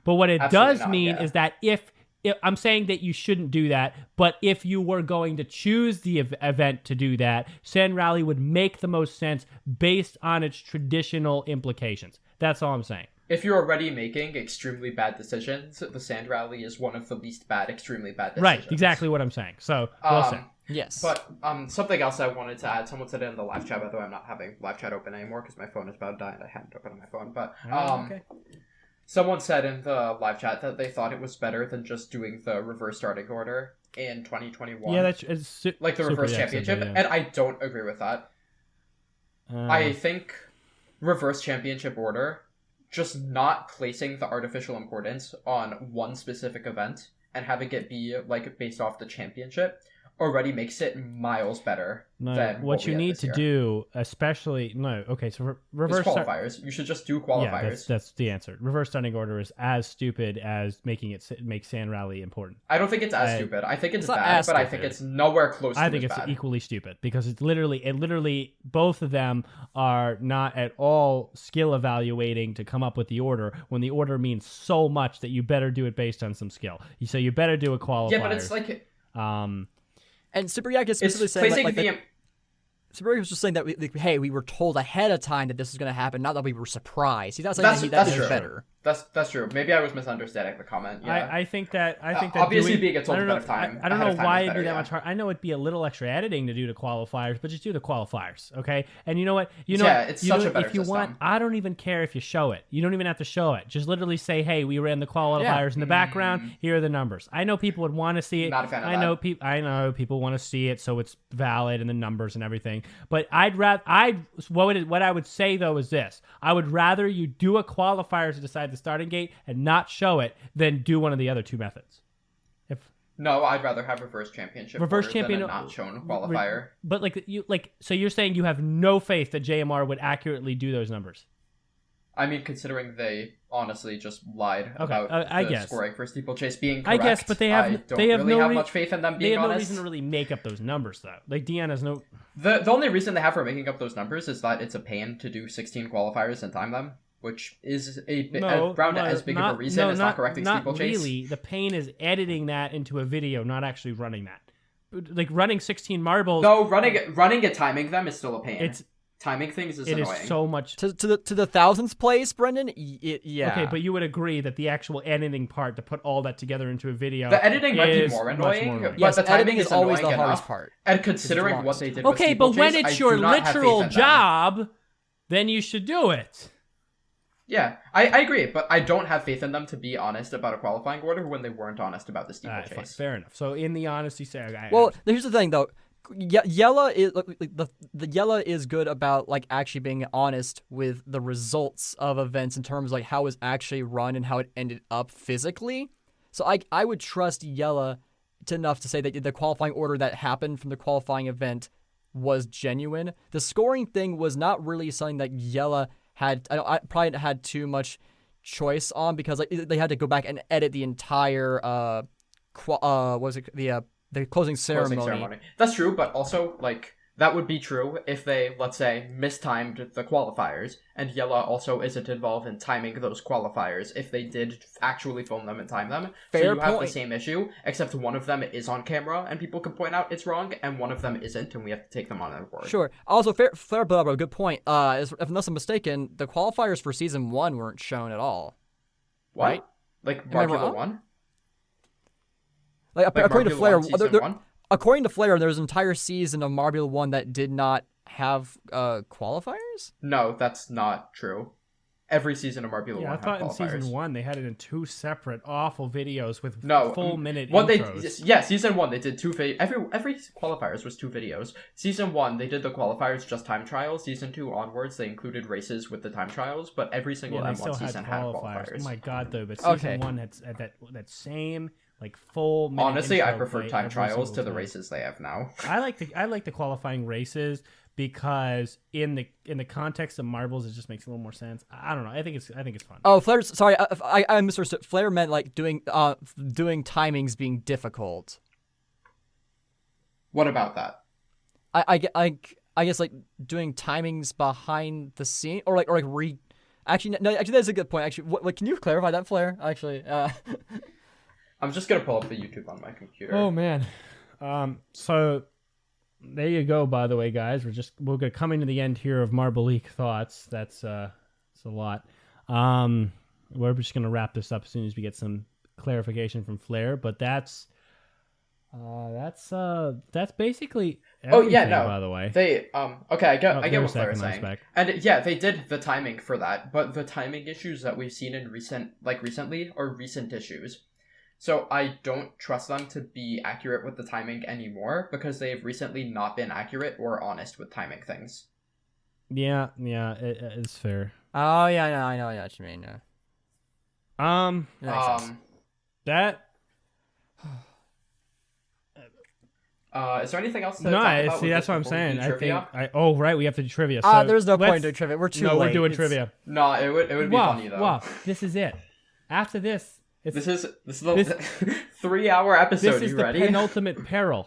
But what it does mean is that if I'm saying that you shouldn't do that, but if you were going to choose the event to do that, Sand Rally would make the most sense based on its traditional implications. That's all I'm saying. If you're already making extremely bad decisions, the Sand Rally is one of the least bad, extremely bad decisions. Right, exactly what I'm saying. So, well said. Yes. But something else I wanted to add, someone said it in the live chat, by the way, I'm not having live chat open anymore because my phone is about to die and I hadn't opened my phone. But okay. Someone said in the live chat that they thought it was better than just doing the reverse starting order in 2021. Yeah, it's like the reverse championship, and I don't agree with that. I think reverse championship order, just not placing the artificial importance on one specific event and having it be like based off the championship, already makes it miles better than what you need to do, especially so reverse qualifiers. You should just do qualifiers. Yeah, that's the answer. Reverse starting order is as stupid as making Sand Rally important. I don't think it's as stupid. I think it's bad, but I think it's nowhere close to as bad. I think it's equally stupid because it's literally both of them are not at all skill evaluating to come up with the order when the order means so much that you better do it based on some skill. So you better do a qualifier. Yeah, but it's like and Super Yak is specifically saying Super Yak was just saying that we were told ahead of time that this was going to happen, not that we were surprised. He's not saying that is better. That's true. Maybe I was misunderstanding the comment. Yeah. I think that obviously being told ahead of time. I don't know why it'd be that much hard. I know it'd be a little extra editing to do the qualifiers, but just do the qualifiers, okay? And you know what? It's such a better if you system. want, I don't even care if you show it. You don't even have to show it. Just literally say, hey, we ran the qualifiers in the background. Here are the numbers. I know people would want to see it. Not a fan of that. I know people want to see it, so it's valid and the numbers and everything. But what I would say though is this: I would rather you do a qualifier to decide the starting gate and not show it than do one of the other two methods. No, I'd rather have reverse championship than a not shown qualifier. But so you're saying you have no faith that JMR would accurately do those numbers? I mean, considering they honestly just lied about the scoring for steeplechase being correct. I guess, but they have much faith in them being honest. They have no reason to really make up those numbers, though. Like, Deanna has no... The only reason they have for making up those numbers is that it's a pain to do 16 qualifiers and time them, which is around as big of a reason as not correcting steeplechase. Not really. The pain is editing that into a video, not actually running that. Like, running 16 marbles... No, running and timing them is still a pain. Timing things is annoying. It is so much to the thousandth place, Brendan. Yeah. Okay, but you would agree that the actual editing part to put all that together into a video. The editing might be more annoying, but the timing is always the hardest part. And considering what they did, okay, but when it's your literal job, then you should do it. Yeah, I agree, but I don't have faith in them to be honest about a qualifying order when they weren't honest about the steeplechase. Fair enough. So in the honesty, Well, here's the thing though. Yella is the Yella is good about like actually being honest with the results of events in terms of like how it was actually run and how it ended up physically. So I would trust Yella enough to say that the qualifying order that happened from the qualifying event was genuine. The scoring thing was not really something that Yella had. I probably had too much choice on because like they had to go back and edit the entire what was it the closing ceremony. That's true, but also like that would be true if they, let's say, mistimed the qualifiers, and Yella also isn't involved in timing those qualifiers if they did actually film them and time them. Fair so you point. have the same issue, except one of them is on camera and people can point out it's wrong, and one of them isn't, and we have to take them on their word. Sure. Also, fair, bro, good point. If unless I'm mistaken, the qualifiers for season 1 weren't shown at all. What? Right? Like Marbula 1? Like according to Flair, one? According to Flair, there's an entire season of Marbula 1 that did not have qualifiers? No, that's not true. Every season of Marbula 1 I had thought in qualifiers. season 1 they had it in 2 separate awful videos with full minute what intros. Season 1 they did 2 every qualifiers was 2 videos. Season 1 they did the qualifiers just time trials. Season 2 onwards they included races with the time trials, but every single M1 season had qualifiers. Oh my god, though, but season 1 had that same like full minute Honestly, I intro prefer play time every trials single to the time. races they have now. I like the qualifying races because in the context of marbles, it just makes a little more sense. I don't know. I think it's fun. Oh, Flair. Sorry, I misunderstood. Flair meant like doing timings being difficult. What about that? I guess like doing timings behind the scene or like Actually, no. Actually, that's a good point. Actually, what can you clarify that, Flair? Actually, I'm just gonna pull up the YouTube on my computer. Oh man. So there you go. By the way, guys, we're coming to the end here of Marble League thoughts. That's a lot. We're just gonna wrap this up as soon as we get some clarification from Flair. But that's basically everything. Oh yeah, no. By the way, they okay, I get what Flair is nice saying, back. and yeah, they did the timing for that, but the timing issues that we've seen in recently are recent issues. So I don't trust them to be accurate with the timing anymore because they've recently not been accurate or honest with timing things. Yeah, it's fair. Oh yeah, no, I know what you mean. Yeah. That. Is there anything else to No, talk about see, with that's this what I'm before we saying. do I trivia? think. Right, we have to do trivia. So there's no point in doing trivia. We're too late. We're doing trivia. No, it would be funny though. Wow, this is it. After this, This is the 3-hour episode. This is you the ready? penultimate Peroll.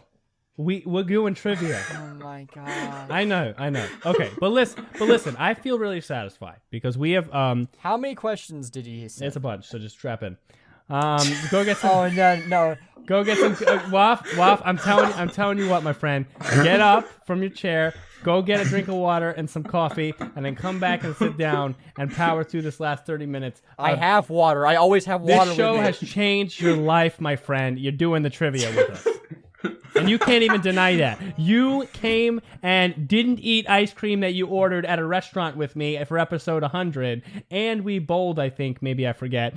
We're doing trivia. Oh my god. I know. Okay, but listen. I feel really satisfied because we have How many questions did you say? It's a bunch, so just strap in. Go get some. Oh no. Go get some. Waff. I'm telling you what, my friend. Get up from your chair. Go get a drink of water and some coffee, and then come back and sit down and power through this last 30 minutes. I have water. I always have water. This show with me. has changed your life, my friend. You're doing the trivia with us. And you can't even deny that. You came and didn't eat ice cream that you ordered at a restaurant with me for episode 100, and we bowled, I think. Maybe I forget.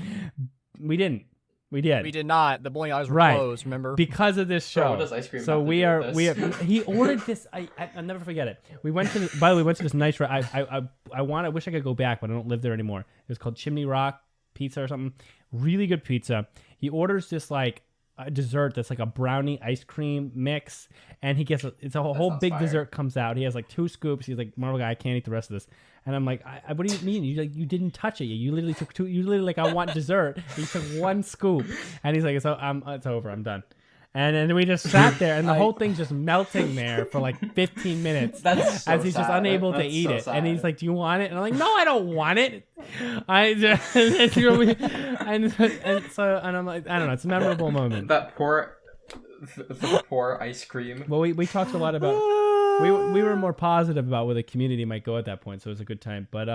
We didn't. We did. We did not. The bowling alleys were Right. closed, remember? Because of this show. Bro, what does ice cream so have to we do are with we this? have, he ordered this. I'll never forget it. We went to by the way, we went to this nice I wish I could go back, but I don't live there anymore. It was called Chimney Rock Pizza or something. Really good pizza. He orders this like a dessert that's like a brownie ice cream mix, and he gets it's a whole big fire. dessert comes out. He has like 2 scoops. He's like, Marvel guy, I can't eat the rest of this. And I'm like, what do you mean? You didn't touch it. You literally took 2. You literally like, I want dessert. He took 1 scoop, and he's like, it's over. I'm done. And then we just sat there, and the whole thing's just melting there for like 15 minutes That's so as he's just sad. unable to That's eat so it. sad. And he's like, do you want it? And I'm like, no, I don't want it. And I'm like, I don't know. It's a memorable moment. That the poor ice cream. Well, we talked a lot about. We were more positive about where the community might go at that point, so it was a good time. But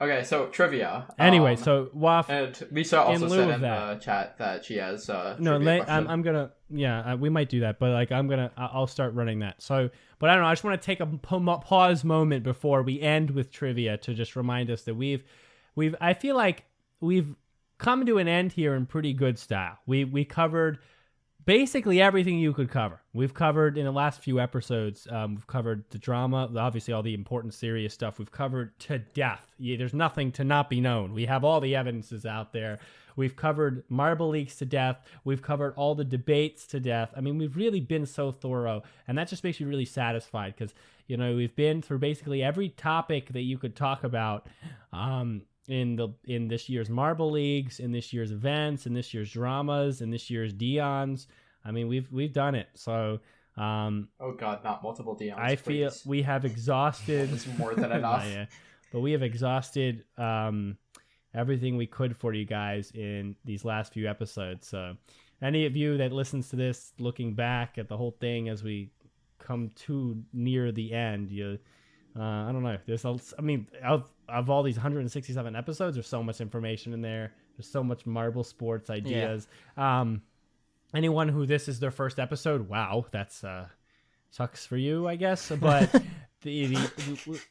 Okay, so trivia. Anyway, so Waf. And Lisa also in lieu said of in that- the chat that she has No, trivia question. I'm gonna. Yeah, we might do that, but like I'll start running that. So, but I don't know. I just want to take a pause moment before we end with trivia to just remind us that we've. I feel like we've come to an end here in pretty good style. We covered basically everything you could cover. We've covered in the last few episodes. We've covered the drama, obviously all the important, serious stuff. We've covered to death. There's nothing to not be known. We have all the evidences out there. We've covered marble leaks to death. We've covered all the debates to death. I mean, we've really been so thorough, and that just makes me really satisfied because we've been through basically every topic that you could talk about. In this year's Marble Leagues, in this year's events, in this year's dramas, in this year's Dion's. I mean, we've done it. So, oh God, not multiple Dion's. I feel we have exhausted. It's more than enough. Yeah, but we have exhausted everything we could for you guys in these last few episodes. So, any of you that listens to this, looking back at the whole thing as we come too near the end, I don't know. Of all these 167 episodes, there's so much information in there. There's so much marble sports ideas. Yeah. Anyone who this is their first episode, wow, that's sucks for you, I guess. But the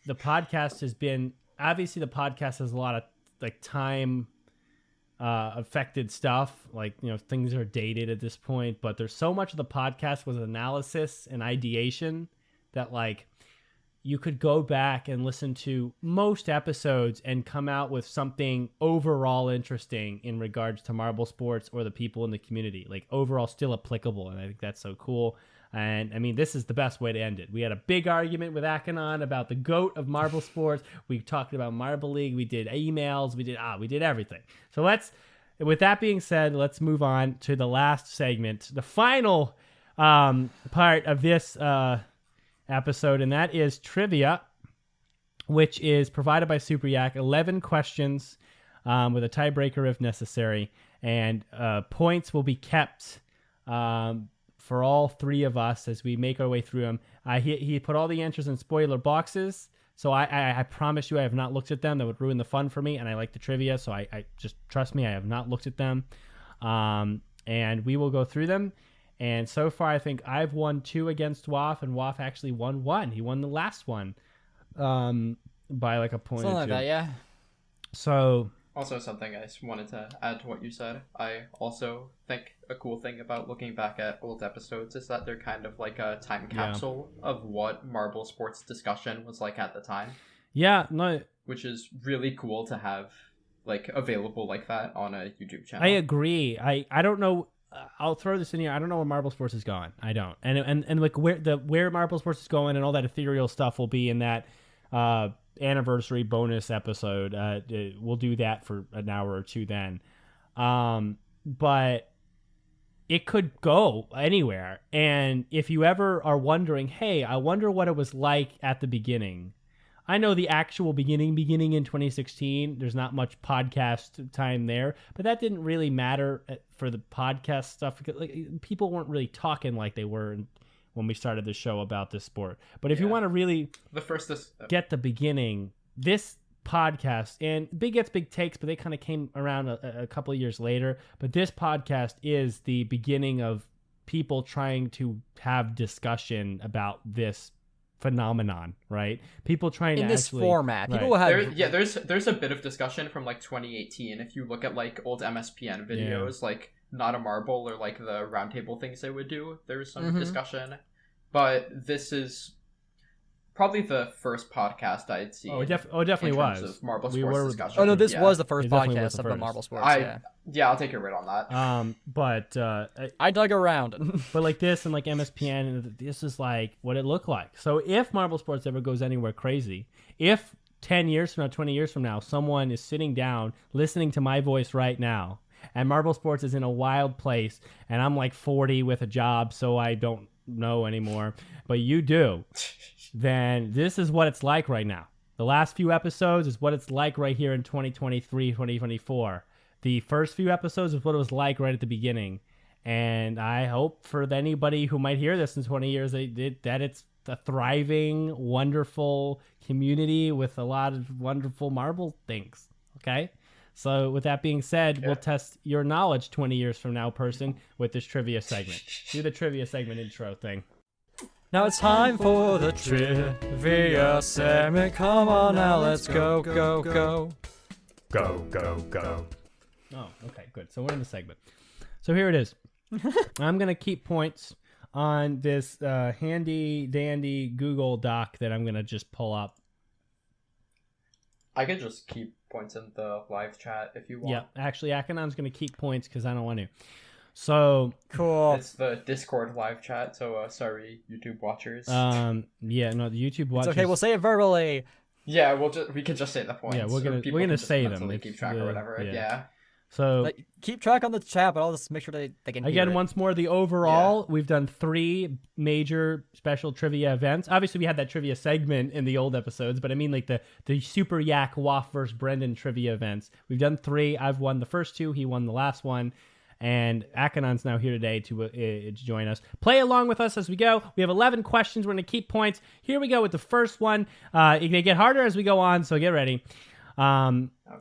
podcast has been obviously the podcast has a lot of like time affected stuff. Like things are dated at this point, but there's so much of the podcast was analysis and ideation that like. You could go back and listen to most episodes and come out with something overall interesting in regards to marble sports or the people in the community, like overall still applicable. And I think that's so cool. And I mean, this is the best way to end it. We had a big argument with Akanon about the GOAT of marble sports. We talked about Marble League. We did emails. We did everything. So with that being said, let's move on to the last segment, the final part of this episode, and that is trivia, which is provided by Super Yak. 11 questions with a tiebreaker if necessary, and points will be kept for all three of us as we make our way through them. He put all the answers in spoiler boxes, so I promise you I have not looked at them. That would ruin the fun for me, and I like the trivia, so I just trust me, I have not looked at them. And we will go through them. And so far, I think I've won 2 against Waf, and Waf actually won 1. He won the last one by like a point Something or like two. that, yeah. So Also, something I just wanted to add to what you said. I also think a cool thing about looking back at old episodes is that they're kind of like a time capsule of what marble sports discussion was like at the time. Yeah, no, which is really cool to have like available like that on a YouTube channel. I agree. I don't know. I'll throw this in here. I don't know where Marble Sports is going. I don't. And like where Marble Sports is going and all that ethereal stuff will be in that anniversary bonus episode. We'll do that for an hour or two then. But it could go anywhere. And if you ever are wondering, hey, I wonder what it was like at the beginning. I know the actual beginning in 2016, there's not much podcast time there, but that didn't really matter for the podcast stuff. Because, like, people weren't really talking like they were when we started the show about this sport. But if you want to really get the beginning, this podcast, and Big Gets Big Takes, but they kind of came around a couple of years later. But this podcast is the beginning of people trying to have discussion about this phenomenon, right? People trying in to this actually, format. right. People have there's a bit of discussion from like 2018. If you look at like old MSPN videos, like Not a Marble or like the roundtable things they would do, there's some discussion. But this is probably the first podcast I'd seen. Oh, it definitely was. Of marble sports discussion. Oh no, this was the first It definitely was podcast the of the first. marble sports. Yeah, I'll take your word on that. But I dug around. but like this and like MSPN, this is like what it looked like. So if Marble Sports ever goes anywhere crazy, if 10 years from now, 20 years from now, someone is sitting down listening to my voice right now, and Marble Sports is in a wild place, and I'm like 40 with a job, so I don't know anymore, but you do, then this is what it's like right now. The last few episodes is what it's like right here in 2023, 2024. The first few episodes is what it was like right at the beginning. And I hope for anybody who might hear this in 20 years that it's a thriving, wonderful community with a lot of wonderful marble things. Okay? So with that being said, we'll test your knowledge 20 years from now, person, with this trivia segment. Do the trivia segment intro thing. Now it's time for the trivia segment. Come on now, let's go, go, go. Go, go, go. Oh, okay, good. So we're in the segment. So here it is. I'm going to keep points on this handy dandy Google Doc that I'm going to just pull up. I could just keep points in the live chat if you want. Yeah, actually, Akanon's going to keep points because I don't want to. So cool. It's the Discord live chat, so sorry, YouTube watchers. Yeah, no, the YouTube watchers. It's okay, we'll say it verbally. Yeah, we could just say the points. Yeah, we're gonna say them. Keep track or whatever. Yeah. So like, keep track on the chat, but I'll just make sure they can hear again, it. once more, the overall, we've done 3 major special trivia events. Obviously, we had that trivia segment in the old episodes, but I mean like the Super Yak Waff versus Brendan trivia events. We've done 3. I've won the first 2. He won the last one. And Akanon's now here today to join us. Play along with us as we go. We have 11 questions. We're going to keep points. Here we go with the first one. They get harder as we go on, so get ready.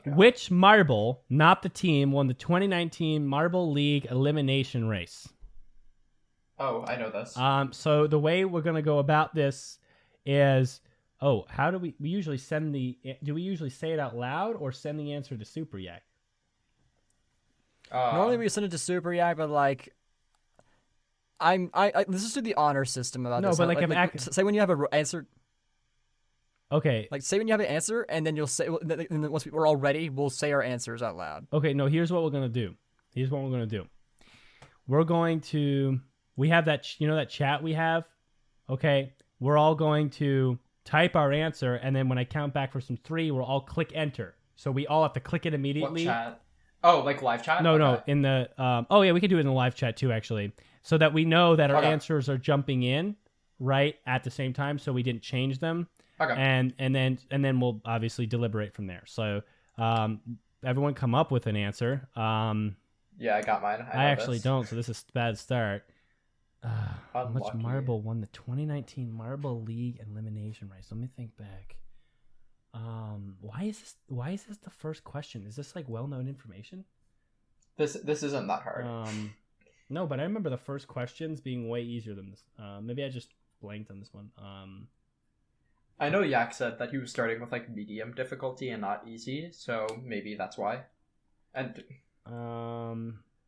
Which marble, not the team, won the 2019 Marble League elimination race? Oh, I know this. So the way we're going to go about this is, how do we usually do we usually say it out loud or send the answer to Super Yak? Normally we send it to Super Yak, but like, let's just do the honor system about this. No, but like, say when you have an answer. Okay. Like, say when you have an answer, and then you'll say, and then once we're all ready, we'll say our answers out loud. Okay, no, here's what we're going to do. We're going to, we have that, that chat we have? Okay, we're all going to type our answer, and then when I count back from 3, we'll all click enter. So we all have to click it immediately. What chat? Oh, like live chat? No, in the, we can do it in the live chat too, actually. So that we know that our answers are jumping in, right, at the same time, so we didn't change them. Okay. And then we'll obviously deliberate from there. So everyone come up with an answer. Yeah, I got mine. I actually don't, so this is a bad start. How much Unlucky. marble won the 2019 Marble League elimination race? Let me think back. Why is this the first question? Is this like well-known information? This isn't that hard. No, but I remember the first questions being way easier than this. Maybe I just blanked on this one. I know Yak said that he was starting with like medium difficulty and not easy, so maybe that's why. And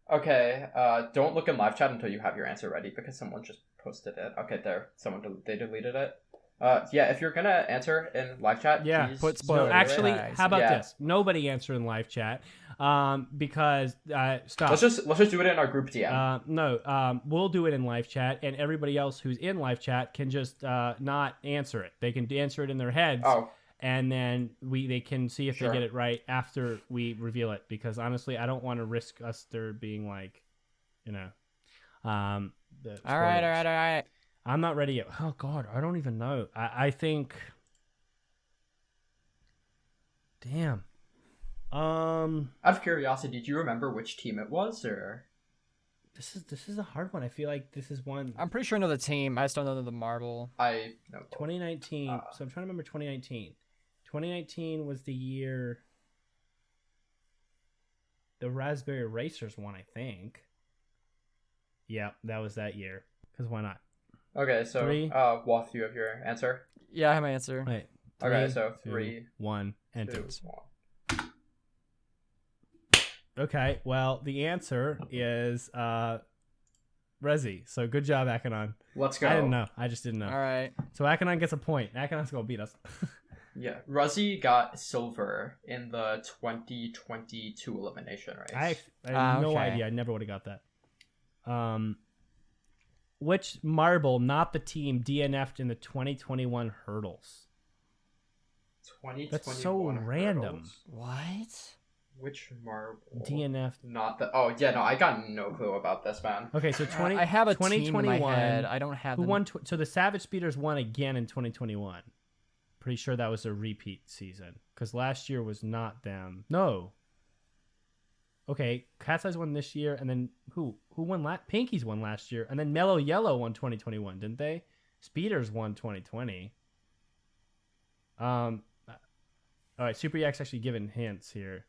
okay, don't look in live chat until you have your answer ready because someone just posted it. Okay, there, they deleted it. Yeah, if you're gonna answer in live chat, please put spoiler. No, actually, how about this? Nobody answer in live chat, because stop. Let's just do it in our group DM. No, we'll do it in live chat, and everybody else who's in live chat can just not answer it. They can answer it in their heads. And then they can see if they get it right after we reveal it. Because honestly, I don't want to risk us there being like, all right. I'm not ready yet. Oh, God, I don't even know. I think... Damn. Out of curiosity, do you remember which team it was, or... This is a hard one. I feel like this is one... I'm pretty sure I know the team. I just don't know the marble. I know. 2019. So I'm trying to remember 2019. 2019 was the year... The Raspberry Racers won, I think. Yeah, that was that year. Because why not? Okay, so Waff, you have your answer? Yeah, I have my answer. Right. Okay, so 3, 1, enter. 2, 1. Okay, well, the answer is Rezi. So good job, Akanon. Let's go. I didn't know. I just didn't know. All right. So Akanon gets a point. Akanon's going to beat us. Yeah, Rezi got silver in the 2022 elimination race. I have no idea. I never would have got that. Which marble, not the team, DNF'd in the 2021 hurdles? 2021 That's so random. hurdles? What? Which marble? DNF. Not the. Oh yeah, no, I got no clue about this, man. Okay, so I have a 2021. team in my head. I don't have. Who won? So the Savage Speeders won again in 2021. Pretty sure that was a repeat season because last year was not them. No. Okay, Cat's Eyes won this year, and then who won last? Pinkies won last year, and then Mellow Yellow won 2021, didn't they? Speeders won 2020. All right, Super Yak's actually given hints here.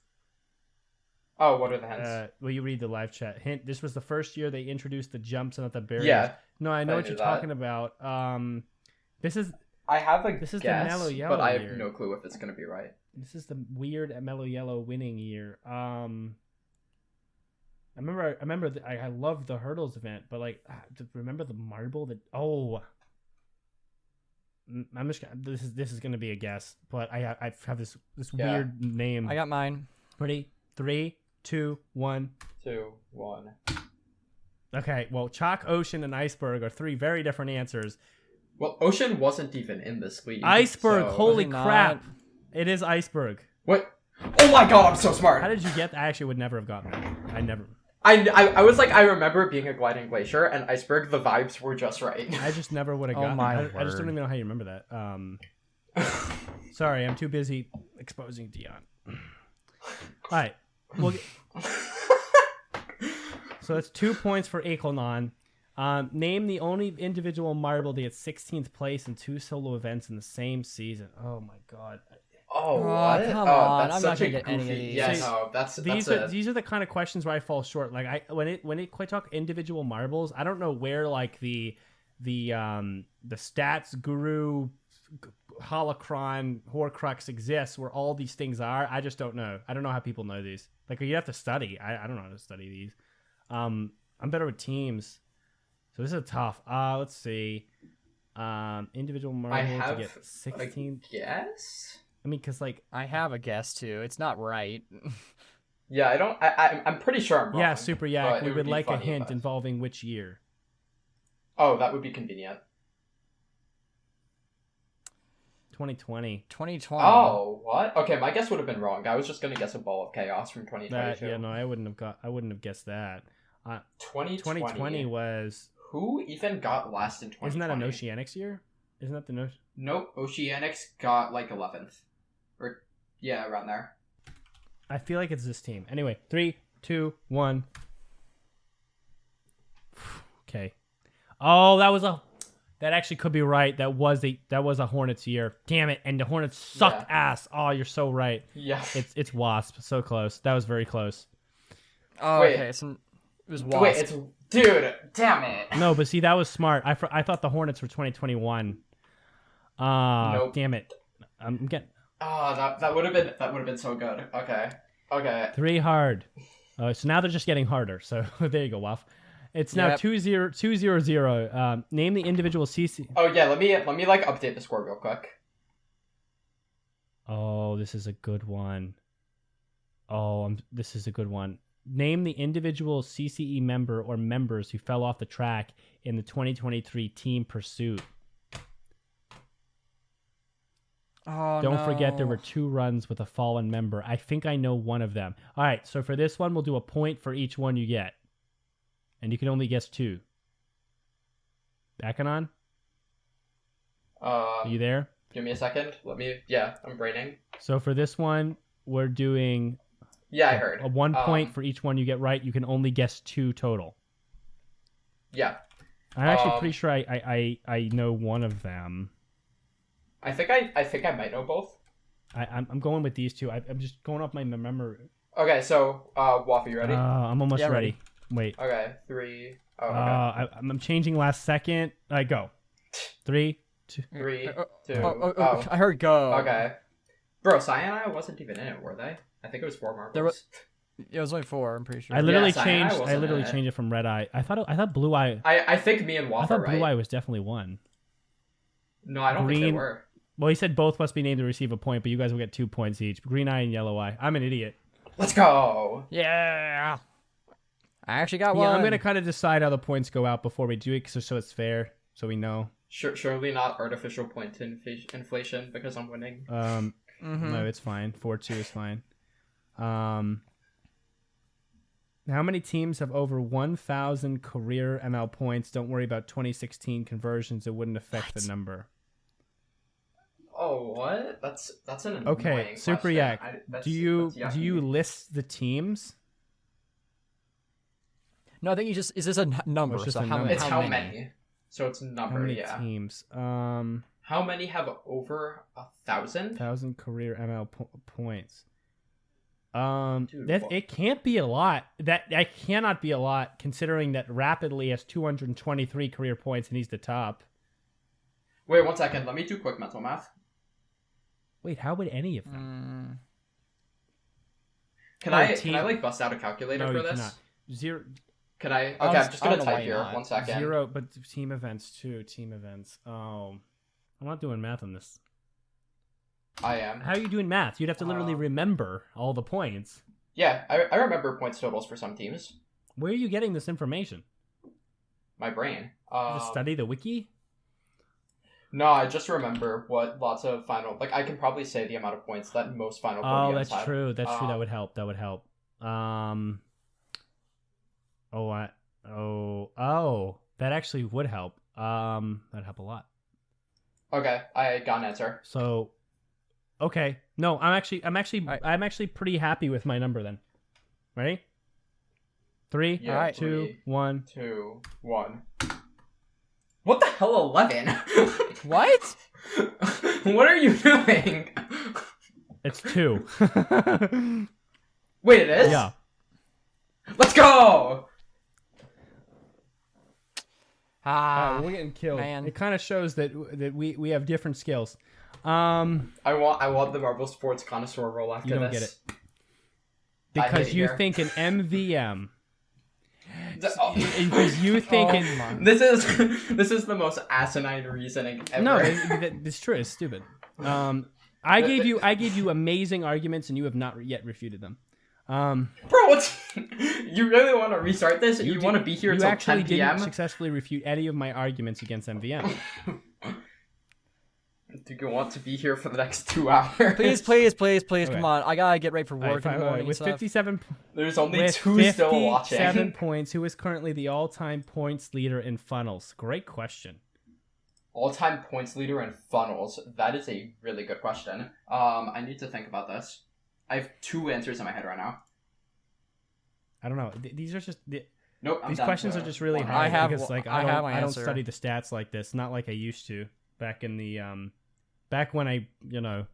Oh, what are the hints? Will you read the live chat? Hint: this was the first year they introduced the jumps and not the barriers. Yeah. No, I know I what knew you're that. talking about. This is I have a This is the guess, mellow yellow but I year. have no clue if it's going to be right. This is the weird mellow yellow winning year. I remember I loved the hurdles event, but like remember the marble that I'm just this is gonna be a guess, but I have this weird name. I got mine. Ready? 3, 2, 1. 2, 1. Okay, well, Chalk, Ocean, and Iceberg are 3 very different answers. Well, Ocean wasn't even in this league. Iceberg, so... holy Was it crap! not? It is Iceberg. What? Oh my god, I'm so smart! How did you get that? I actually would never have gotten that. I never. I was like, I remember it being a gliding glacier, and Iceberg, the vibes were just right. I just never would have Oh gotten my that. I just don't word. even know how you remember that. Sorry, I'm too busy exposing Dion. All right. Well, so that's 2 points for Akanon. Name the only individual marble to get 16th place in 2 solo events in the same season. Oh my god. Oh, Oh, what? come Oh, on, that's I'm not such a gonna get any of goofy... these. Yeah, See, no, that's These are the kind of questions where I fall short. Like when it quite talk individual marbles, I don't know where like the stats guru holocron horcrux exists where all these things are. I just don't know. I don't know how people know these. Like you have to study. I don't know how to study these. I'm better with teams. So this is tough. Let's see. Individual marble to get 16. Yes? I mean, because like I have a guess too. It's not right. Yeah, I'm pretty sure I'm wrong. yeah, Super Yak. but We it would be like a funny hint if I- involving which year. Oh, that would be convenient. 2020. 2020. Oh, what? Okay, my guess would have been wrong. I was just gonna guess a ball of chaos from 2022. That no, I wouldn't have guessed that. 2020 was. Who even got last in 2020? Isn't that an Oceanics year? Isn't that the no? Nope, Oceanics got like 11th. Or, yeah, around there. I feel like it's this team. Anyway, 3, 2, 1. Okay. Oh, that actually could be right. That was a Hornets year. Damn it! And the Hornets sucked ass. Oh, you're so right. Yeah. It's Wasp. So close. That was very close. Oh, Wait. okay. So it was Wasp. Wait, it's... Dude, damn it. No, but see, that was smart. I thought the Hornets were 2021. Nope. Damn it. I'm getting Oh, that would have been so good. Okay. 3 hard. So now they're just getting harder. So there you go, Waff. It's now Yep. 2-0. Name the individual CC. Oh yeah, let me like update the score real quick. Oh, this is a good one. This is a good one. Name the individual CCE member or members who fell off the track in the 2023 team pursuit. Oh, Don't forget there no. were 2 runs with a fallen member. I think I know one of them. All right, so for this one, we'll do a point for each one you get. And you can only guess 2. Akanon? Are you there? Give me a second. I'm braining. So for this one, we're doing Yeah, I heard. a 1 point for each one you get right. You can only guess 2 total. Yeah. I'm actually pretty sure I know one of them. I think I might know both. I'm going with these 2. I'm just going off my memory. Okay, so Waff, you ready? I'm almost Yeah, ready. ready. Wait. Okay, 3. Oh, okay. I'm changing last second. I go. 3, 2. 3, 2. I heard go. Okay. Bro, Cyanide wasn't even in it, were they? I think it was 4 marbles. There was- It was only 4. I'm pretty sure. I literally Yes, I changed. I wasn't literally in it. changed it from Red Eye. I thought Blue Eye. I think me and I Waff thought are right. Blue Eye was definitely 1. No, I don't think they Green- were. Well, he said both must be named to receive a point, but you guys will get 2 points each. Green Eye and Yellow Eye. I'm an idiot. Let's go. Yeah. I actually got Yeah, one. I'm gonna kind of decide how the points go out before we do it, so it's fair, so we know. Surely not artificial point inflation because I'm winning. No, it's fine. 4-2 is fine. How many teams have over 1,000 career ML points? Don't worry about 2016 conversions; it wouldn't affect the number. Oh, what? That's an annoying Okay, Super question. Yak. Do you list the teams? No, I think you just... Is this a number? Oh, it's just so a how, number. It's how many? So it's How number, many yeah. teams? How many have over 1,000? 1,000 career ML points. Dude, That what? it can't be a lot. That cannot be a lot, considering that Rapidly has 223 career points and he's the top. Wait, 1 second. Let me do quick mental math. Wait, how would any of them? Can Oh, I team- like bust out a calculator No, for you this? cannot. Zero. Can I? Okay, I I'm just gonna don't know why type here. not. 1 second. Zero, but team events too. Team events. Oh, I'm not doing math on this. I am. How are you doing math? You'd have to literally remember all the points. Yeah, I remember points totals for some teams. Where are you getting this information? My brain. Just study the wiki? No, I just remember what lots of final. Like I can probably say the amount of points that most final. Oh, podiums that's had. true. That's true. That would help. That would help. That actually would help. That'd help a lot. Okay, I got an answer. So, okay. No, I'm actually pretty happy with my number then. Ready? 3, Yeah, All right. 2, 1. 2, 1. What the hell, 11? What? What are you doing? It's 2. Wait, it is? Yeah. Let's go! We're getting killed. man. It kind of shows that we have different skills. I want the Marvel Sports connoisseur role after You don't this. get it. I hate Because it you here. think an MVM. Oh. Because you think an... This is the most asinine reasoning ever. No, it's true. It's stupid. I gave you amazing arguments, and you have not yet refuted them. Bro, what's... You really want to restart this? You want to be here you until actually 10 p.m.? didn't successfully refute any of my arguments against MVM. Do you want to be here for the next 2 hours? Please, Okay. come on. I gotta get ready for All right, work in fine, the all right. morning. With 57 There's only with 2 still watching. 57 points, who is currently the all-time points leader in funnels? Great question. All-time points leader in funnels. That is a really good question. I need to think about this. I have 2 answers in my head right now. I don't know. These are just... Nope. I'm These down questions to are just really one. hard I have- because like I have my I don't answer. study the stats like this, not like I used to back in the back when I the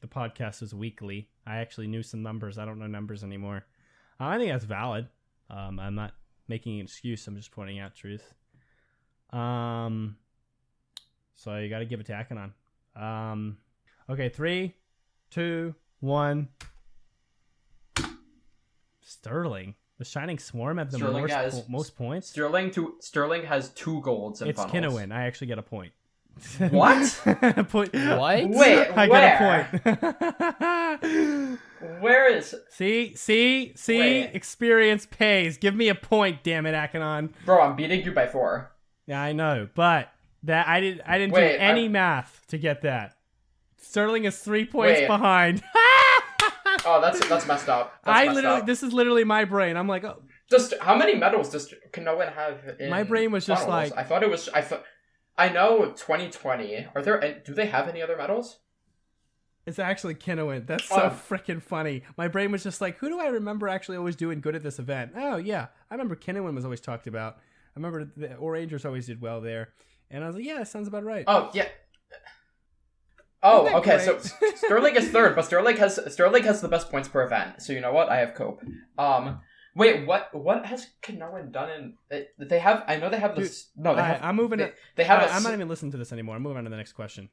podcast was weekly. I actually knew some numbers. I don't know numbers anymore. I think that's valid. I'm not making an excuse. I'm just pointing out truth. So you got to give it to Akanon. Okay, 3, 2, 1. Sterling. The Shining Swarm have the Sterling has- most points. Sterling has 2 golds in It's funnels. Kinowin. I actually get a point. What? Point. What? Wait, I where? get a point. Where is... See, Wait. experience pays. Give me a point, damn it, Akanon. Bro, I'm beating you by 4. Yeah, I know, but that I didn't Wait, do any math to get that. Sterling is 3 points Wait. behind. Oh, that's messed up. That's messed up. This is literally my brain. I'm like, oh, How many medals does Kinowin have in My brain was just funnels? like- I thought it was... I know 2020. Do they have any other medals? it's actually Kinowin. That's so Oh. freaking funny. My brain was just like, who do I remember actually always doing good at this event? Oh, yeah. I remember Kinowin was always talked about. I remember the Orangers always did well there. And I was like, yeah, that sounds about right. Oh, yeah. Oh, Isn't that okay. So great? Sterling is 3rd, but Sterling has the best points per event. So you know what? I have Cope. Wait, what has Kinowin done in? They have. I know they have this. No, they have. I'm moving. They have. I'm not even listening to this anymore. I'm moving on to the next question.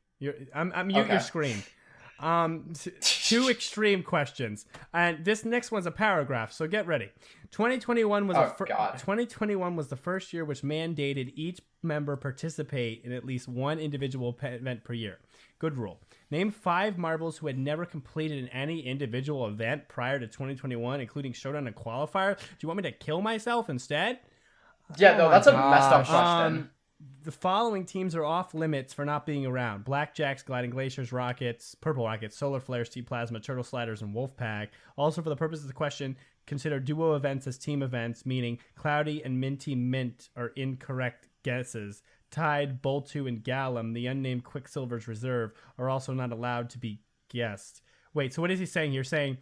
I'm mute Okay. your screen. 2 extreme questions, and this next one's a paragraph. So get ready. 2021 was Oh, God. 2021 was the first year which mandated each member participate in at least one individual event per year. Good rule. Name 5 marbles who had never completed in any individual event prior to 2021, including Showdown and Qualifier. Do you want me to kill myself instead? Yeah, no, my that's a messed up gosh. question. The following teams are off limits for not being around: Blackjacks, Gliding Glaciers, Rockets, Purple Rockets, Solar Flares, T-Plasma, Turtle Sliders, and Wolfpack. Also, for the purpose of the question, consider duo events as team events, meaning Cloudy and Minty Mint are incorrect guesses. Tide, Boltu, and Gallum, the unnamed Quicksilver's Reserve, are also not allowed to be guessed. Wait, so what is he saying? You're saying,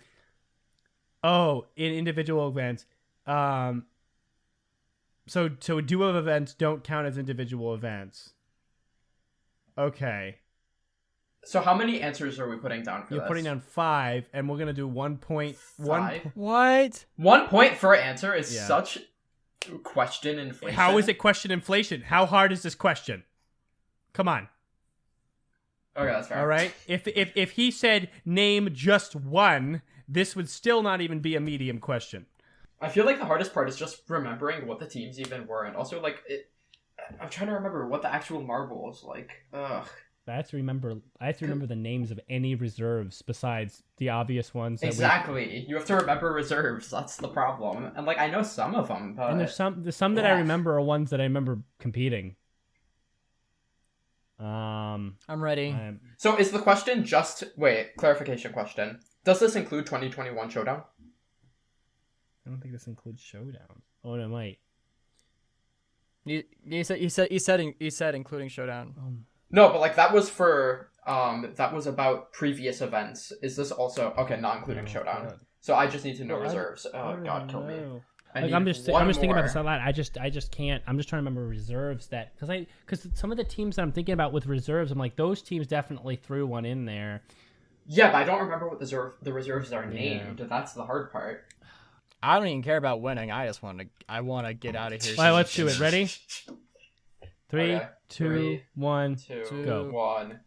oh, in individual events, So duo events don't count as individual events. Okay. So how many answers are we putting down for You're this? putting down 5, and we're gonna do 1 point. 5? What? 1 point for answer is Yeah. such question inflation. How is it question inflation? How hard is this question? Come on. Okay, that's fair. All right. If he said name just one, this would still not even be a medium question. I feel like the hardest part is just remembering what the teams even were, and also like I'm trying to remember what the actual marble was like. Ugh. I have to remember the names of any reserves besides the obvious ones. Exactly. You have to remember reserves. That's the problem. And like I know some of them, but And there's some that I remember are ones that I remember competing. I'm ready. So is the question just clarification question. Does this include 2021 Showdown? I don't think this includes Showdown. Oh, it might. You said including Showdown. No, but like that was for that was about previous events. Is this also okay? Not including Showdown. God. So I just need to know Well, reserves. Oh God, kill me. Like, I'm just thinking about this a lot. I just can't. I'm just trying to remember reserves because some of the teams that I'm thinking about with reserves, I'm like those teams definitely threw one in there. Yeah, but I don't remember what the reserves are named. That's the hard part. I don't even care about winning. I want to get out of here. All right, let's do it. Ready? 3, Okay. 2, 1, 2, go. 1.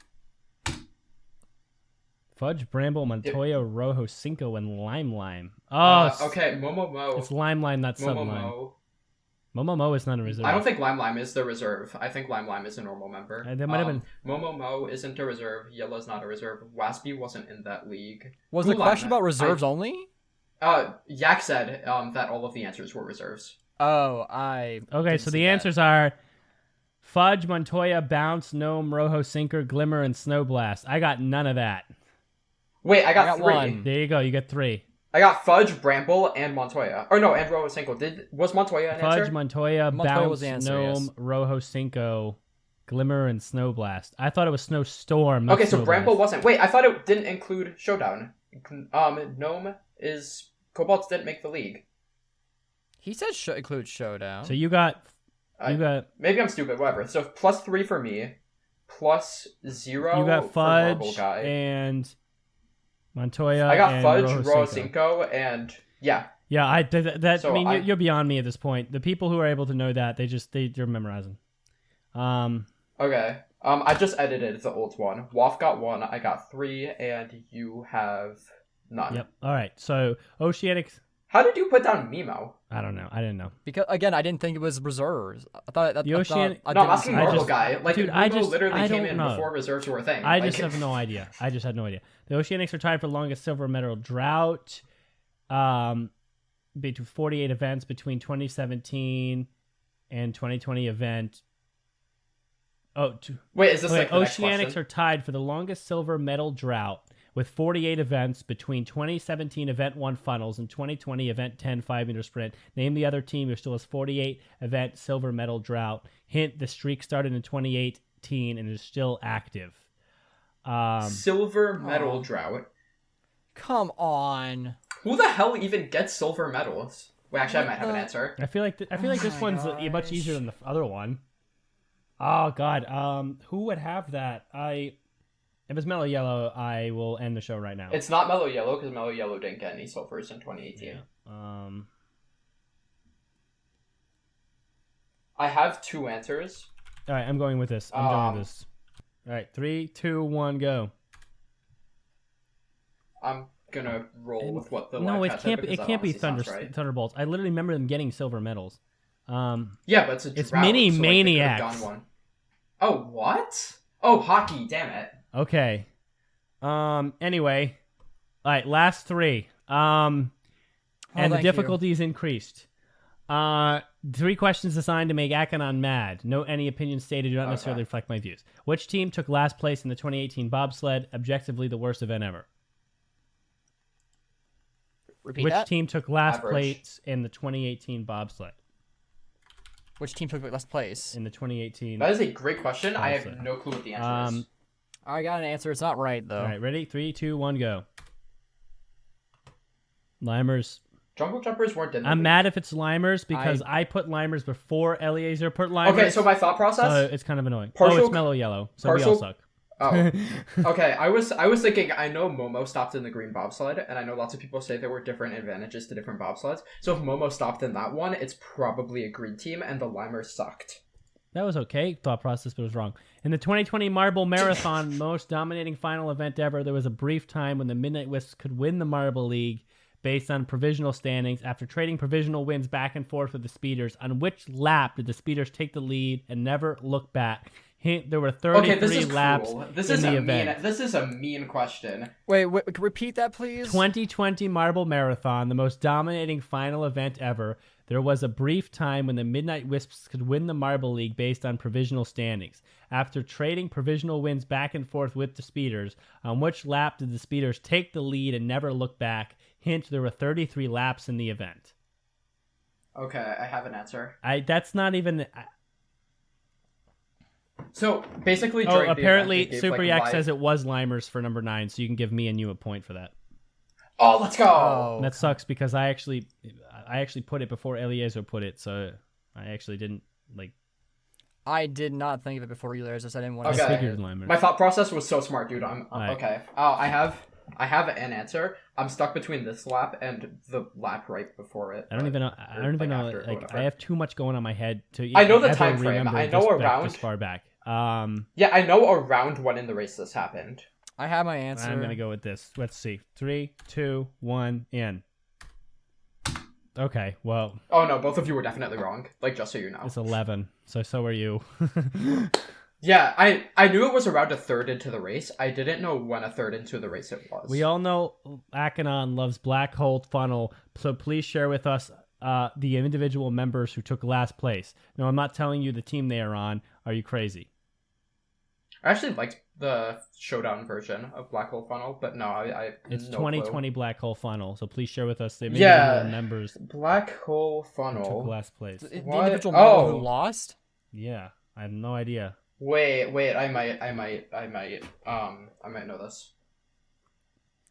Fudge, Bramble, Montoya, Rojo, Cinco, and Lime. Oh, Okay, Momo. It's Lime, not Sublime. Momo is not a reserve. I don't think Lime is the reserve. I think Lime is a normal member. That might have been. Momo isn't a reserve. Yellow's not a reserve. Waspy wasn't in that league. Was the question about reserves only? Yak said that all of the answers were reserves. Oh, Okay, so the answers are Fudge, Montoya, Bounce, Gnome, Rojo, Sinker, Glimmer, and Snowblast. I got none of that. Wait, I got 3. 1. There you go. You got 3. I got Fudge, Bramble, and Montoya. Or no, and Rojo Cinco. Was Montoya an answer? Fudge, Montoya, Bounce, was the answer, Gnome, yes. Rojo, Cinco, Glimmer, and Snowblast. I thought it was Snowstorm. Not Okay, so Snowblast. Bramble wasn't. Wait, I thought it didn't include Showdown. Gnome is Cobalts didn't make the league. He said include Showdown. So you got. Maybe I'm stupid. Whatever. So +3 for me, +0. You got for Marble Fudge Guy. and Montoya. I got and Fudge, Rojo Rojo Cinco. Cinco, and yeah. Yeah, So I mean, you're beyond me at this point. The people who are able to know that, they're memorizing. Okay. I just edited the old one. Waff got 1, I got 3, and you have none. Yep. All right. So Oceanics. How did you put down Mimo? I don't know. I didn't know. Because again, I didn't think it was reserves. I thought The Oceanic. No, I'm asking Marble Guy. Like, dude, Mimo literally came don't in know. before reserves were a thing. I Like, just have no idea. I just had no idea. The Oceanics are tied for longest silver medal drought. Between 48 events between 2017 and 2020 event. Wait, is this like the next Oceanics question? are tied for the longest silver medal drought with 48 events between 2017 Event 1 Funnels and 2020 Event 10 5-meter sprint. Name the other team who still has 48 event silver medal drought. Hint, the streak started in 2018 and is still active. Silver medal drought. Come on. Who the hell even gets silver medals? Wait, actually, I might have an answer. I feel like this one's much easier than the other one. Oh God, who would have that? If it's Mellow Yellow, I will end the show right now. It's not Mellow Yellow because Mellow Yellow didn't get any silvers in 2018. Yeah. I have 2 answers. All right, I'm going with this. All right, 3, 2, 1, go. I'm gonna roll with what the No, live it chat can't. said It because can't be that honestly sounds right. Thunderbolts. I literally remember them getting silver medals. Yeah, but it's a It's drought, Mini so, like, they could've Maniacs. done one. Oh, what? Oh, hockey! Damn it. Okay. Anyway, all right. Last 3. And the difficulty's increased. 3 questions assigned to make Akanon mad. No any opinions stated do not necessarily reflect my views. Which team took last place in the 2018 bobsled? Objectively, the worst event ever. Repeat Which that? team took last Average. place in the 2018 bobsled? Which team took last place? In the 2018. That is a great question. I have Honestly. no clue what the answer is. I got an answer. It's not right though. All right, ready? 3, 2, 1, go. Limers. Jungle Jumpers weren't in the I'm league. mad if it's Limers because I put Limers before Eliezer put Limers. Okay, so my thought process. So it's kind of annoying. Partial- it's Mellow Yellow, so we all suck. Oh, okay. I was thinking. I know Momo stopped in the green bobsled, and I know lots of people say there were different advantages to different bobsleds. So if Momo stopped in that one, it's probably a green team, and the Limers sucked. That was okay thought process, but it was wrong. In the 2020 Marble Marathon, most dominating final event ever, there was a brief time when the Midnight Wisps could win the Marble League based on provisional standings after trading provisional wins back and forth with the Speeders. On which lap did the Speeders take the lead and never look back? Hint, there were 33 laps in the event. This is a mean question. Wait, repeat that, please. 2020 Marble Marathon, the most dominating final event ever. There was a brief time when the Midnight Wisps could win the Marble League based on provisional standings. After trading provisional wins back and forth with the Speeders, on which lap did the Speeders take the lead and never look back? Hint, there were 33 laps in the event. Okay, I have an answer. That's not even... So basically, apparently Super Yak says it was Limers for number 9, so you can give me and you a point for that. Oh, let's go! Oh. That sucks because I actually put it before Eliezer put it, so I actually didn't like. I did not think of it before either. As I said, I didn't want Okay. to say figured it. Limers. My thought process was so smart, dude. I'm Right. okay. I have an answer. I'm stuck between this lap and the lap right before it. I don't even know. after, Like whatever. I have too much going on my head to. I know the ever time frame. remember I know around this far back. Yeah, I know around when in the race this happened. I have my answer. I'm gonna go with this. Let's see. 3, 2, 1, in. Okay, well. Oh no, both of you were definitely wrong. Like, just so you know. It's 11. So are you. Yeah, I knew it was around a third into the race. I didn't know when a third into the race it was. We all know Akanon loves Black Hole Funnel, so please share with us the individual members who took last place. No, I'm not telling you the team they are on. Are you crazy? I actually liked the Showdown version of Black Hole Funnel, but no, I It's no 2020 Black Hole Funnel, so please share with us the individual members Black Hole who Funnel. took last place. The What? individual member who Oh. lost? Yeah, I have no idea. Wait, I might know this.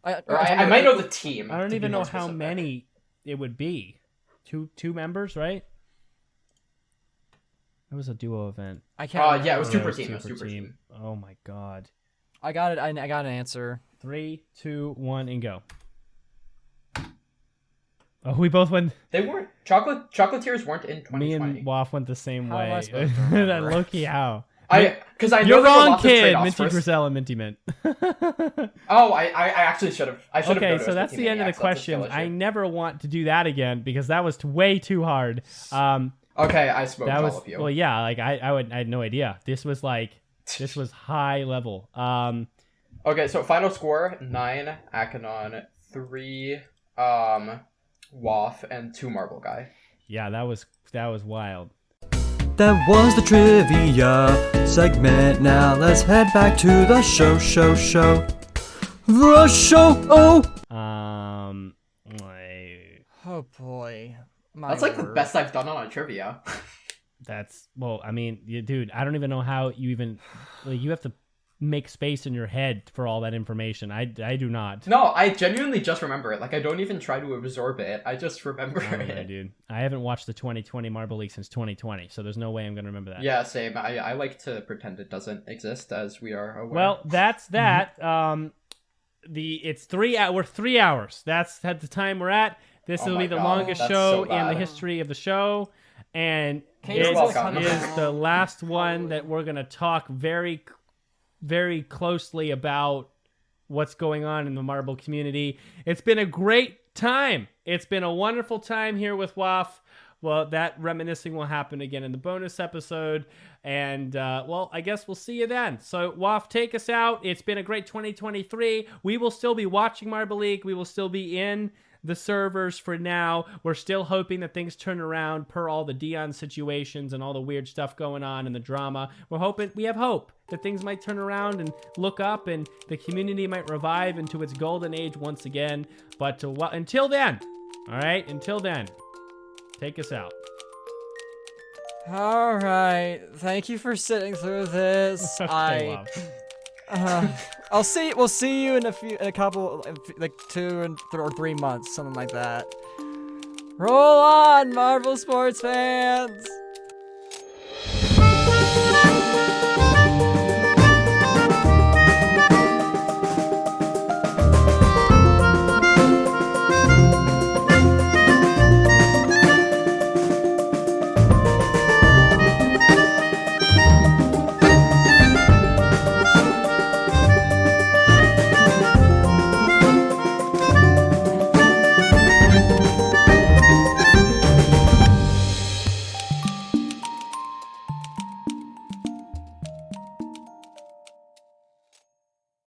I might know the team. I don't to even be know more how specific. many it would be. Two members, right? It was a duo event. I can't. Yeah, it was Oh, two it per was team. two It was per two per team. team. Oh my god. I got it. I got an answer. 3, 2, 1, and go. Oh, we both went. They weren't Chocolatiers weren't in 2020. Me and Waff went the same How am I way. supposed to That remember? Loki, how? Because I know You're there were wrong, lots of kid. trade-offs Minty first. Grizel and Minty Mint. Oh, I actually should have. I should have. Okay, noticed so that's the end of the Team Maniacs. That's a questions. skill I issue. never want to do that again because that was way too hard. Okay, I smoked That all was of you. well, yeah. Like I had no idea. This was high level. Okay, so final score 9 Akanon, 3 Waff, and 2 Marble Guy. Yeah, that was wild. That was the trivia segment. Now let's head back to the show. The show. Oh boy. That's like the best I've done on a trivia. That's well. I mean, dude, I don't even know how you even. Like, you have to make space in your head for all that information. I do not. No, I genuinely just remember it. Like, I don't even try to absorb it. I just remember I don't know, it. dude. I haven't watched the 2020 Marble League since 2020, so there's no way I'm gonna remember that. Yeah, same. I like to pretend it doesn't exist, as we are aware. Well, that's that. It's 3 hours. We're 3 hours. That's at the time we're at. This Oh will my be the God, longest that's show so in the bad. history of the show, and You're it welcome. is the last one that we're gonna talk very, very closely about what's going on in the marble community. It's been a great time. It's been a wonderful time here with Waff. Well, that reminiscing will happen again in the bonus episode. And, well, I guess we'll see you then. So, Waff, take us out. It's been a great 2023. We will still be watching Marble League. We will still be in the servers for now. We're still hoping that things turn around per all the Dion situations and all the weird stuff going on and the drama. We have hope that things might turn around and look up and the community might revive into its golden age once again. But until then, all right, until then, take us out. All right. Thank you for sitting through this. Okay, wow. We'll see you in a couple, like 2 or 3 months, something like that. Roll on, Marvel sports fans!